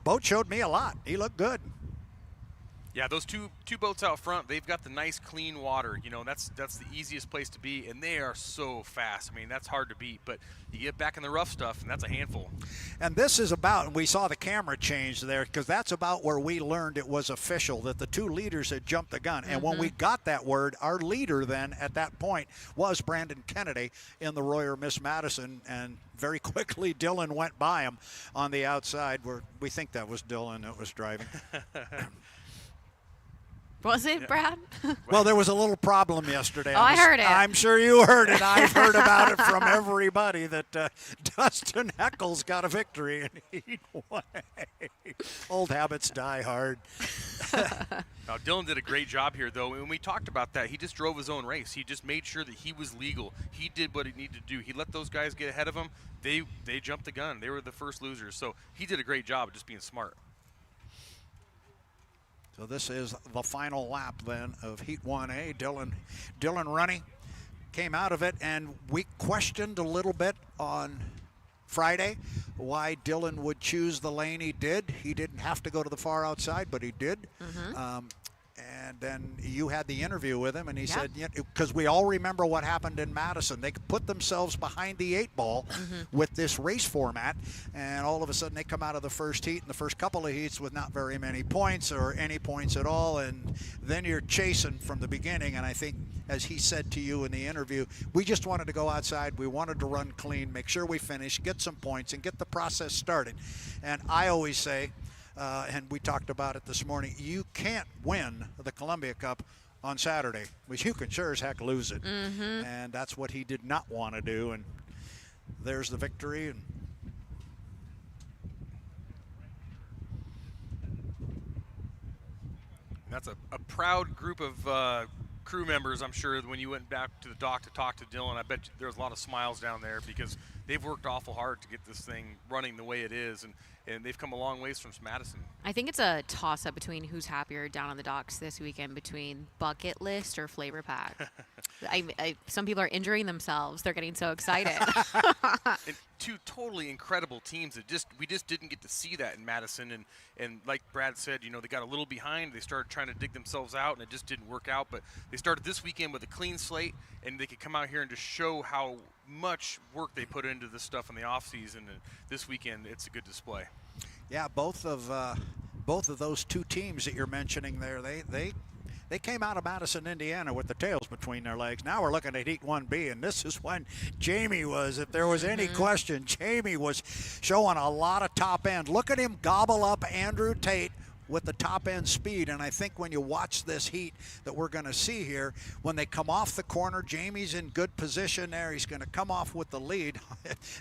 Boat showed me a lot. He looked good. Yeah, those two boats out front, they've got the nice clean water. You know, that's the easiest place to be, and they are so fast. I mean, that's hard to beat, but you get back in the rough stuff, and that's a handful. And this is about, and we saw the camera change there, because that's about where we learned it was official, that the 2 leaders had jumped the gun. And when we got that word, our leader then at that point was Brandon Kennedy in the Royer Miss Madison, and very quickly Dylan went by him on the outside, where we think that was Dylan that was driving. Was it, Brad? Well, there was a little problem yesterday. I heard it. I'm sure you heard it. I've heard about it from everybody that Dustin Heckles got a victory in Heat 1A. Old habits die hard. Now, Dylan did a great job here, though. When we talked about that, he just drove his own race. He just made sure that he was legal. He did what he needed to do. He let those guys get ahead of him. They jumped the gun. They were the first losers. So he did a great job of just being smart. So this is the final lap then of Heat 1A. Dylan Runne came out of it, and we questioned a little bit on Friday why Dylan would choose the lane he did. He didn't have to go to the far outside, but he did. And then you had the interview with him, and he said, because we all remember what happened in Madison. They put themselves behind the 8-ball with this race format, and all of a sudden they come out of the first heat and the first couple of heats with not very many points or any points at all, and then you're chasing from the beginning. And I think, as he said to you in the interview, we just wanted to go outside. We wanted to run clean, make sure we finish, get some points, and get the process started. And I always say, and we talked about it this morning, you can't win the Columbia Cup on Saturday, but you can sure as heck lose it. And that's what he did not want to do. And there's the victory. And that's a proud group of crew members, I'm sure. When you went back to the dock to talk to Dylan, I bet there was a lot of smiles down there because they've worked awful hard to get this thing running the way it is, and they've come a long ways from Madison. I think it's a toss-up between who's happier down on the docks this weekend, between bucket list or FLAV-R-PAC. Some people are injuring themselves. They're getting so excited. And two totally incredible teams that we just didn't get to see that in Madison. And like Brad said, they got a little behind. They started trying to dig themselves out, and it just didn't work out. But they started this weekend with a clean slate, and they could come out here and just show how much work they put into this stuff in the offseason. And this weekend, it's a good display. yeah, both of those two teams that you're mentioning there, they came out of Madison, Indiana with the tails between their legs. Now we're looking at Heat 1B, and this is when Jamie was, if there was any question, Jamie was showing a lot of top end. Look at him gobble up Andrew Tate with the top end speed. And I think when you watch this heat that we're going to see here, when they come off the corner, Jamie's in good position there. He's going to come off with the lead.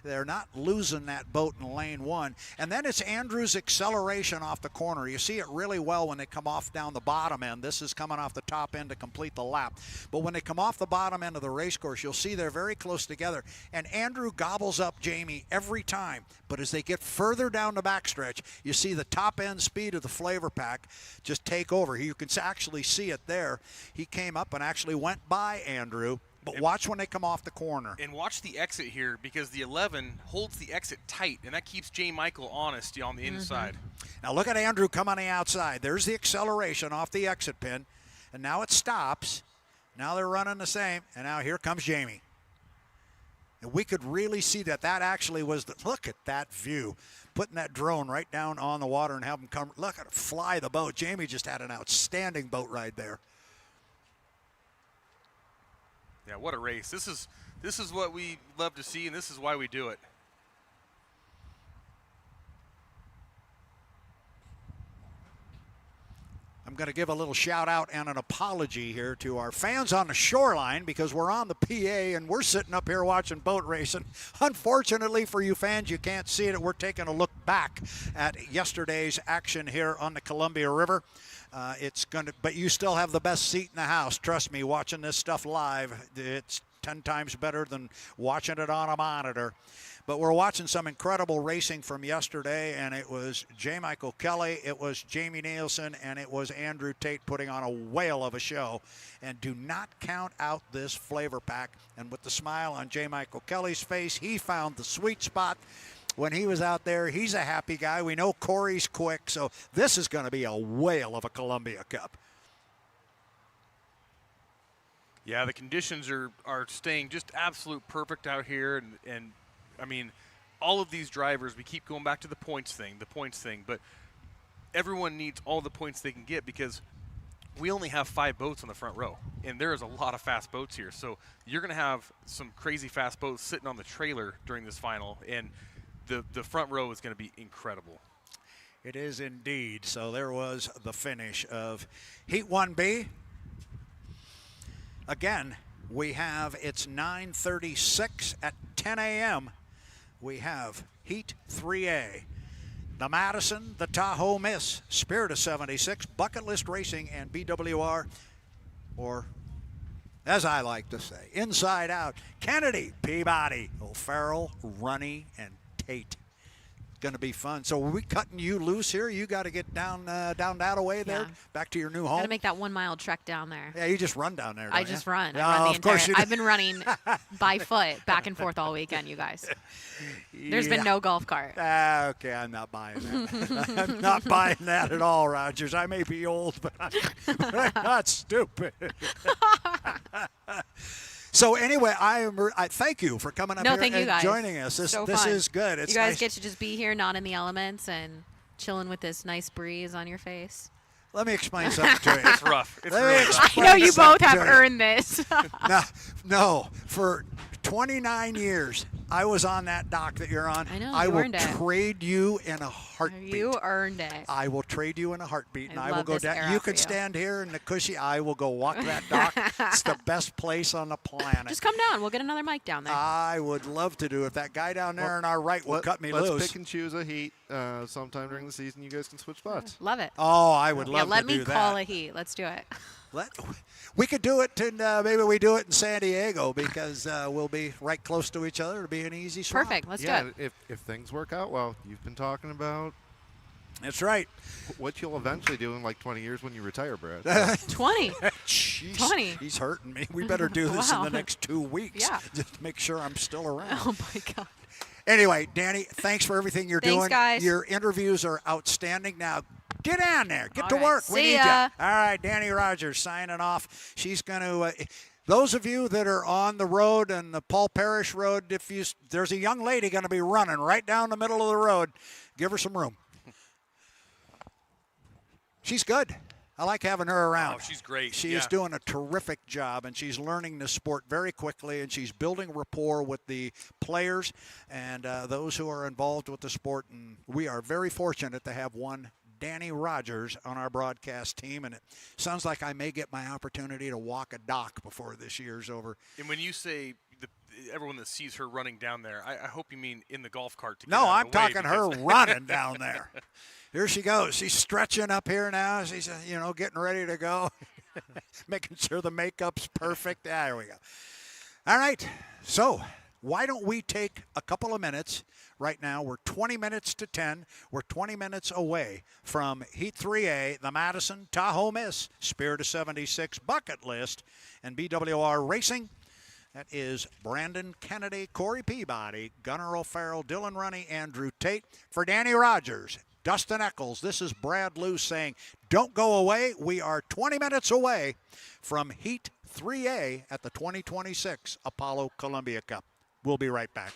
They're not losing that boat in lane one. And then it's Andrew's acceleration off the corner. You see it really well when they come off down the bottom end. This is coming off the top end to complete the lap. But when they come off the bottom end of the race course, you'll see they're very close together. And Andrew gobbles up Jamie every time. But as they get further down the backstretch, you see the top end speed of the FLAV-R-PAC just take over. You can actually see it there. He came up and actually went by Andrew. But watch when they come off the corner. And watch the exit here, because the 11 holds the exit tight, and that keeps J. Michael honest on the inside. Now look at Andrew come on the outside. There's the acceleration off the exit pin. And now it stops. Now they're running the same. And now here comes Jamie. And we could really see that. That actually was the, look at that view. Putting that drone right down on the water and have them come, look at it, fly the boat. Jamie just had an outstanding boat ride there. Yeah, what a race. This is what we love to see, and this is why we do it. I'm going to give a little shout out and an apology here to our fans on the shoreline, because we're on the PA and we're sitting up here watching boat racing. Unfortunately for you fans, you can't see it. We're taking a look back at yesterday's action here on the Columbia River. But you still have the best seat in the house. Trust me, watching this stuff live, it's 10 times better than watching it on a monitor. But we're watching some incredible racing from yesterday, and it was J. Michael Kelly, it was Jamie Nilsen, and it was Andrew Tate putting on a whale of a show. And do not count out this FLAV-R-PAC. And with the smile on J. Michael Kelly's face, he found the sweet spot when he was out there. He's a happy guy. We know Corey's quick, so this is going to be a whale of a Columbia Cup. Yeah, the conditions are staying just absolute perfect out here, and I mean, all of these drivers, we keep going back to the points thing, but everyone needs all the points they can get, because we only have 5 boats on the front row, and there's a lot of fast boats here. So you're going to have some crazy fast boats sitting on the trailer during this final, and the front row is going to be incredible. It is indeed. So there was the finish of Heat 1B. Again, we have, it's 9:36 at 10 a.m. We have Heat 3A. The Madison, the Tahoe Miss, Spirit of 76, Bucket List Racing, and BWR, or as I like to say, Inside Out, Kennedy, Peabody, O'Farrell, Runne, and Tate. Going to be fun. So are we cutting you loose here? You got to get down that away there, back to your new home. Got to make that 1 mile trek down there. Yeah, you just run down there. I just run. No, I run the of course entire. you I've been running by foot back and forth all weekend, you guys. There's been no golf cart. Okay, I'm not buying that. I'm not buying that at all, Rogers. I may be old, but I'm not stupid. So anyway, I thank you for coming up here thank you and guys. joining us. This is good. It's you guys nice. get to just be here, not in the elements, and chilling with this nice breeze on your face. Let me explain something to you. It's rough. It's really rough. I know you both have earned this. No, for 29 years, I was on that dock that you're on. I know, I you will earned it. trade you in a heartbeat. You earned it. I will trade you in a heartbeat, and I will love go this down. era You for can you. stand here in the cushy. I will go walk that dock. It's the best place on the planet. Just come down. We'll get another mic down there. I would love to do it. If that guy down there on our right will cut me let's loose. pick and choose a heat sometime during the season. You guys can switch spots. Love it. Oh, I would love let to me do call that. a heat. Let's do it. We could do it in, maybe we do it in San Diego because we'll be right close to each other. It'll be an easy swap. Perfect. Let's Yeah, do it. if things work out well, you've been talking about That's right. what you'll eventually do in like 20 years when you retire, Brad. 20. Jeez, 20. He's hurting me. We better do this in Wow. the next 2 weeks. Yeah. Just to make sure I'm still around. Oh, my God. Anyway, Danny, thanks for everything you're Thanks, doing. guys. Your interviews are outstanding. Now, get down there. Get All to right. work. We See need ya. you. All right, Danny Rogers signing off. She's going to. Those of you that are on the road and the Paul Parrish Road, there's a young lady going to be running right down the middle of the road. Give her some room. She's good. I like having her around. Oh, she's great. She is doing a terrific job, and she's learning the sport very quickly, and she's building rapport with the players and those who are involved with the sport. And we are very fortunate to have one Danny Rogers on our broadcast team, and it sounds like I may get my opportunity to walk a dock before this year's over. And when you say everyone that sees her running down there, I hope you mean in the golf cart. To get No, out I'm of the way talking her because- running down there. Here she goes. She's stretching up here now. She's, getting ready to go, making sure the makeup's perfect. There we go. All right. So why don't we take a couple of minutes right now? We're 20 minutes to 10. We're 20 minutes away from Heat 3A, the Madison, Tahoe Miss, Spirit of 76, Bucket List, and BWR Racing. That is Brandon Kennedy, Corey Peabody, Gunnar O'Farrell, Dylan Runne, Andrew Tate. For Danny Rogers, Dustin Eccles, this is Brad Luce saying, don't go away. We are 20 minutes away from Heat 3A at the 2026 Apollo Columbia Cup. We'll be right back.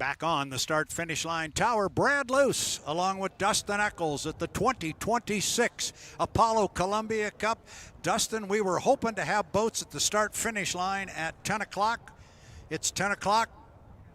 Back on the start-finish line tower, Brad Luce, along with Dustin Eccles at the 2026 Apollo Columbia Cup. Dustin, we were hoping to have boats at the start-finish line at 10 o'clock. It's 10 o'clock.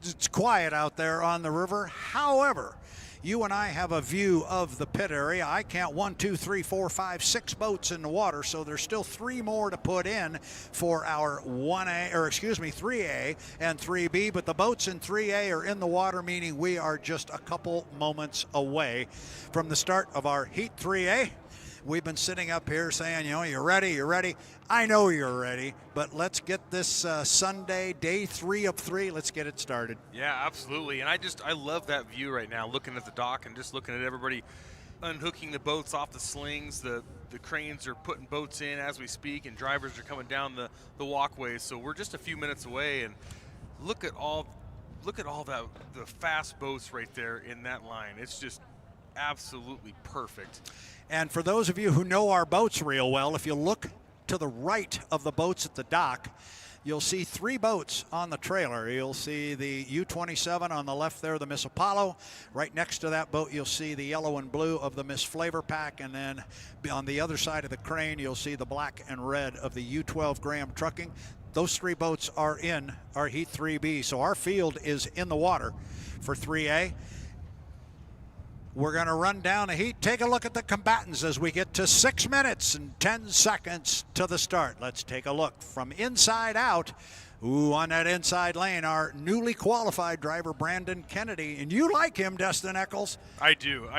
It's quiet out there on the river. However, you and I have a view of the pit area. I count 1, 2, 3, 4, 5, 6 boats in the water, so there's still 3 more to put in for our 3A and 3B. But the boats in 3A are in the water, meaning we are just a couple moments away from the start of our Heat 3A. We've been sitting up here saying, you know, you're ready, you're ready. I know you're ready, but let's get this Sunday, day 3 of 3, let's get it started. Yeah, absolutely. And I love that view right now, looking at the dock and just looking at everybody unhooking the boats off the slings. The cranes are putting boats in as we speak, and drivers are coming down the walkways. So we're just a few minutes away, and look at all that, the fast boats right there in that line. It's just absolutely perfect. And for those of you who know our boats real well, if you look to the right of the boats at the dock, you'll see 3 boats on the trailer. You'll see the U-27 on the left there, the Miss Apollo. Right next to that boat, you'll see the yellow and blue of the Miss FLAV-R-PAC. And then on the other side of the crane, you'll see the black and red of the U-12 Graham Trucking. Those 3 boats are in our Heat 3B. So our field is in the water for 3A. We're going to run down the heat. Take a look at the combatants as we get to 6 minutes and 10 seconds to the start. Let's take a look from inside out. Ooh, on that inside lane, our newly qualified driver, Brandon Kennedy. And you like him, Dustin Eccles. I do.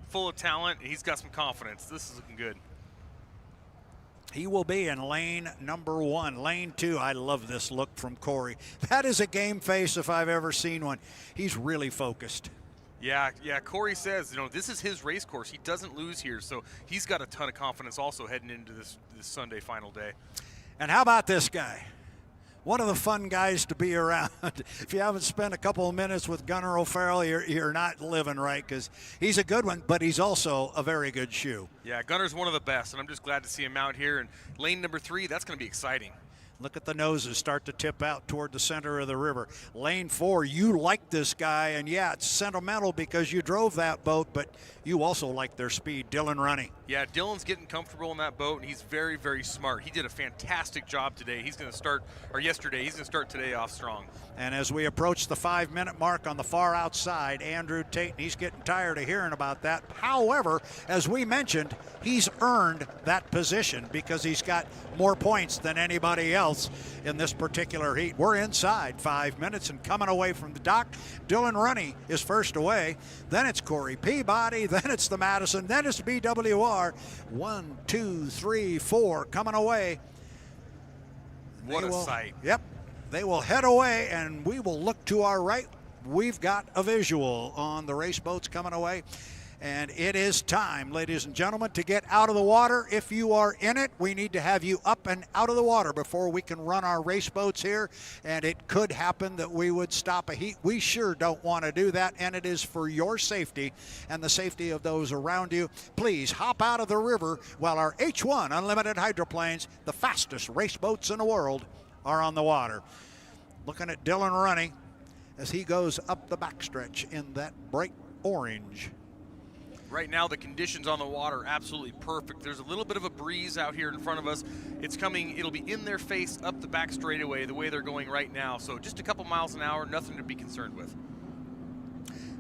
Full of talent. He's got some confidence. This is looking good. He will be in lane number 1. Lane 2, I love this look from Corey. That is a game face if I've ever seen one. He's really focused. Yeah, Corey says, you know, this is his race course. He doesn't lose here, so he's got a ton of confidence also heading into this Sunday final day. And how about this guy? One of the fun guys to be around. If you haven't spent a couple of minutes with Gunnar O'Farrell, you're not living right, because he's a good one, but he's also a very good shoe. Yeah, Gunnar's one of the best, and I'm just glad to see him out here. And lane number 3, that's going to be exciting. Look at the noses start to tip out toward the center of the river. Lane 4, you like this guy, and yeah, it's sentimental because you drove that boat, but you also like their speed. Dylan Runne. Yeah, Dylan's getting comfortable in that boat, and he's very, very smart. He did a fantastic job today. He's going to start, or yesterday, he's going to start today off strong. And as we approach the 5-minute mark on the far outside, Andrew Tate, he's getting tired of hearing about that. However, as we mentioned, he's earned that position because he's got more points than anybody else in this particular heat. We're inside 5 minutes and coming away from the dock. Dylan Runne is first away. Then it's Corey Peabody. Then it's the Madison. Then it's BWR. 1, 2, 3, 4 coming away. What a sight. Yep. They will head away, and we will look to our right. We've got a visual on the race boats coming away. And it is time, ladies and gentlemen, to get out of the water. If you are in it, we need to have you up and out of the water before we can run our race boats here. And it could happen that we would stop a heat. We sure don't want to do that, and it is for your safety and the safety of those around you. Please hop out of the river while our H1 unlimited hydroplanes, the fastest race boats in the world, are on the water. Looking at Dylan Runne as he goes up the backstretch in that bright orange. Right now, the conditions on the water are absolutely perfect. There's a little bit of a breeze out here in front of us. It's coming, it'll be in their face up the back straightaway the way they're going right now. So just a couple miles an hour, nothing to be concerned with.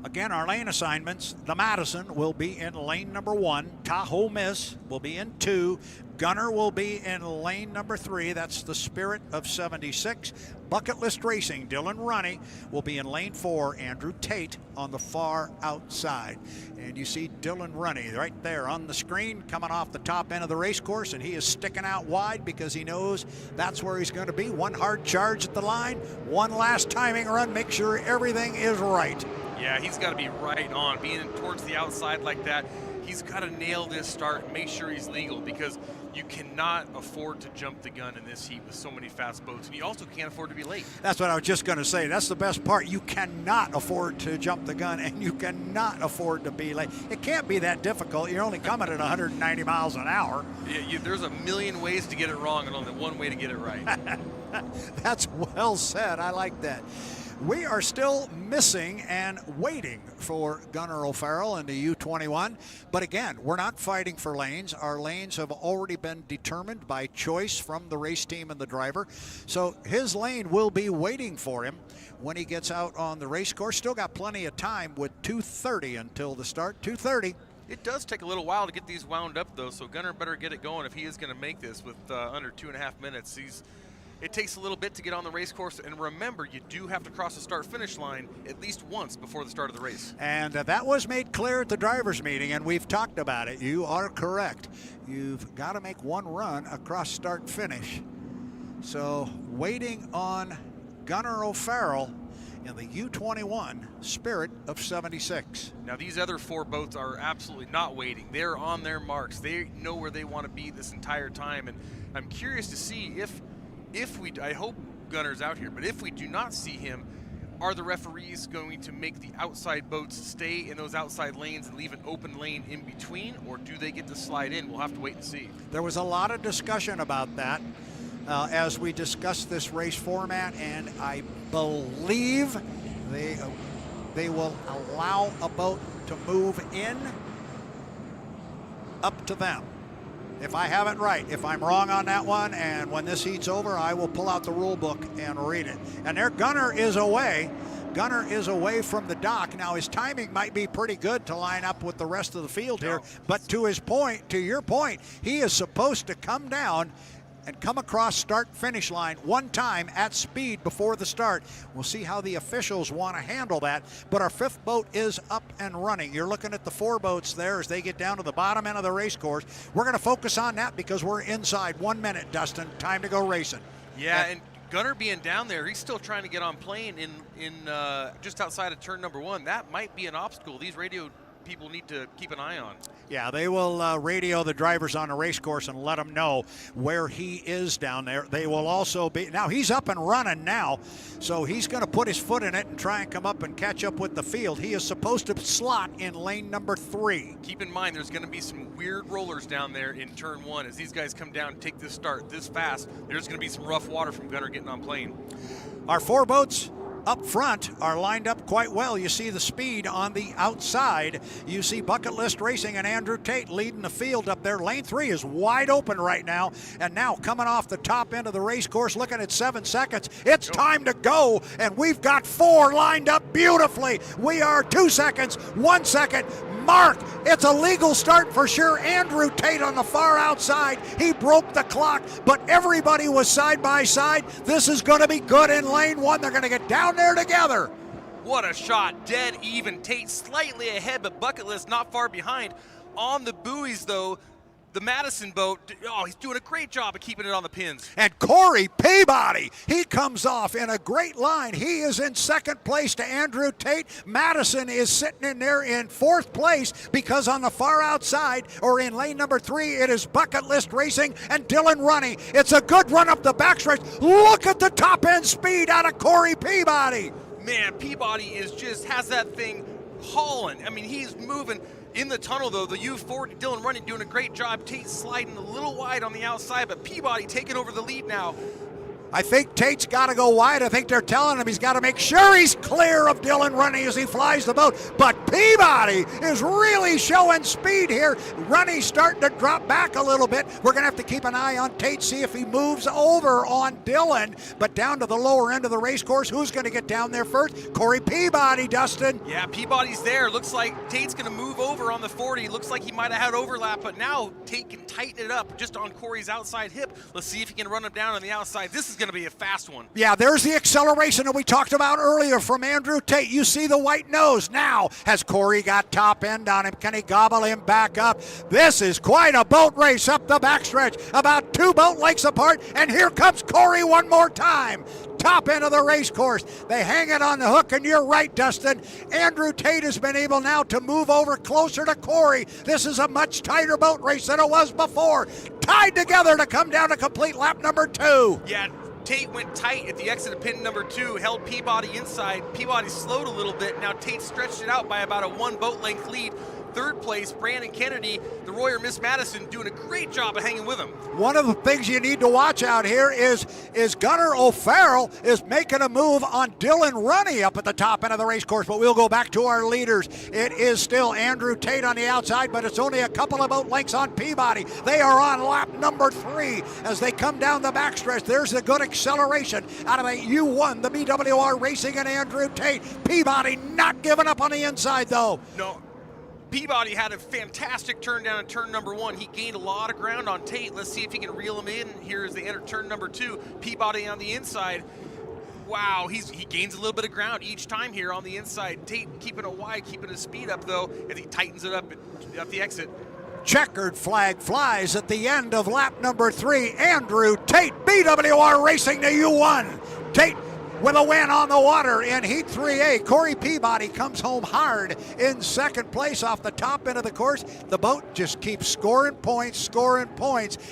Again, our lane assignments, the Madison will be in lane number 1. Tahoe Miss will be in 2. Gunnar will be in lane number 3. That's the Spirit of 76. Bucket List Racing, Dylan Runne will be in lane 4. Andrew Tate on the far outside. And you see Dylan Runne right there on the screen coming off the top end of the race course, and he is sticking out wide because he knows that's where he's going to be. One hard charge at the line, one last timing run, make sure everything is right. Yeah, he's got to be right on. Being towards the outside like that, he's got to nail this start and make sure he's legal, because you cannot afford to jump the gun in this heat with so many fast boats, and you also can't afford to be late. That's what I was just going to say. That's the best part. You cannot afford to jump the gun, and you cannot afford to be late. It can't be that difficult. You're only coming at 190 miles an hour. Yeah, there's a million ways to get it wrong and only one way to get it right. That's well said. I like that. We are still missing and waiting for Gunnar O'Farrell in the U21. But again, we're not fighting for lanes. Our lanes have already been determined by choice from the race team and the driver. So his lane will be waiting for him when he gets out on the race course. Still got plenty of time with 2:30 until the start. 2:30. It does take a little while to get these wound up, though, so Gunnar better get it going if he is going to make this with under 2.5 minutes. It takes a little bit to get on the race course, and remember, you do have to cross the start-finish line at least once before the start of the race. And that was made clear at the drivers' meeting, and we've talked about it. You are correct. You've got to make one run across start-finish. So waiting on Gunnar O'Farrell in the U21 Spirit of 76. Now, these other 4 boats are absolutely not waiting. They're on their marks. They know where they want to be this entire time, and I'm curious to see if I hope Gunnar's out here, but if we do not see him, are the referees going to make the outside boats stay in those outside lanes and leave an open lane in between, or do they get to slide in? We'll have to wait and see. There was a lot of discussion about that as we discussed this race format, and I believe they will allow a boat to move in up to them. If I have it right, if I'm wrong on that one, and when this heat's over, I will pull out the rule book and read it. And there, Gunnar is away. Gunnar is away from the dock. Now, his timing might be pretty good to line up with the rest of the field here, but to your point, he is supposed to come down and come across start-finish line one time at speed before the start. We'll see how the officials want to handle that, but our 5th boat is up and running. You're looking at the 4 boats there as they get down to the bottom end of the race course. We're going to focus on that because we're inside 1 minute, Dustin. Time to go racing. Yeah, and Gunnar being down there, he's still trying to get on plane in just outside of turn number 1. That might be an obstacle these radio people need to keep an eye on. Yeah, they will radio the drivers on the race course and let them know where he is down there. They will also be, now he's up and running now, so he's going to put his foot in it and try and come up and catch up with the field. He is supposed to slot in lane number 3. Keep in mind, there's going to be some weird rollers down there in turn 1. As these guys come down and take this start this fast, there's going to be some rough water from Gunnar getting on plane. Our 4 boats up front are lined up quite well. You see the speed on the outside. You see Bucket List Racing and Andrew Tate leading the field up there. Lane 3 is wide open right now. And now coming off the top end of the race course, looking at 7 seconds. It's time to go. And we've got 4 lined up beautifully. We are 2 seconds, 1 second. Mark, it's a legal start for sure. Andrew Tate on the far outside. He broke the clock, but everybody was side by side. This is going to be good in lane 1. They're going to get down there together. What a shot. Dead even. Tate slightly ahead, but Bucket List not far behind. On the buoys, though, the Madison boat, he's doing a great job of keeping it on the pins. And Corey Peabody, he comes off in a great line. He is in 2nd place to Andrew Tate. Madison is sitting in there in 4th place because on the far outside, or in lane number 3, it is Bucket List Racing and Dylan Runne. It's a good run up the backstretch. Look at the top end speed out of Corey Peabody. Man, Peabody has that thing hauling. I mean, he's moving. In the tunnel, though, the U40, Dylan Runne doing a great job. Tate sliding a little wide on the outside, but Peabody taking over the lead now. I think Tate's got to go wide. I think they're telling him he's got to make sure he's clear of Dylan Runne as he flies the boat. But Peabody is really showing speed here. Runne's starting to drop back a little bit. We're going to have to keep an eye on Tate, see if he moves over on Dylan. But down to the lower end of the race course, who's going to get down there first? Corey Peabody, Dustin. Yeah, Peabody's there. Looks like Tate's going to move over on the 40. Looks like he might have had overlap, but now Tate can tighten it up just on Corey's outside hip. Let's see if he can run him down on the outside. This is going to be a fast one. Yeah, there's the acceleration that we talked about earlier from Andrew Tate. You see the white nose. Now, has Corey got top end on him? Can he gobble him back up? This is quite a boat race up the backstretch, about 2 boat lengths apart, and here comes Corey one more time. Top end of the race course. They hang it on the hook, and you're right, Dustin. Andrew Tate has been able now to move over closer to Corey. This is a much tighter boat race than it was before. Tied together to come down to complete lap number 2. Yeah, Tate went tight at the exit of pin number 2, held Peabody inside. Peabody slowed a little bit. Now Tate stretched it out by about a 1 boat length lead. Third place, Brandon Kennedy, the Royer Miss Madison, doing a great job of hanging with him. One of the things you need to watch out here is Gunnar O'Farrell is making a move on Dylan Runne up at the top end of the race course, but we'll go back to our leaders. It is still Andrew Tate on the outside, but it's only a couple of boat lengths on Peabody. They are on lap number 3 as they come down the backstretch. There's a good acceleration out of a U1, the BWR Racing and Andrew Tate. Peabody not giving up on the inside though. No. Peabody had a fantastic turn down in turn number 1. He gained a lot of ground on Tate. Let's see if he can reel him in here as they enter turn number 2. Peabody on the inside. Wow, he gains a little bit of ground each time here on the inside. Tate keeping it wide, keeping his speed up though, as he tightens it up at the exit. Checkered flag flies at the end of lap number 3. Andrew Tate, BWR Racing to U1. Tate with a win on the water in Heat 3A. Corey Peabody comes home hard in second place off the top end of the course. The boat just keeps scoring points,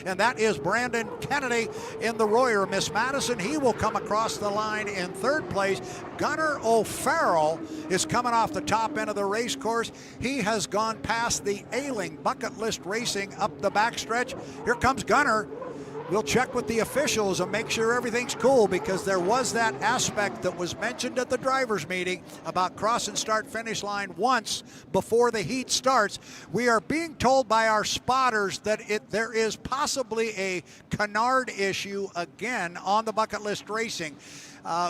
and that is Brandon Kennedy in the Royer Miss Madison. He will come across the line in third place. Gunnar O'Farrell is coming off the top end of the race course. He has gone past the Ailing Bucket List Racing up the backstretch. Here comes Gunnar. We'll check with the officials and make sure everything's cool, because there was that aspect that was mentioned at the drivers' meeting about cross and start finish line once before the heat starts. We are being told by our spotters that there is possibly a canard issue again on the Bucket List Racing.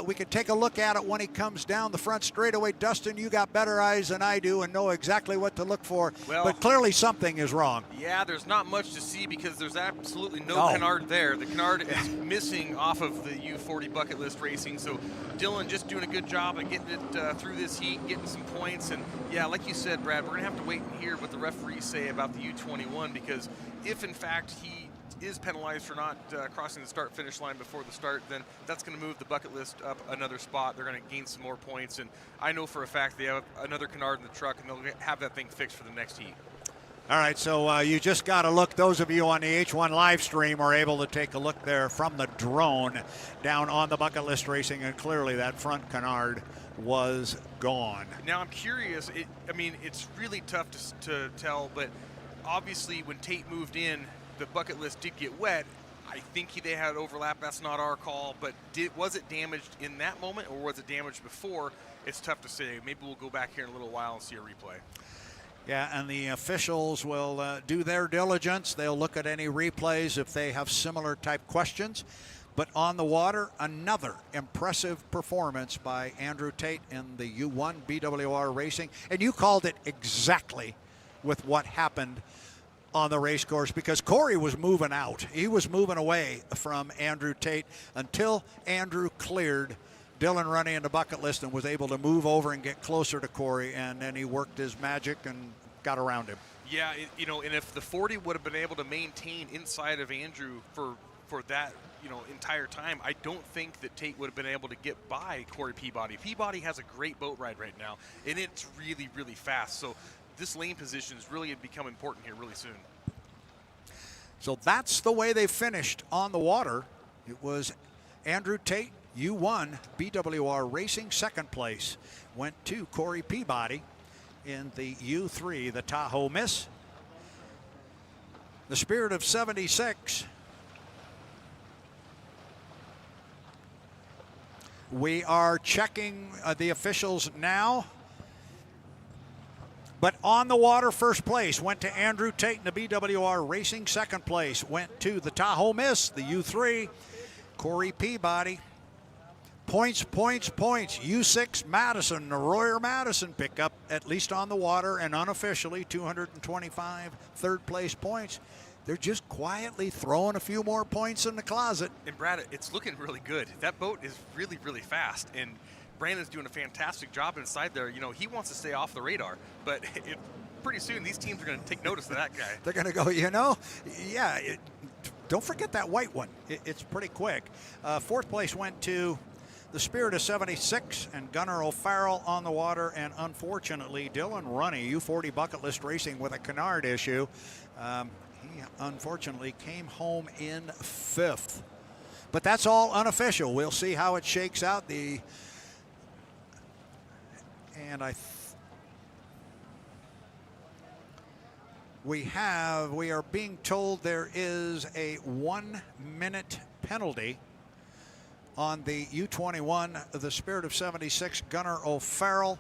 We can take a look at it when he comes down the front straightaway. Dustin, you got better eyes than I do and know exactly what to look for, but clearly something is wrong. Yeah, there's not much to see because there's absolutely no canard there. The canard is missing off of the U40 Bucket List Racing, so Dylan just doing a good job of getting it through this heat, getting some points, and yeah, like you said, Brad, we're going to have to wait and hear what the referees say about the U21, because if in fact he is penalized for not crossing the start-finish line before the start, then that's going to move the bucket list up another spot. They're going to gain some more points, and I know for a fact they have another canard in the truck, and they'll have that thing fixed for the next heat. All right, so you just got to look. Those of you on the H1 live stream are able to take a look there from the drone down on the Bucket List Racing, and clearly that front canard was gone. Now I'm curious. I mean, it's really tough to tell, but obviously when Tate moved in, the bucket list did get wet. I think they had overlap. That's not our call, but was it damaged in that moment, or was it damaged before? It's tough to say. Maybe we'll go back here in a little while and see a replay. Yeah, and the officials will do their diligence. They'll look at any replays if they have similar type questions. But on the water, another impressive performance by Andrew Tate in the U1 BWR Racing. And you called it exactly with what happened on the race course, because Corey was moving out. He was moving away from Andrew Tate until Andrew cleared Dylan Runne in the bucket list and was able to move over and get closer to Corey, and then he worked his magic and got around him. Yeah, and if the 40 would have been able to maintain inside of Andrew for that, entire time, I don't think that Tate would have been able to get by Corey Peabody. Peabody has a great boat ride right now, and it's really, really fast. So this lane position is really become important here really soon. So that's the way they finished on the water. It was Andrew Tate, U1 BWR Racing, second place. Went to Corey Peabody in the U3, the Tahoe Miss. The Spirit of 76. We are checking the officials now. But on the water, first place went to Andrew Tate in the BWR Racing. Second place went to the Tahoe Miss, the U3, Corey Peabody. Points. U6 Madison, the Royer Madison pickup, at least on the water and unofficially, 225 third place points. They're just quietly throwing a few more points in the closet. And Brad, it's looking really good. That boat is really, really fast. And Brandon's doing a fantastic job inside there. He wants to stay off the radar, but pretty soon these teams are going to take notice of that guy. They're going to go, don't forget that white one. It's pretty quick. Fourth place went to the Spirit of 76 and Gunnar O'Farrell on the water, and unfortunately Dylan Runne, U40 Bucket List Racing, with a canard issue. He unfortunately came home in fifth. But that's all unofficial. We'll see how it shakes out. We are being told there is a 1 minute penalty on the U21, the Spirit of 76, Gunnar O'Farrell.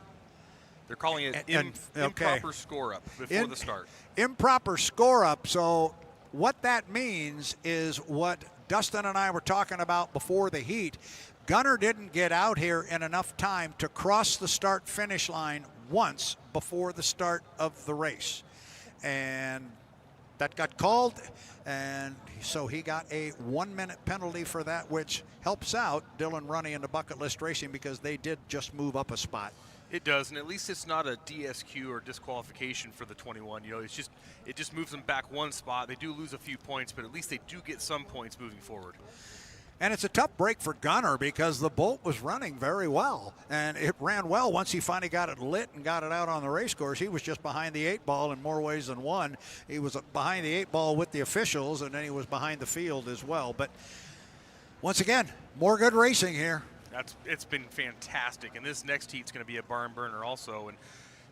They're calling it okay. improper score up before the start. Improper score up. So what that means is what Dustin and I were talking about before the heat. Gunnar didn't get out here in enough time to cross the start finish line once before the start of the race. And that got called, and so he got a 1 minute penalty for that, which helps out Dylan Runne in the bucket list racing because they did just move up a spot. It does, and at least it's not a DSQ or disqualification for the 21. You know, it just moves them back one spot. They do lose a few points, but at least they do get some points moving forward. And it's a tough break for Gunnar because the boat was running very well. And it ran well once he finally got it lit and got it out on the race course. He was just behind the 8 ball in more ways than one. He was behind the 8 ball with the officials, and then he was behind the field as well. But once again, more good racing here. It's been fantastic. And this next heat's going to be a barn burner also. And,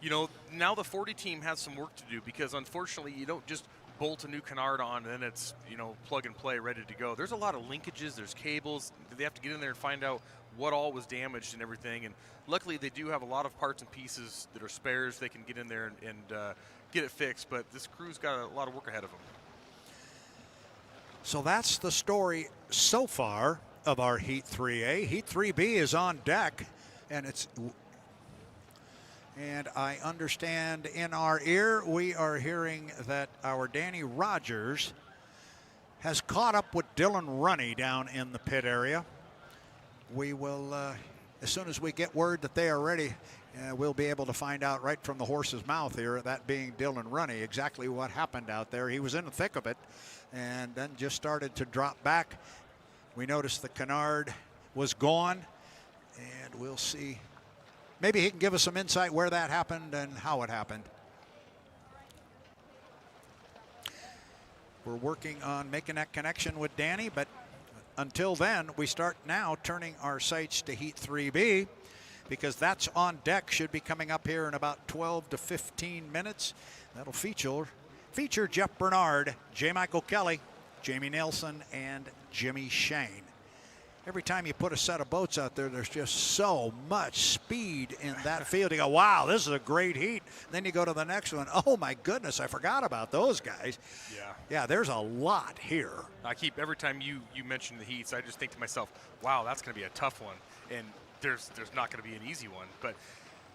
you know, now the 40 team has some work to do because, unfortunately, you don't just bolt a new canard on and then it's, you know, plug and play, ready to go. There's a lot of linkages, there's cables. They have to get in there and find out what all was damaged and everything. And luckily they do have a lot of parts and pieces that are spares. They can get in there and get it fixed, but this crew's got a lot of work ahead of them. So that's the story so far of our Heat 3A. Heat 3B is on deck, and I understand in our ear we are hearing that our Danny Rogers has caught up with Dylan Runne down in the pit area. We will, as soon as we get word that they are ready, we'll be able to find out right from the horse's mouth here, that being Dylan Runne, exactly what happened out there. He was in the thick of it and then just started to drop back. We noticed the canard was gone, and we'll see. Maybe he can give us some insight where that happened and how it happened. We're working on making that connection with Danny, but until then, we start now turning our sights to Heat 3B because that's on deck, should be coming up here in about 12 to 15 minutes. That'll feature Jeff Bernard, J. Michael Kelly, Jamie Nilsen, and Jimmy Shane. Every time you put a set of boats out there, there's just so much speed in that field. You go, wow, this is a great heat. Then you go to the next one. Oh, my goodness, I forgot about those guys. Yeah, there's a lot here. Every time you mention the heats, I just think to myself, wow, that's going to be a tough one. And there's not going to be an easy one. But,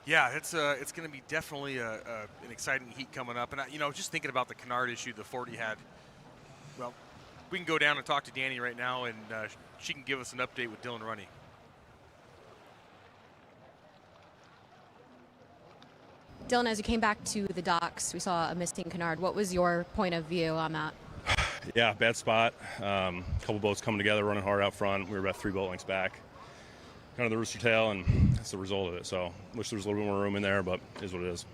yeah, it's going to be definitely an exciting heat coming up. And, just thinking about the canard issue the 40 had, well, we can go down and talk to Danny right now, and she can give us an update with Dylan Runne. Dylan, as you came back to the docks, we saw a missing canard. What was your point of view on that? Yeah, bad spot. A couple boats coming together, running hard out front. We were about 3 boat lengths back. Kind of the rooster tail, and that's the result of it. So wish there was a little bit more room in there, but it is what it is.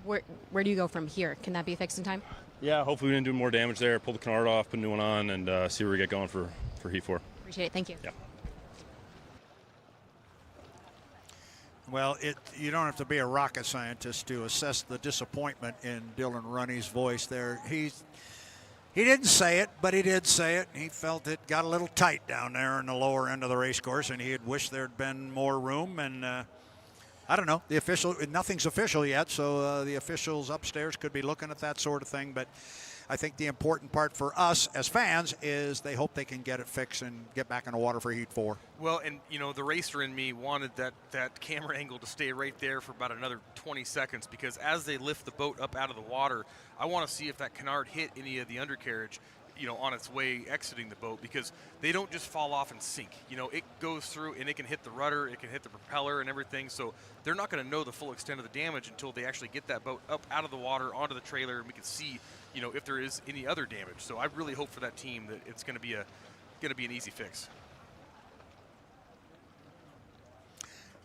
Where do you go from here? Can that be fixed in time? Yeah, hopefully we didn't do more damage there. Pull the canard off, put a new one on, and see where we get going for Heat 4. Appreciate it. Thank you. Yeah. Well, you don't have to be a rocket scientist to assess the disappointment in Dylan Runne's voice there. He didn't say it, but he did say it. He felt it got a little tight down there in the lower end of the race course, and he had wished there'd been more room. And I don't know. Nothing's official yet, so the officials upstairs could be looking at that sort of thing. But I think the important part for us as fans is they hope they can get it fixed and get back in the water for Heat 4. Well, and, the racer in me wanted that camera angle to stay right there for about another 20 seconds because as they lift the boat up out of the water, I want to see if that canard hit any of the undercarriage, on its way exiting the boat because they don't just fall off and sink. It goes through and it can hit the rudder, it can hit the propeller and everything. So they're not going to know the full extent of the damage until they actually get that boat up out of the water onto the trailer and we can see, if there is any other damage. So I really hope for that team that it's going to be an easy fix.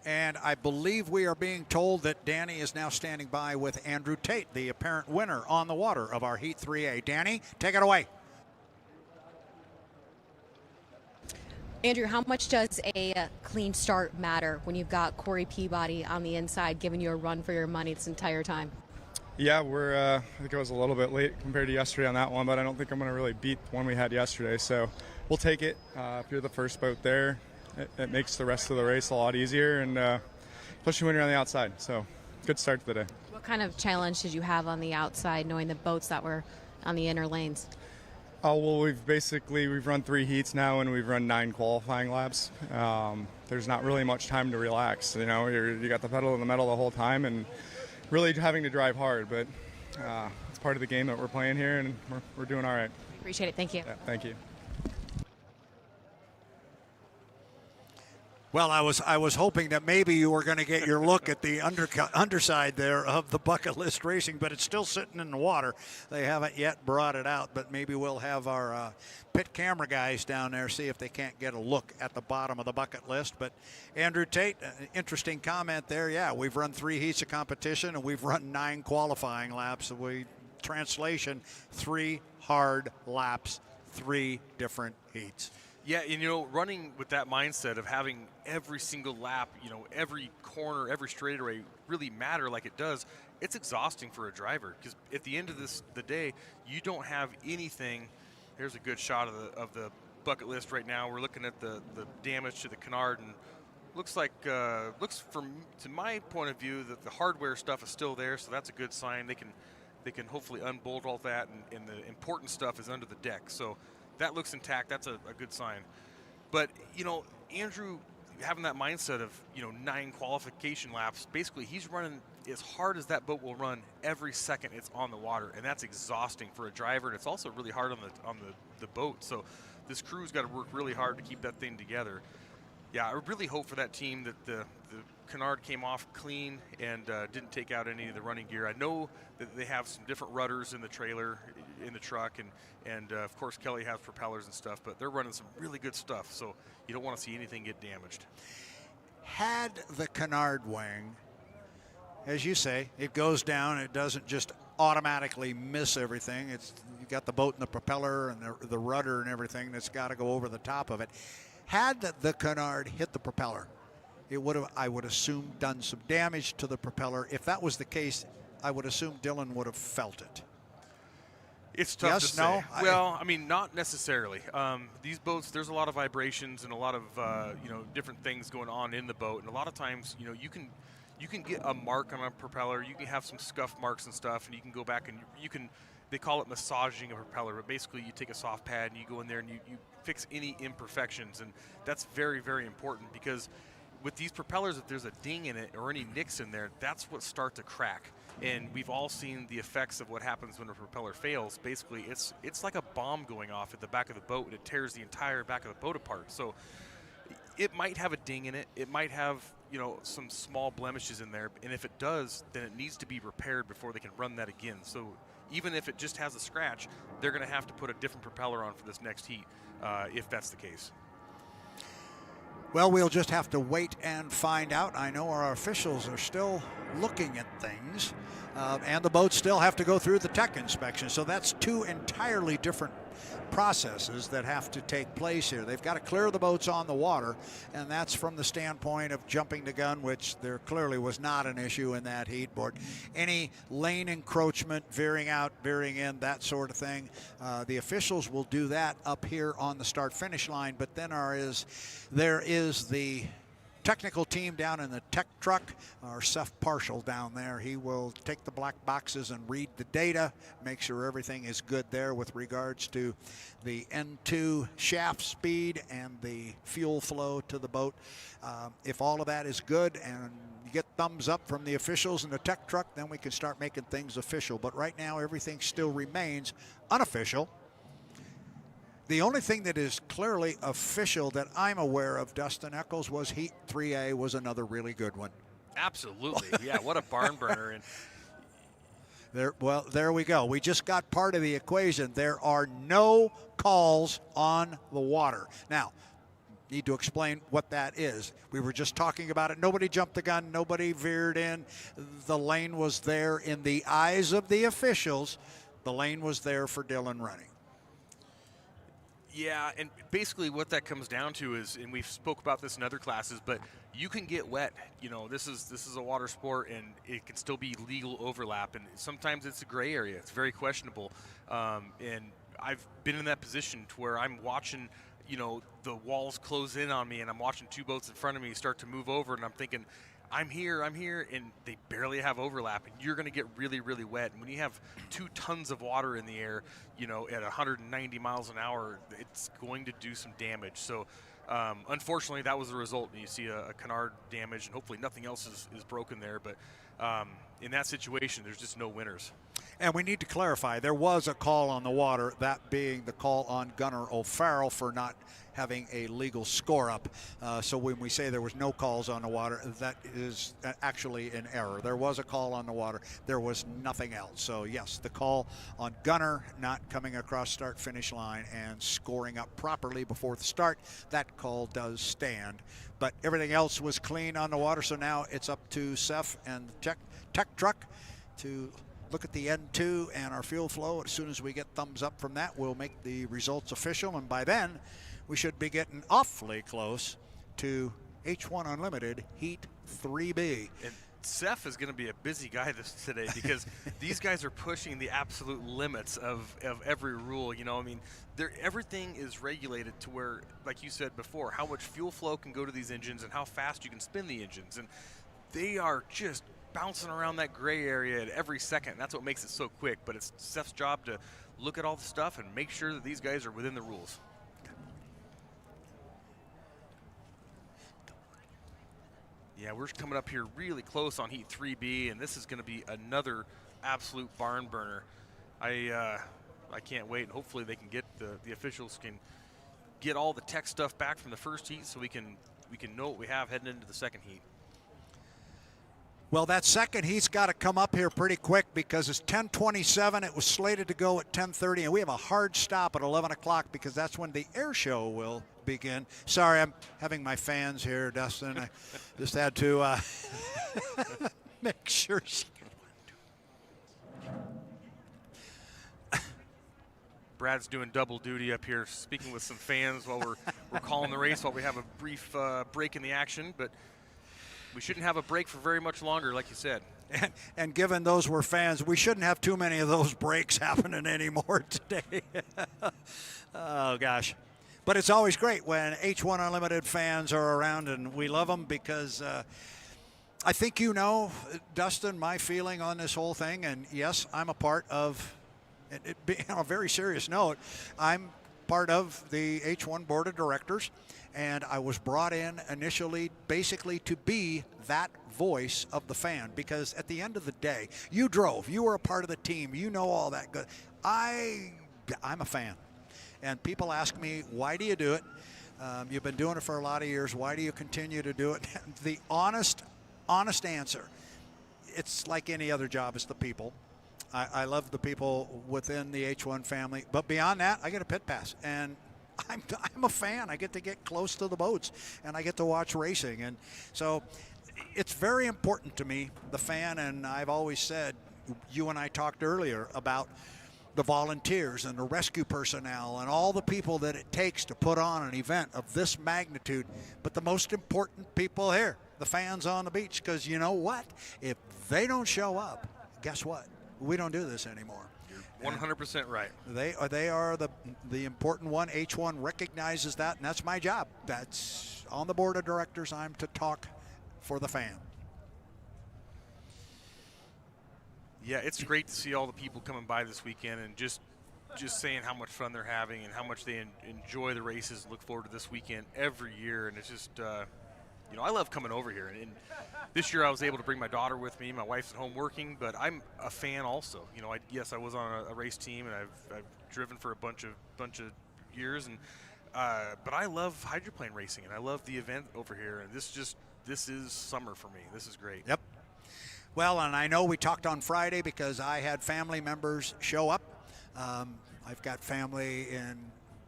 And I believe we are being told that Danny is now standing by with Andrew Tate, the apparent winner on the water of our Heat 3A. Danny, take it away. Andrew, how much does a clean start matter when you've got Corey Peabody on the inside giving you a run for your money this entire time? Yeah, I think I was a little bit late compared to yesterday on that one, but I don't think I'm going to really beat the one we had yesterday. So we'll take it. If you're the first boat there, it makes the rest of the race a lot easier, and especially when you're on the outside. So good start to the day. What kind of challenge did you have on the outside, knowing the boats that were on the inner lanes? Oh, well, we've run 3 heats now, and we've run 9 qualifying laps. There's not really much time to relax. You know, you got the pedal in the metal the whole time, and really having to drive hard. But it's part of the game that we're playing here, and we're doing all right. Appreciate it. Thank you. Yeah, thank you. Well, I was hoping that maybe you were going to get your look at the underside there of the bucket list racing, but it's still sitting in the water. They haven't yet brought it out, but maybe we'll have our pit camera guys down there see if they can't get a look at the bottom of the bucket list. But Andrew Tate, interesting comment there. Yeah, we've run 3 heats of competition and we've run 9 qualifying laps. Translation, 3 hard laps, 3 different heats. Yeah, and you know, running with that mindset of having every single lap, you know, every corner, every straightaway really matter like it does, it's exhausting for a driver because at the end of the day, you don't have anything. Here's a good shot of the bucket list right now. We're looking at the damage to the canard, and looks from to my point of view that the hardware stuff is still there, so that's a good sign. They can hopefully unbolt all that, and the important stuff is under the deck. So that looks intact. That's a good sign. But, you know, Andrew having that mindset of, you know, 9 qualification laps, basically he's running as hard as that boat will run every second it's on the water, and that's exhausting for a driver, and it's also really hard on the boat. So this crew's got to work really hard to keep that thing together. Yeah, I really hope for that team that the canard came off clean and didn't take out any of the running gear. I know that they have some different rudders in the trailer, in the truck, and of course Kelly has propellers and stuff, but they're running some really good stuff, so you don't want to see anything get damaged. Had the canard wing, as you say, it goes down, it doesn't just automatically miss everything. You got the boat and the propeller and the rudder and everything that's got to go over the top of it. Had the canard hit the propeller, it would have, I would assume, done some damage to the propeller. If that was the case, I would assume Dylan would have felt it. It's tough yes, to say. no? Well, I mean, not necessarily. These boats, there's a lot of vibrations and a lot of you know, different things going on in the boat, and a lot of times, you know, you can get a mark on a propeller, you can have some scuff marks and stuff, and you can go back and you can. They call it massaging a propeller, but basically you take a soft pad and you go in there and you fix any imperfections, and that's very, very important because with these propellers, if there's a ding in it or any nicks in there, that's what start to crack. And we've all seen the effects of what happens when a propeller fails. Basically, it's like a bomb going off at the back of the boat, and it tears the entire back of the boat apart. So it might have a ding in it. It might have, you know, some small blemishes in there, and if it does, then it needs to be repaired before they can run that again. So even if it just has a scratch, they're going to have to put a different propeller on for this next heat, if that's the case. Well, we'll just have to wait and find out. I know our officials are still looking at things, and the boats still have to go through the tech inspection. So that's 2 entirely different processes that have to take place here. They've got to clear the boats on the water, and that's from the standpoint of jumping the gun, which there clearly was not an issue in that heat board. Any lane encroachment, veering out, veering in, that sort of thing, the officials will do that up here on the start-finish line, but then there is the technical team down in the tech truck, our Seth Parshall down there. He will take the black boxes and read the data, make sure everything is good there with regards to the N2 shaft speed and the fuel flow to the boat. If all of that is good and you get thumbs up from the officials in the tech truck, then we can start making things official. But right now, everything still remains unofficial. The only thing that is clearly official that I'm aware of, Dustin Eccles, was Heat 3A was another really good one. Absolutely. Yeah, what a barn burner. And there we go. We just got part of the equation. There are no calls on the water. Now, need to explain what that is. We were just talking about it. Nobody jumped the gun. Nobody veered in. The lane was there in the eyes of the officials. The lane was there for Dylan Runne. Yeah, and basically what that comes down to is, and we've spoke about this in other classes, but you can get wet. You know, this is a water sport, and it can still be legal overlap, and sometimes it's a gray area. It's very questionable, and I've been in that position to where I'm watching, you know, the walls close in on me, and I'm watching two boats in front of me start to move over, and I'm thinking, I'm here, and they barely have overlap, and you're going to get really, really wet. And when you have 2 tons of water in the air, you know, at 190 miles an hour, it's going to do some damage. So, unfortunately, that was the result. And you see a canard damage, and hopefully nothing else is broken there. But in that situation, there's just no winners. And we need to clarify, there was a call on the water, that being the call on Gunnar O'Farrell for not having a legal score up. So when we say there was no calls on the water, that is actually an error. There was a call on the water. There was nothing else. So yes, the call on Gunnar not coming across start-finish line and scoring up properly before the start, that call does stand. But everything else was clean on the water, so now it's up to Seth and the tech truck to look at the N2 and our fuel flow. As soon as we get thumbs up from that, we'll make the results official, and by then we should be getting awfully close to H1 Unlimited Heat 3B. And Seth is going to be a busy guy today because these guys are pushing the absolute limits of every rule. You know, I mean, everything is regulated to where, like you said before, how much fuel flow can go to these engines and how fast you can spin the engines. And they are just bouncing around that gray area at every second. That's what makes it so quick. But it's Seth's job to look at all the stuff and make sure that these guys are within the rules. Yeah, we're coming up here really close on Heat 3B, and this is going to be another absolute barn burner. I can't wait, and hopefully they can get the officials can get all the tech stuff back from the first heat so we can know what we have heading into the second heat. Well, that second heat's got to come up here pretty quick because it's 10:27. It was slated to go at 10:30, and we have a hard stop at 11 o'clock because that's when the air show will begin. Sorry, I'm having my fans here, Dustin. I just had to make sure. Brad's doing double duty up here, speaking with some fans while we're calling the race, while we have a brief break in the action, but we shouldn't have a break for very much longer, like you said. And given those were fans, we shouldn't have too many of those breaks happening anymore today. Oh, gosh. But it's always great when H1 Unlimited fans are around, and we love them because I think you know, Dustin, my feeling on this whole thing. And, yes, I'm a part of, on a very serious note, I'm part of the H1 Board of Directors. And I was brought in initially basically to be that voice of the fan, because at the end of the day, you drove, you were a part of the team, you know all that good. I'm a fan. And people ask me, why do you do it? You've been doing it for a lot of years. Why do you continue to do it? The honest answer, it's like any other job, it's the people. I love the people within the H1 family. But beyond that, I get a pit pass. And I'm a fan. I get to get close to the boats, and I get to watch racing. And so it's very important to me, the fan, and I've always said, you and I talked earlier about the volunteers and the rescue personnel and all the people that it takes to put on an event of this magnitude. But the most important people here, the fans on the beach, because you know what? If they don't show up, guess what? We don't do this anymore. 100% right. They are the important one. H1 recognizes that, and that's my job. That's on the board of directors. I'm to talk for the fan. Yeah, it's great to see all the people coming by this weekend and just saying how much fun they're having and how much they enjoy the races and look forward to this weekend every year. And it's just, you know, I love coming over here. And this year I was able to bring my daughter with me. My wife's at home working, but I'm a fan also. You know, I was on a race team, and I've driven for a bunch of years, and but I love hydroplane racing, and I love the event over here. And this is summer for me. This is great. Yep. Well, and I know we talked on Friday because I had family members show up. I've got family in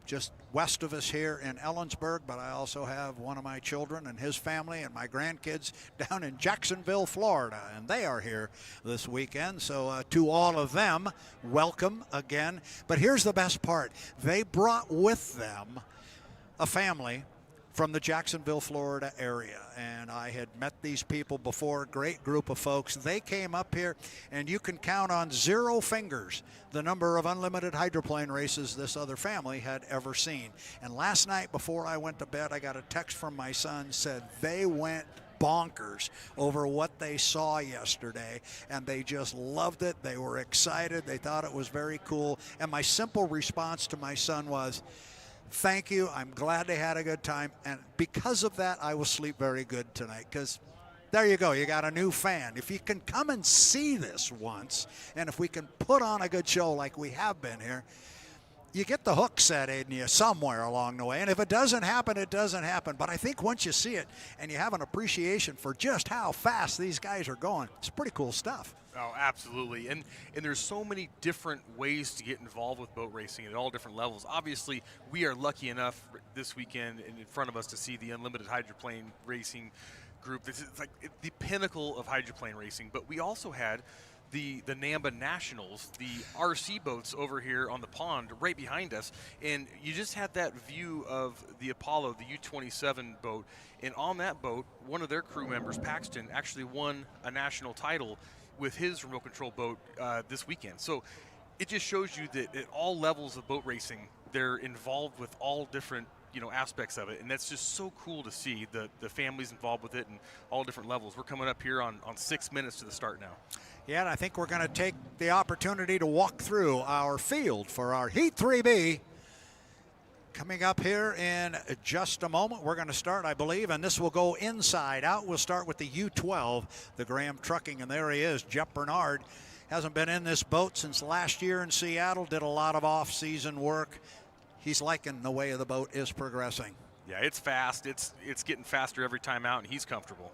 just west of us here in Ellensburg, but I also have one of my children and his family and my grandkids down in Jacksonville, Florida, and they are here this weekend. So to all of them, welcome again. But here's the best part. They brought with them a family from the Jacksonville, Florida area. And I had met these people before, great group of folks. They came up here, and you can count on 0 fingers the number of unlimited hydroplane races this other family had ever seen. And last night before I went to bed, I got a text from my son, said they went bonkers over what they saw yesterday, and they just loved it. They were excited. They thought it was very cool. And my simple response to my son was, thank you. I'm glad they had a good time. And because of that, I will sleep very good tonight, because there you go. You got a new fan. If you can come and see this once, and if we can put on a good show like we have been here, you get the hook set in you somewhere along the way. And if it doesn't happen, it doesn't happen. But I think once you see it and you have an appreciation for just how fast these guys are going, it's pretty cool stuff. Oh, absolutely. And there's so many different ways to get involved with boat racing at all different levels. Obviously, we are lucky enough this weekend and in front of us to see the Unlimited Hydroplane Racing group. It's like the pinnacle of hydroplane racing. But we also had the NAMBA Nationals, the RC boats over here on the pond right behind us, and you just had that view of the Apollo, the U-27 boat, and on that boat, one of their crew members, Paxton, actually won a national title with his remote control boat this weekend. So it just shows you that at all levels of boat racing, they're involved with all different aspects of it, and that's just so cool to see the families involved with it and all different levels. We're coming up here on 6 minutes to the start now. Yeah, and I think we're going to take the opportunity to walk through our field for our Heat 3B. Coming up here in just a moment, we're going to start, I believe, and this will go inside out. We'll start with the U-12, the Graham Trucking, and there he is, Jeff Bernard. Hasn't been in this boat since last year in Seattle, did a lot of off-season work. He's liking the way the boat is progressing. Yeah, it's fast. It's getting faster every time out, and he's comfortable.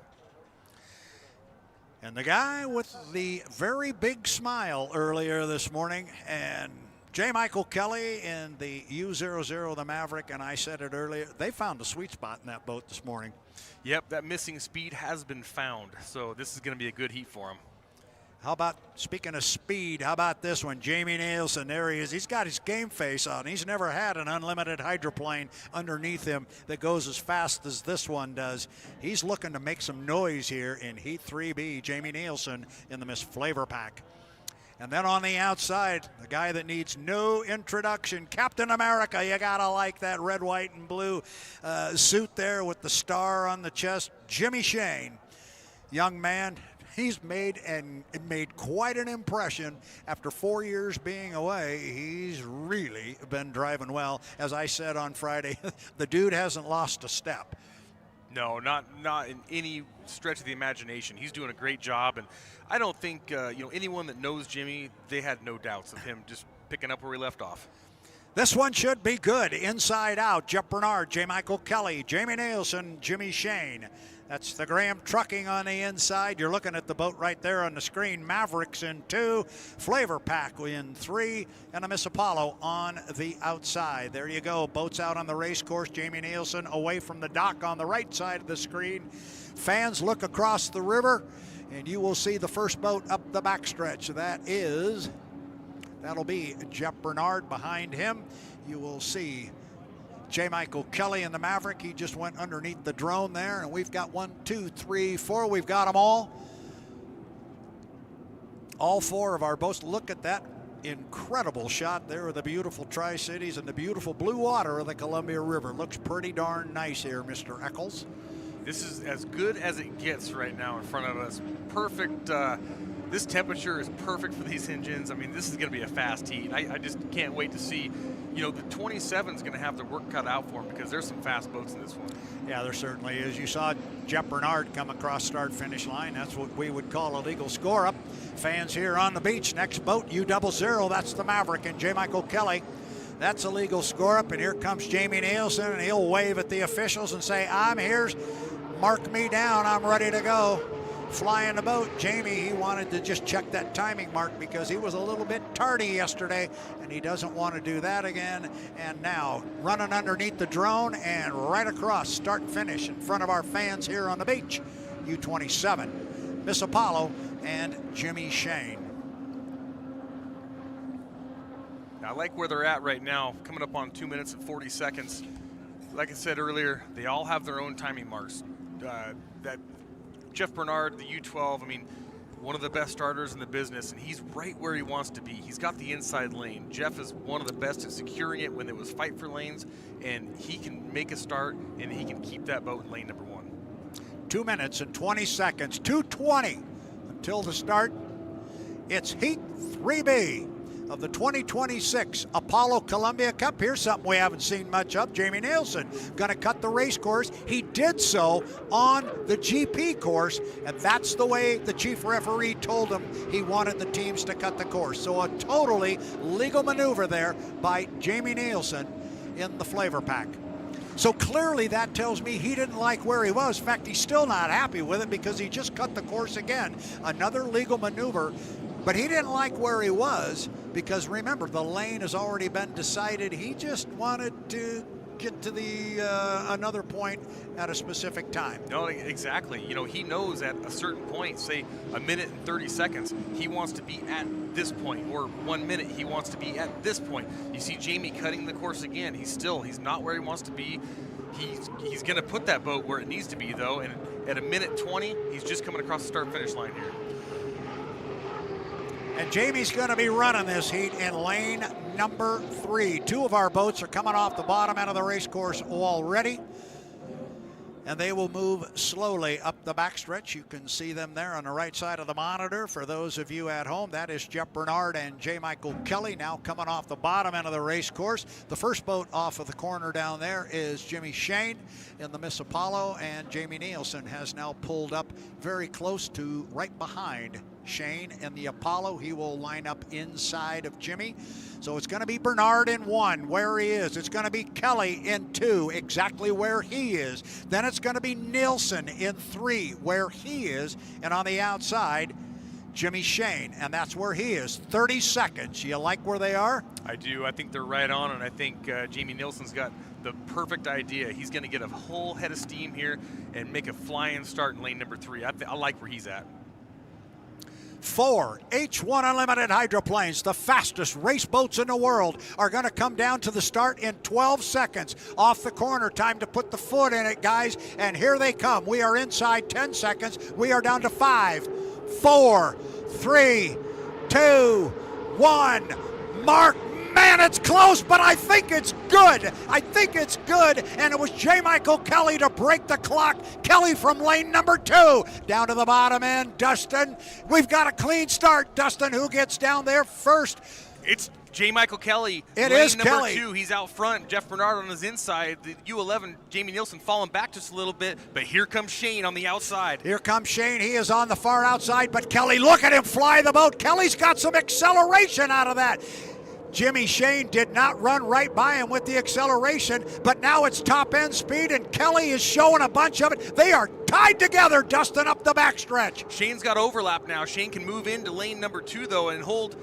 And the guy with the very big smile earlier this morning, and J. Michael Kelly in the U00, the Maverick, and I said it earlier, they found a sweet spot in that boat this morning. Yep, that missing speed has been found, so this is going to be a good heat for him. How about, speaking of speed, how about this one? Jamie Nilsen, there he is. He's got his game face on. He's never had an unlimited hydroplane underneath him that goes as fast as this one does. He's looking to make some noise here in Heat 3B. Jamie Nilsen in the Miss FLAV-R-PAC. And then on the outside, the guy that needs no introduction, Captain America. You gotta like that red, white, and blue suit there with the star on the chest. Jimmy Shane, young man. He's made quite an impression after 4 years being away. He's really been driving well. As I said on Friday, the dude hasn't lost a step. No, not in any stretch of the imagination. He's doing a great job, and I don't think anyone that knows Jimmy, they had no doubts of him just picking up where he left off. This one should be good. Inside out, Jeff Bernard, J. Michael Kelly, Jamie Nilsen, Jimmy Shane. That's the Graham Trucking on the inside. You're looking at the boat right there on the screen. Mavericks in 2, FLAV-R-PAC in 3, and a Miss Apollo on the outside. There you go. Boats out on the race course. Jamie Nilsen away from the dock on the right side of the screen. Fans look across the river, and you will see the first boat up the backstretch. That'll be Jeff Bernard behind him. You will see J. Michael Kelly in the Maverick. He just went underneath the drone there, and we've got 1, 2, 3, 4. We've got them all. All 4 of our boats. Look at that incredible shot there of the beautiful Tri-Cities and the beautiful blue water of the Columbia River. Looks pretty darn nice here, Mr. Eccles. This is as good as it gets right now in front of us. Perfect. This temperature is perfect for these engines. I mean, this is going to be a fast heat. I just can't wait to see. The 27 is going to have their work cut out for them because there's some fast boats in this one. Yeah, there certainly is. You saw Jeff Bernard come across start-finish line. That's what we would call a legal score-up. Fans here on the beach. Next boat, U00. That's the Maverick and J. Michael Kelly. That's a legal score-up, and here comes Jamie Nilsen, and he'll wave at the officials and say, I'm here. Mark me down. I'm ready to go. Flying the boat. Jamie, he wanted to just check that timing mark because he was a little bit tardy yesterday, and he doesn't want to do that again. And now running underneath the drone and right across, start and finish in front of our fans here on the beach. U27, Miss Apollo, and Jimmy Shane. I like where they're at right now, coming up on 2 minutes and 40 seconds. like I said earlier, they all have their own timing marks. That Jeff Bernard, the U12, I mean, one of the best starters in the business, and he's right where he wants to be. He's got the inside lane. Jeff is one of the best at securing it when it was fight for lanes, and he can make a start, and he can keep that boat in lane number 1. 2 minutes and 20 seconds, 2:20 until the start. It's Heat 3B of the 2026 Apollo Columbia Cup. Here's something we haven't seen much of. Jamie Nilsen going to cut the race course. He did so on the GP course, and that's the way the chief referee told him he wanted the teams to cut the course. So a totally legal maneuver there by Jamie Nilsen in the FLAV-R-PAC. So clearly that tells me he didn't like where he was. In fact, he's still not happy with it because he just cut the course again. Another legal maneuver. But he didn't like where he was because, remember, the lane has already been decided. He just wanted to get to the another point at a specific time. No, exactly. You know, he knows at a certain point, say a minute and 30 seconds, he wants to be at this point, or 1 minute, he wants to be at this point. You see Jamie cutting the course again. He's not where he wants to be. He's going to put that boat where it needs to be, though, and at a minute 20, he's just coming across the start-finish line here. And Jamie's going to be running this heat in lane number 3. 2 of our boats are coming off the bottom end of the race course already. And they will move slowly up the backstretch. You can see them there on the right side of the monitor. For those of you at home, that is Jeff Bernard and J. Michael Kelly now coming off the bottom end of the race course. The first boat off of the corner down there is Jimmy Shane in the Miss Apollo, and Jamie Nilsen has now pulled up very close to right behind Shane in the Apollo. He will line up inside of Jimmy. So it's going to be Bernard in 1, where he is. It's going to be Kelly in 2, exactly where he is. Then it's going to be Nilsen in 3, where he is. And on the outside, Jimmy Shane, and that's where he is. 30 seconds. You like where they are? I do. I think they're right on, and I think Jamie Nilsen's got the perfect idea. He's going to get a whole head of steam here and make a flying start in lane number 3. I like where he's at. 4 H1 Unlimited hydroplanes, the fastest race boats in the world, are going to come down to the start in 12 seconds. Off the corner, time to put the foot in it, guys, and here they come. We are inside 10 seconds. We are down to 5, 4, 3, 2, 1. Mark. Man, it's close, but I think it's good. I think it's good, and it was J. Michael Kelly to break the clock. Kelly from lane number 2. Down to the bottom end, Dustin. We've got a clean start. Dustin, who gets down there first? It's J. Michael Kelly. It lane is number Kelly. 2. He's out front. Jeff Bernard on his inside. The U11, Jamie Nilsen falling back just a little bit, but here comes Shane on the outside. Here comes Shane. He is on the far outside, but Kelly, look at him fly the boat. Kelly's got some acceleration out of that. Jimmy Shane did not run right by him with the acceleration, but now it's top end speed, and Kelly is showing a bunch of it. They are tied together, Dustin, up the backstretch. Shane's got overlap now. Shane can move into lane number 2, though, and hold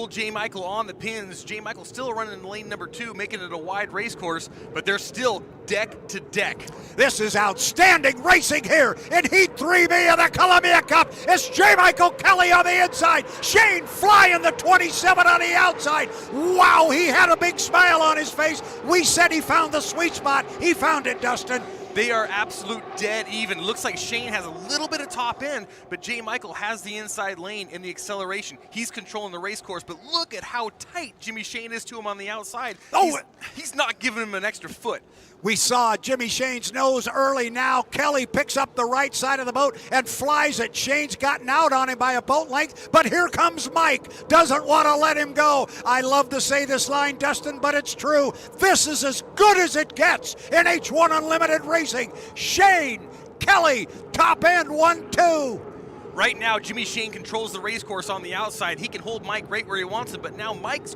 J. Michael on the pins. J. Michael still running in lane number 2, making it a wide race course, but they're still deck to deck. This is outstanding racing here in Heat 3B of the Columbia Cup. It's J. Michael Kelly on the inside. Shane flying the 27 on the outside. Wow, he had a big smile on his face. We said he found the sweet spot. He found it, Dustin. They are absolute dead even. Looks like Shane has a little bit of top end, but J. Michael has the inside lane and the acceleration. He's controlling the race course, but look at how tight Jimmy Shane is to him on the outside. Oh, he's not giving him an extra foot. We saw Jimmy Shane's nose early. Now Kelly picks up the right side of the boat and flies it. Shane's gotten out on him by a boat length, but here comes Mike. Doesn't want to let him go. I love to say this line, Dustin, but it's true. This is as good as it gets in H1 Unlimited Racing. Shane, Kelly, top end 1-2. Right now, Jimmy Shane controls the race course on the outside. He can hold Mike right where he wants him, but now Mike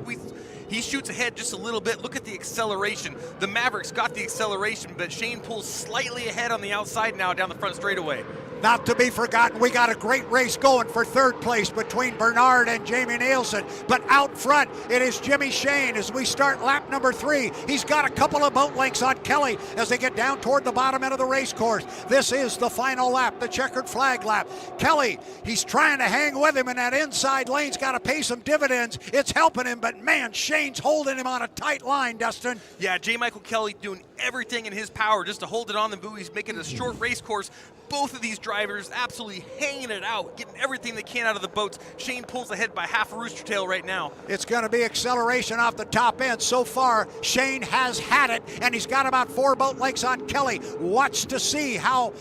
he shoots ahead just a little bit. Look at the acceleration. The Maverick's got the acceleration, but Shane pulls slightly ahead on the outside now down the front straightaway. Not to be forgotten, we got a great race going for third place between Bernard and Jamie Nilsen. But out front, it is Jimmy Shane as we start lap number 3. He's got a couple of boat lengths on Kelly as they get down toward the bottom end of the race course. This is the final lap, the checkered flag lap. Kelly, he's trying to hang with him, and that inside lane's got to pay some dividends. It's helping him, but man, Shane's holding him on a tight line, Dustin. Yeah, J. Michael Kelly doing everything in his power just to hold it on the buoys, make it a short race course. Both of these drivers absolutely hanging it out, getting everything they can out of the boats. Shane pulls ahead by half a rooster tail right now. It's going to be acceleration off the top end. So far, Shane has had it, and he's got about 4 boat lengths on Kelly. Watch to see how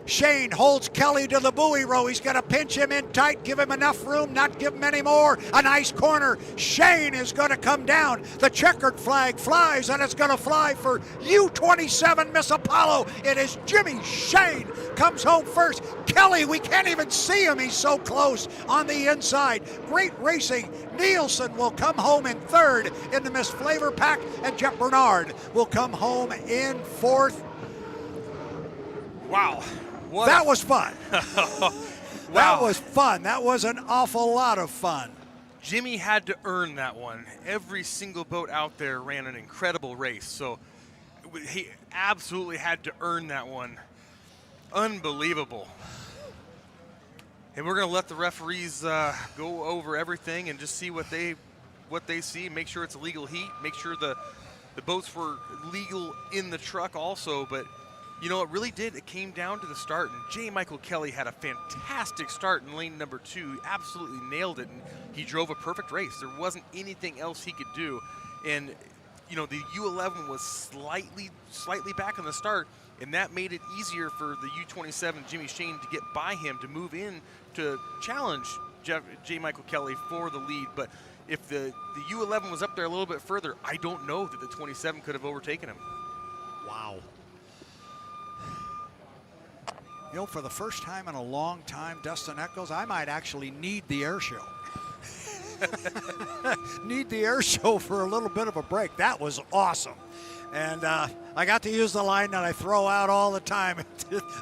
Shane holds Kelly to the buoy row. He's going to pinch him in tight, give him enough room, not give him any more. A nice corner. Shane is going to come down. The checkered flag flies, and it's going to fly for U-27 Miss Apollo. It is Jimmy Shane comes home first. Kelly, we can't even see him. He's so close on the inside. Great racing. Nilsen will come home in third in the Miss FLAV-R-PAC, and Jeff Bernard will come home in fourth. Wow. That was fun. Wow. That was fun. That was an awful lot of fun. Jimmy had to earn that one. Every single boat out there ran an incredible race, so he absolutely had to earn that one. Unbelievable. And we're going to let the referees go over everything and just see what they see, make sure it's a legal heat, make sure the boats were legal in the truck also, but you know, it really did. It came down to the start, and J. Michael Kelly had a fantastic start in lane number 2. He absolutely nailed it, and he drove a perfect race. There wasn't anything else he could do. And, you know, the U11 was slightly back on the start, and that made it easier for the U27 Jimmy Shane to get by him, to move in to challenge J. Michael Kelly for the lead. But if the U11 was up there a little bit further, I don't know that the 27 could have overtaken him. Wow. You know, for the first time in a long time, Dustin Eccles, I might actually need the air show. Need the air show for a little bit of a break. That was awesome. And I got to use the line that I throw out all the time.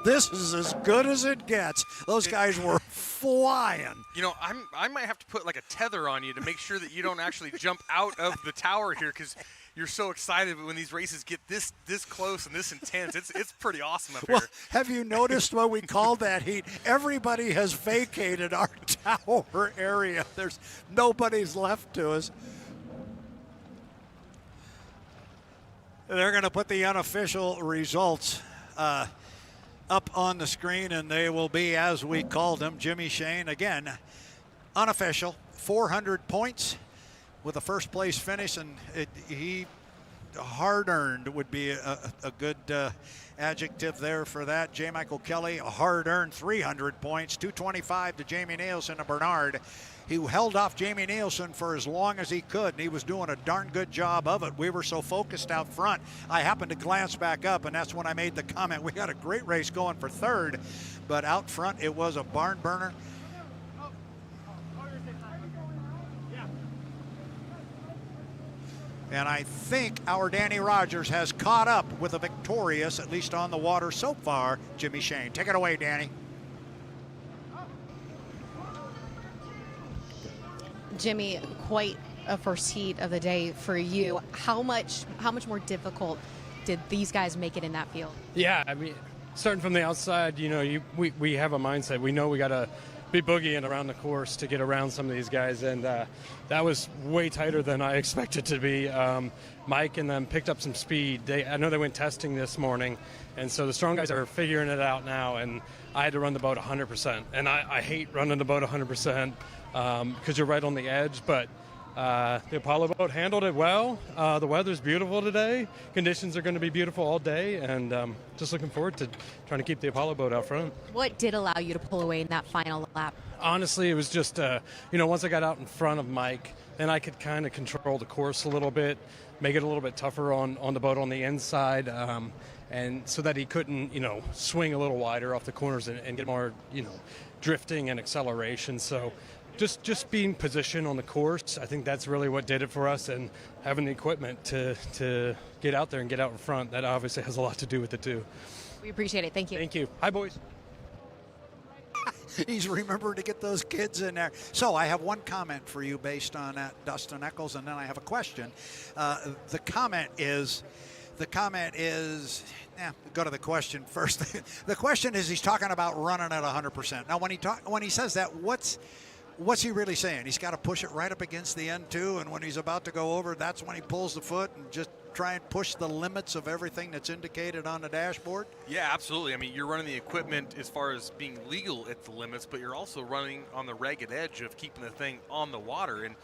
This is as good as it gets. Those guys were flying. You know, I might have to put like a tether on you to make sure that you don't actually jump out of the tower here, because you're so excited when these races get this close and this intense. It's pretty awesome up here. Well, have you noticed what we call that heat? Everybody has vacated our tower area. There's nobody's left to us. They're going to put the unofficial results up on the screen, and they will be as we called them. Jimmy Shane, again, unofficial, 400 points with a first place finish, and he hard-earned would be a good adjective there for that. J. Michael Kelly, a hard-earned 300 points, 225 to Jamie Nilsen and Bernard. He held off Jamie Nilsen for as long as he could, and he was doing a darn good job of it. We were so focused out front. I happened to glance back up, and that's when I made the comment. We got a great race going for third, but out front it was a barn burner. And I think our Danny Rogers has caught up with a victorious, at least on the water so far, Jimmy Shane. Take it away, Danny. Jimmy, quite a first heat of the day for you. How much more difficult did these guys make it in that field? Yeah, I mean, starting from the outside, you know, we have a mindset. We know we got to be boogieing around the course to get around some of these guys, and that was way tighter than I expected to be. Mike and them picked up some speed. I know they went testing this morning, and so the strong guys are figuring it out now, and I had to run the boat 100%. And I hate running the boat 100% because you're right on the edge, but the Apollo boat handled it well. The weather's beautiful today. Conditions are going to be beautiful all day, and just looking forward to trying to keep the Apollo boat out front. What did allow you to pull away in that final lap? Honestly, it was just, once I got out in front of Mike, then I could kind of control the course a little bit, make it a little bit tougher on the boat on the inside, and so that he couldn't, swing a little wider off the corners and get more, drifting and acceleration. So just being positioned on the course, I think that's really what did it for us, and having the equipment to get out there and get out in front, that obviously has a lot to do with it too. We appreciate it. Thank you. Thank you. Hi, boys. He's remembered to get those kids in there. So I have one comment for you based on that, Dustin Eccles, and then I have a question. The comment is, go to the question first. The question is, he's talking about running at 100%. Now, when he says that, what's he really saying? He's got to push it right up against the end too, and when he's about to go over, that's when he pulls the foot and just try and push the limits of everything that's indicated on the dashboard? Yeah, absolutely. I mean, you're running the equipment as far as being legal at the limits, but you're also running on the ragged edge of keeping the thing on the water. And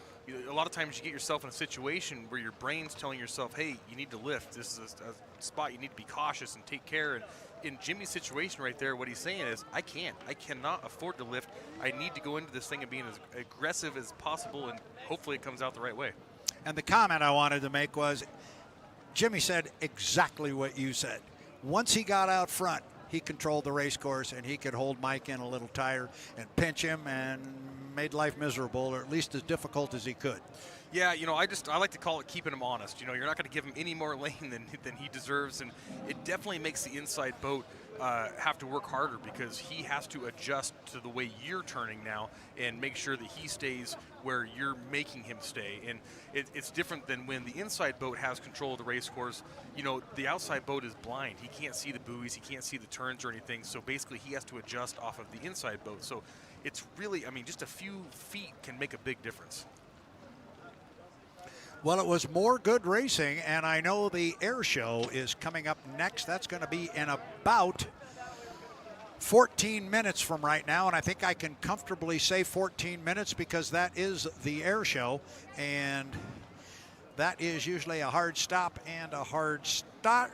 a lot of times you get yourself in a situation where your brain's telling yourself, hey, you need to lift. This is a spot you need to be cautious and take care. And in Jimmy's situation right there, what he's saying is, I cannot afford to lift. I need to go into this thing and being as aggressive as possible, and hopefully it comes out the right way. And the comment I wanted to make was, Jimmy said exactly what you said. Once he got out front, he controlled the race course, and he could hold Mike in a little tighter and pinch him and made life miserable, or at least as difficult as he could. Yeah, you know, I like to call it keeping him honest. You know, you're not going to give him any more lane than he deserves, and it definitely makes the inside boat have to work harder because he has to adjust to the way you're turning now and make sure that he stays where you're making him stay. And it's different than when the inside boat has control of the race course. You know, the outside boat is blind. He can't see the buoys, he can't see the turns or anything, so basically he has to adjust off of the inside boat. So it's really, I mean, just a few feet can make a big difference. Well, it was more good racing, and I know the air show is coming up next. That's going to be in about 14 minutes from right now, and I think I can comfortably say 14 minutes because that is the air show, and that is usually a hard stop and a hard start.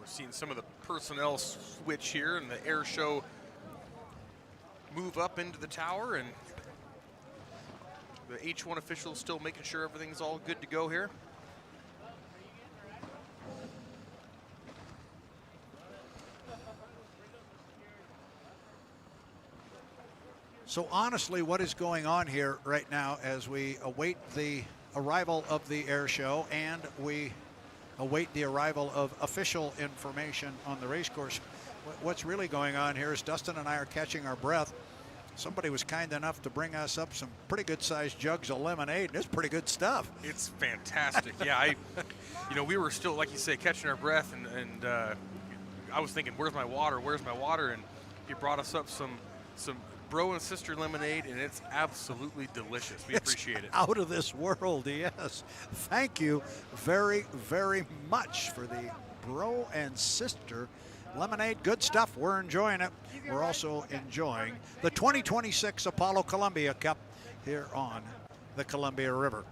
Seeing some of the personnel switch here and the air show move up into the tower, and the H1 officials still making sure everything's all good to go here. So honestly, what is going on here right now as we await the arrival of the air show and we await the arrival of official information on the race course? What's really going on here is Dustin and I are catching our breath. Somebody was kind enough to bring us up some pretty good sized jugs of lemonade, and it's pretty good stuff. It's fantastic. Yeah, you know, we were still, like you say, catching our breath, and I was thinking, where's my water? Where's my water? And you brought us up some bro and sister lemonade, and it's absolutely delicious. We appreciate it. Out of this world, yes. Thank you very, very much for the bro and sister lemonade. Good stuff. We're enjoying it. We're also enjoying the 2026 Apollo Columbia Cup here on the Columbia River.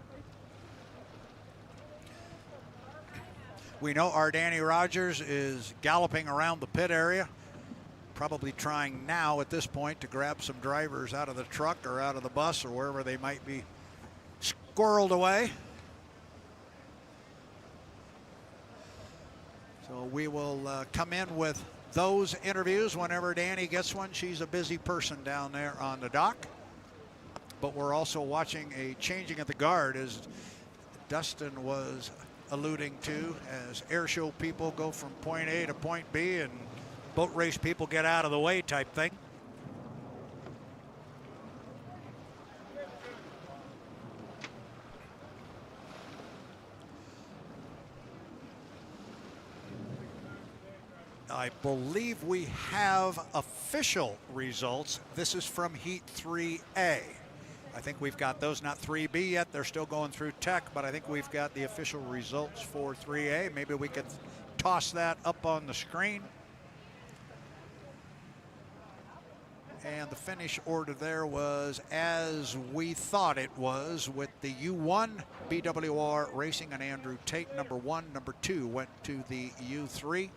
We know our Danny Rogers is galloping around the pit area, probably trying now at this point to grab some drivers out of the truck or out of the bus or wherever they might be squirreled away. So we will come in with those interviews whenever Danny gets one. She's a busy person down there on the dock. But we're also watching a changing of the guard, as Dustin was alluding to, as air show people go from point A to point B and boat race people get out of the way type thing. I believe we have official results. This is from Heat 3A. I think we've got those, not 3B yet. They're still going through tech, but I think we've got the official results for 3A. Maybe we could toss that up on the screen. And the finish order there was as we thought it was, with the U1 BWR Racing and Andrew Tate, number 1. Number 2 went to the U3.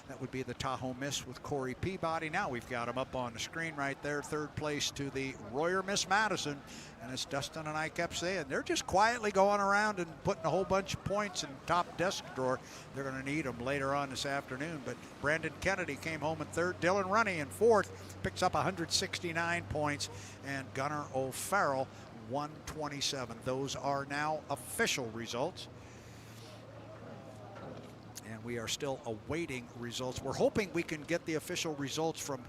That would be the Tahoe Miss with Corey Peabody. Now we've got him up on the screen right there. 3rd place to the Royer Miss Madison. And as Dustin and I kept saying, they're just quietly going around and putting a whole bunch of points in top desk drawer. They're going to need them later on this afternoon. But Brandon Kennedy came home in 3rd. Dylan Runne in 4th, picks up 169 points. And Gunnar O'Farrell, 127. Those are now official results. And we are still awaiting results. We're hoping we can get the official results from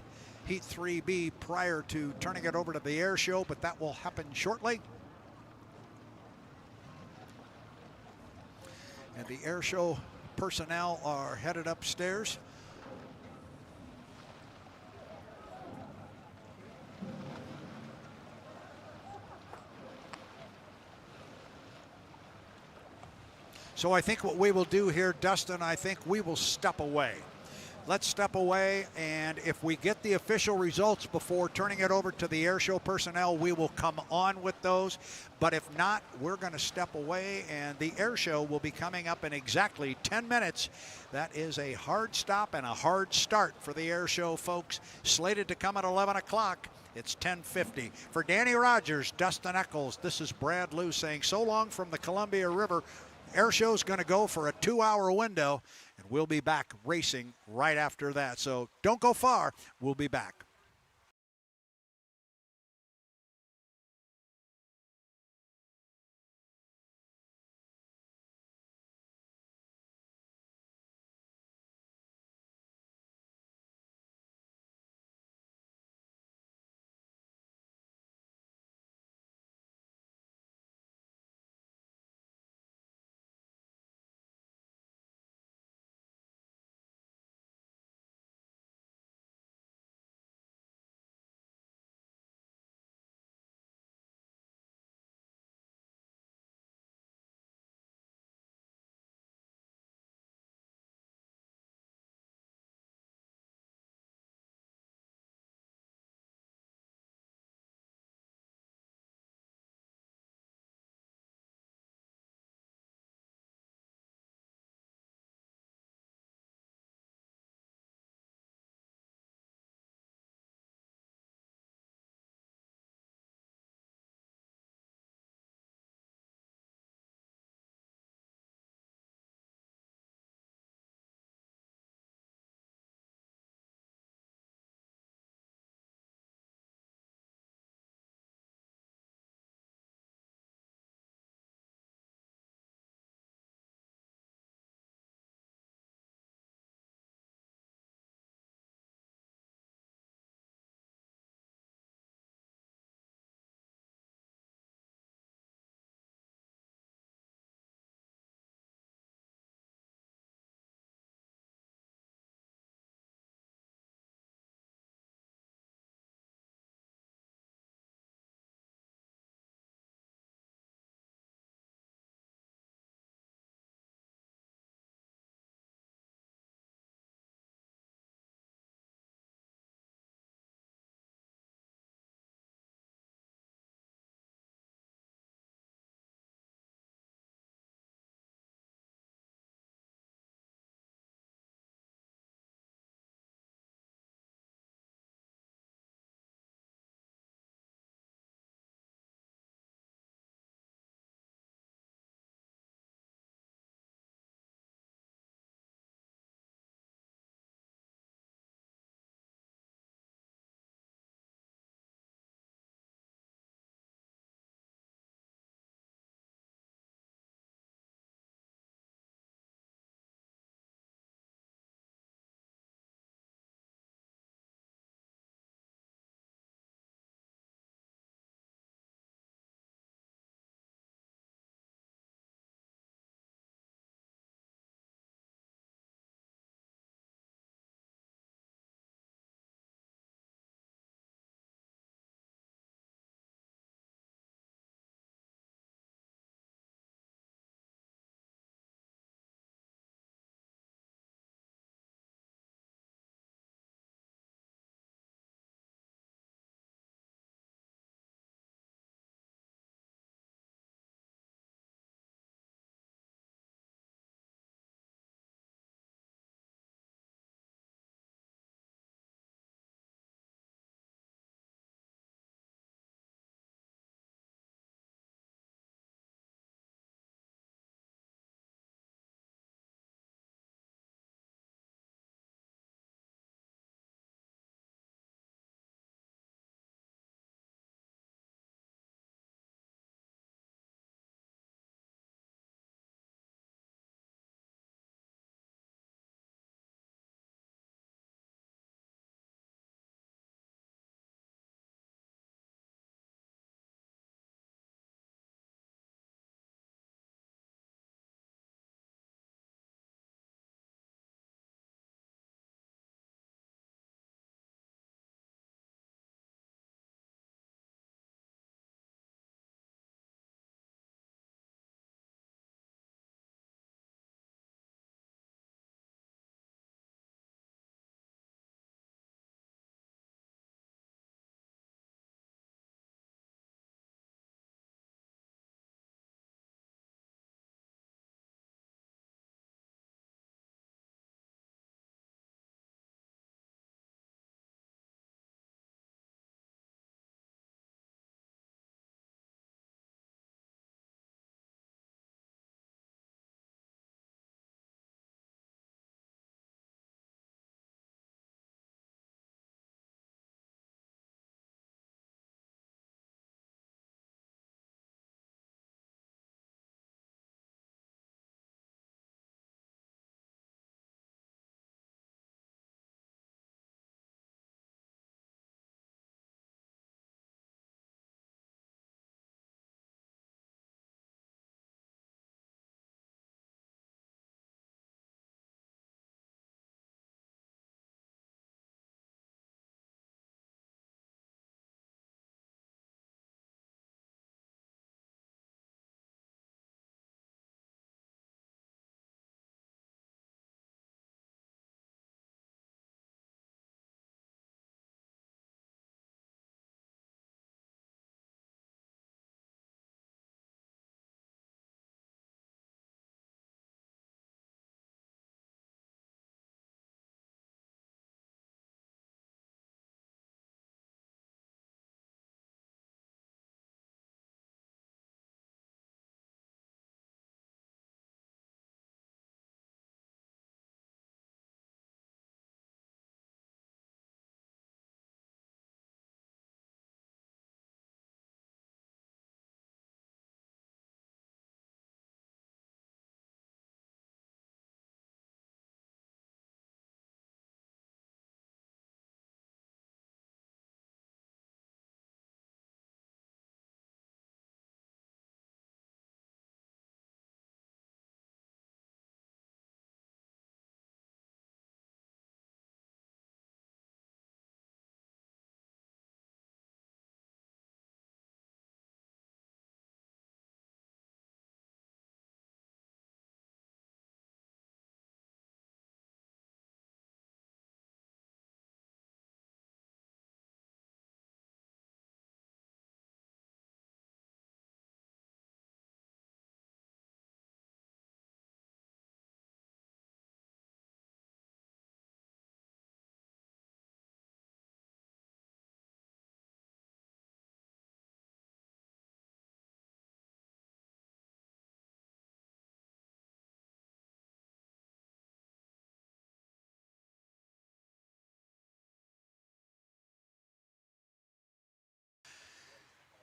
Heat 3B prior to turning it over to the air show, but that will happen shortly. And the air show personnel are headed upstairs. So I think what we will do here, Dustin, I think we will step away. Let's step away, and if we get the official results before turning it over to the airshow personnel, we will come on with those. But if not, we're going to step away, and the airshow will be coming up in exactly 10 minutes. That is a hard stop and a hard start for the airshow, folks. Slated to come at 11 o'clock. It's 10:50. For Danny Rogers, Dustin Eccles, this is Brad Lou saying so long from the Columbia River. Airshow's going to go for a 2-hour window, and we'll be back racing right after that. So don't go far. We'll be back.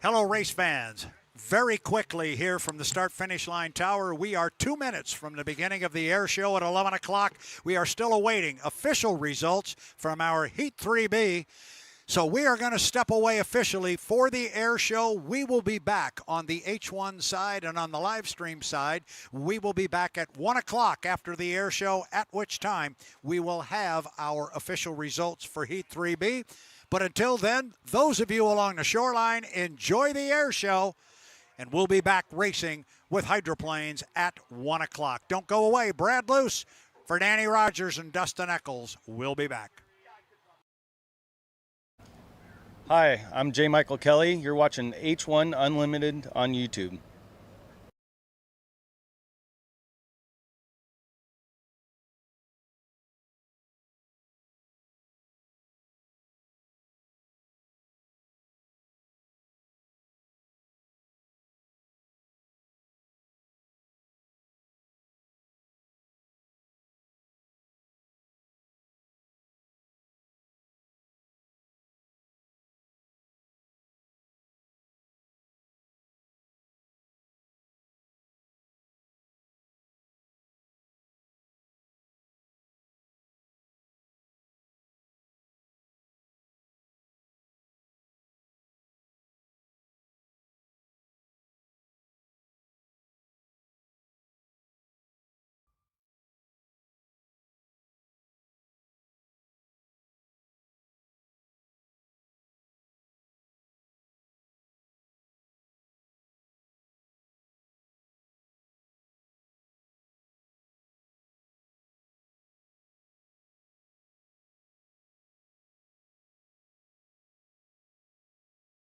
Hello, race fans. Very quickly here from the start-finish line tower, we are 2 minutes from the beginning of the air show at 11 o'clock. We are still awaiting official results from our Heat 3B. So we are going to step away officially for the air show. We will be back on the H1 side, and on the live stream side, we will be back at 1 o'clock after the air show, at which time we will have our official results for Heat 3B. But until then, those of you along the shoreline, enjoy the air show, and we'll be back racing with hydroplanes at 1 o'clock. Don't go away. Brad Luce for Danny Rogers and Dustin Eccles. We'll be back. Hi, I'm J. Michael Kelly. You're watching H1 Unlimited on YouTube.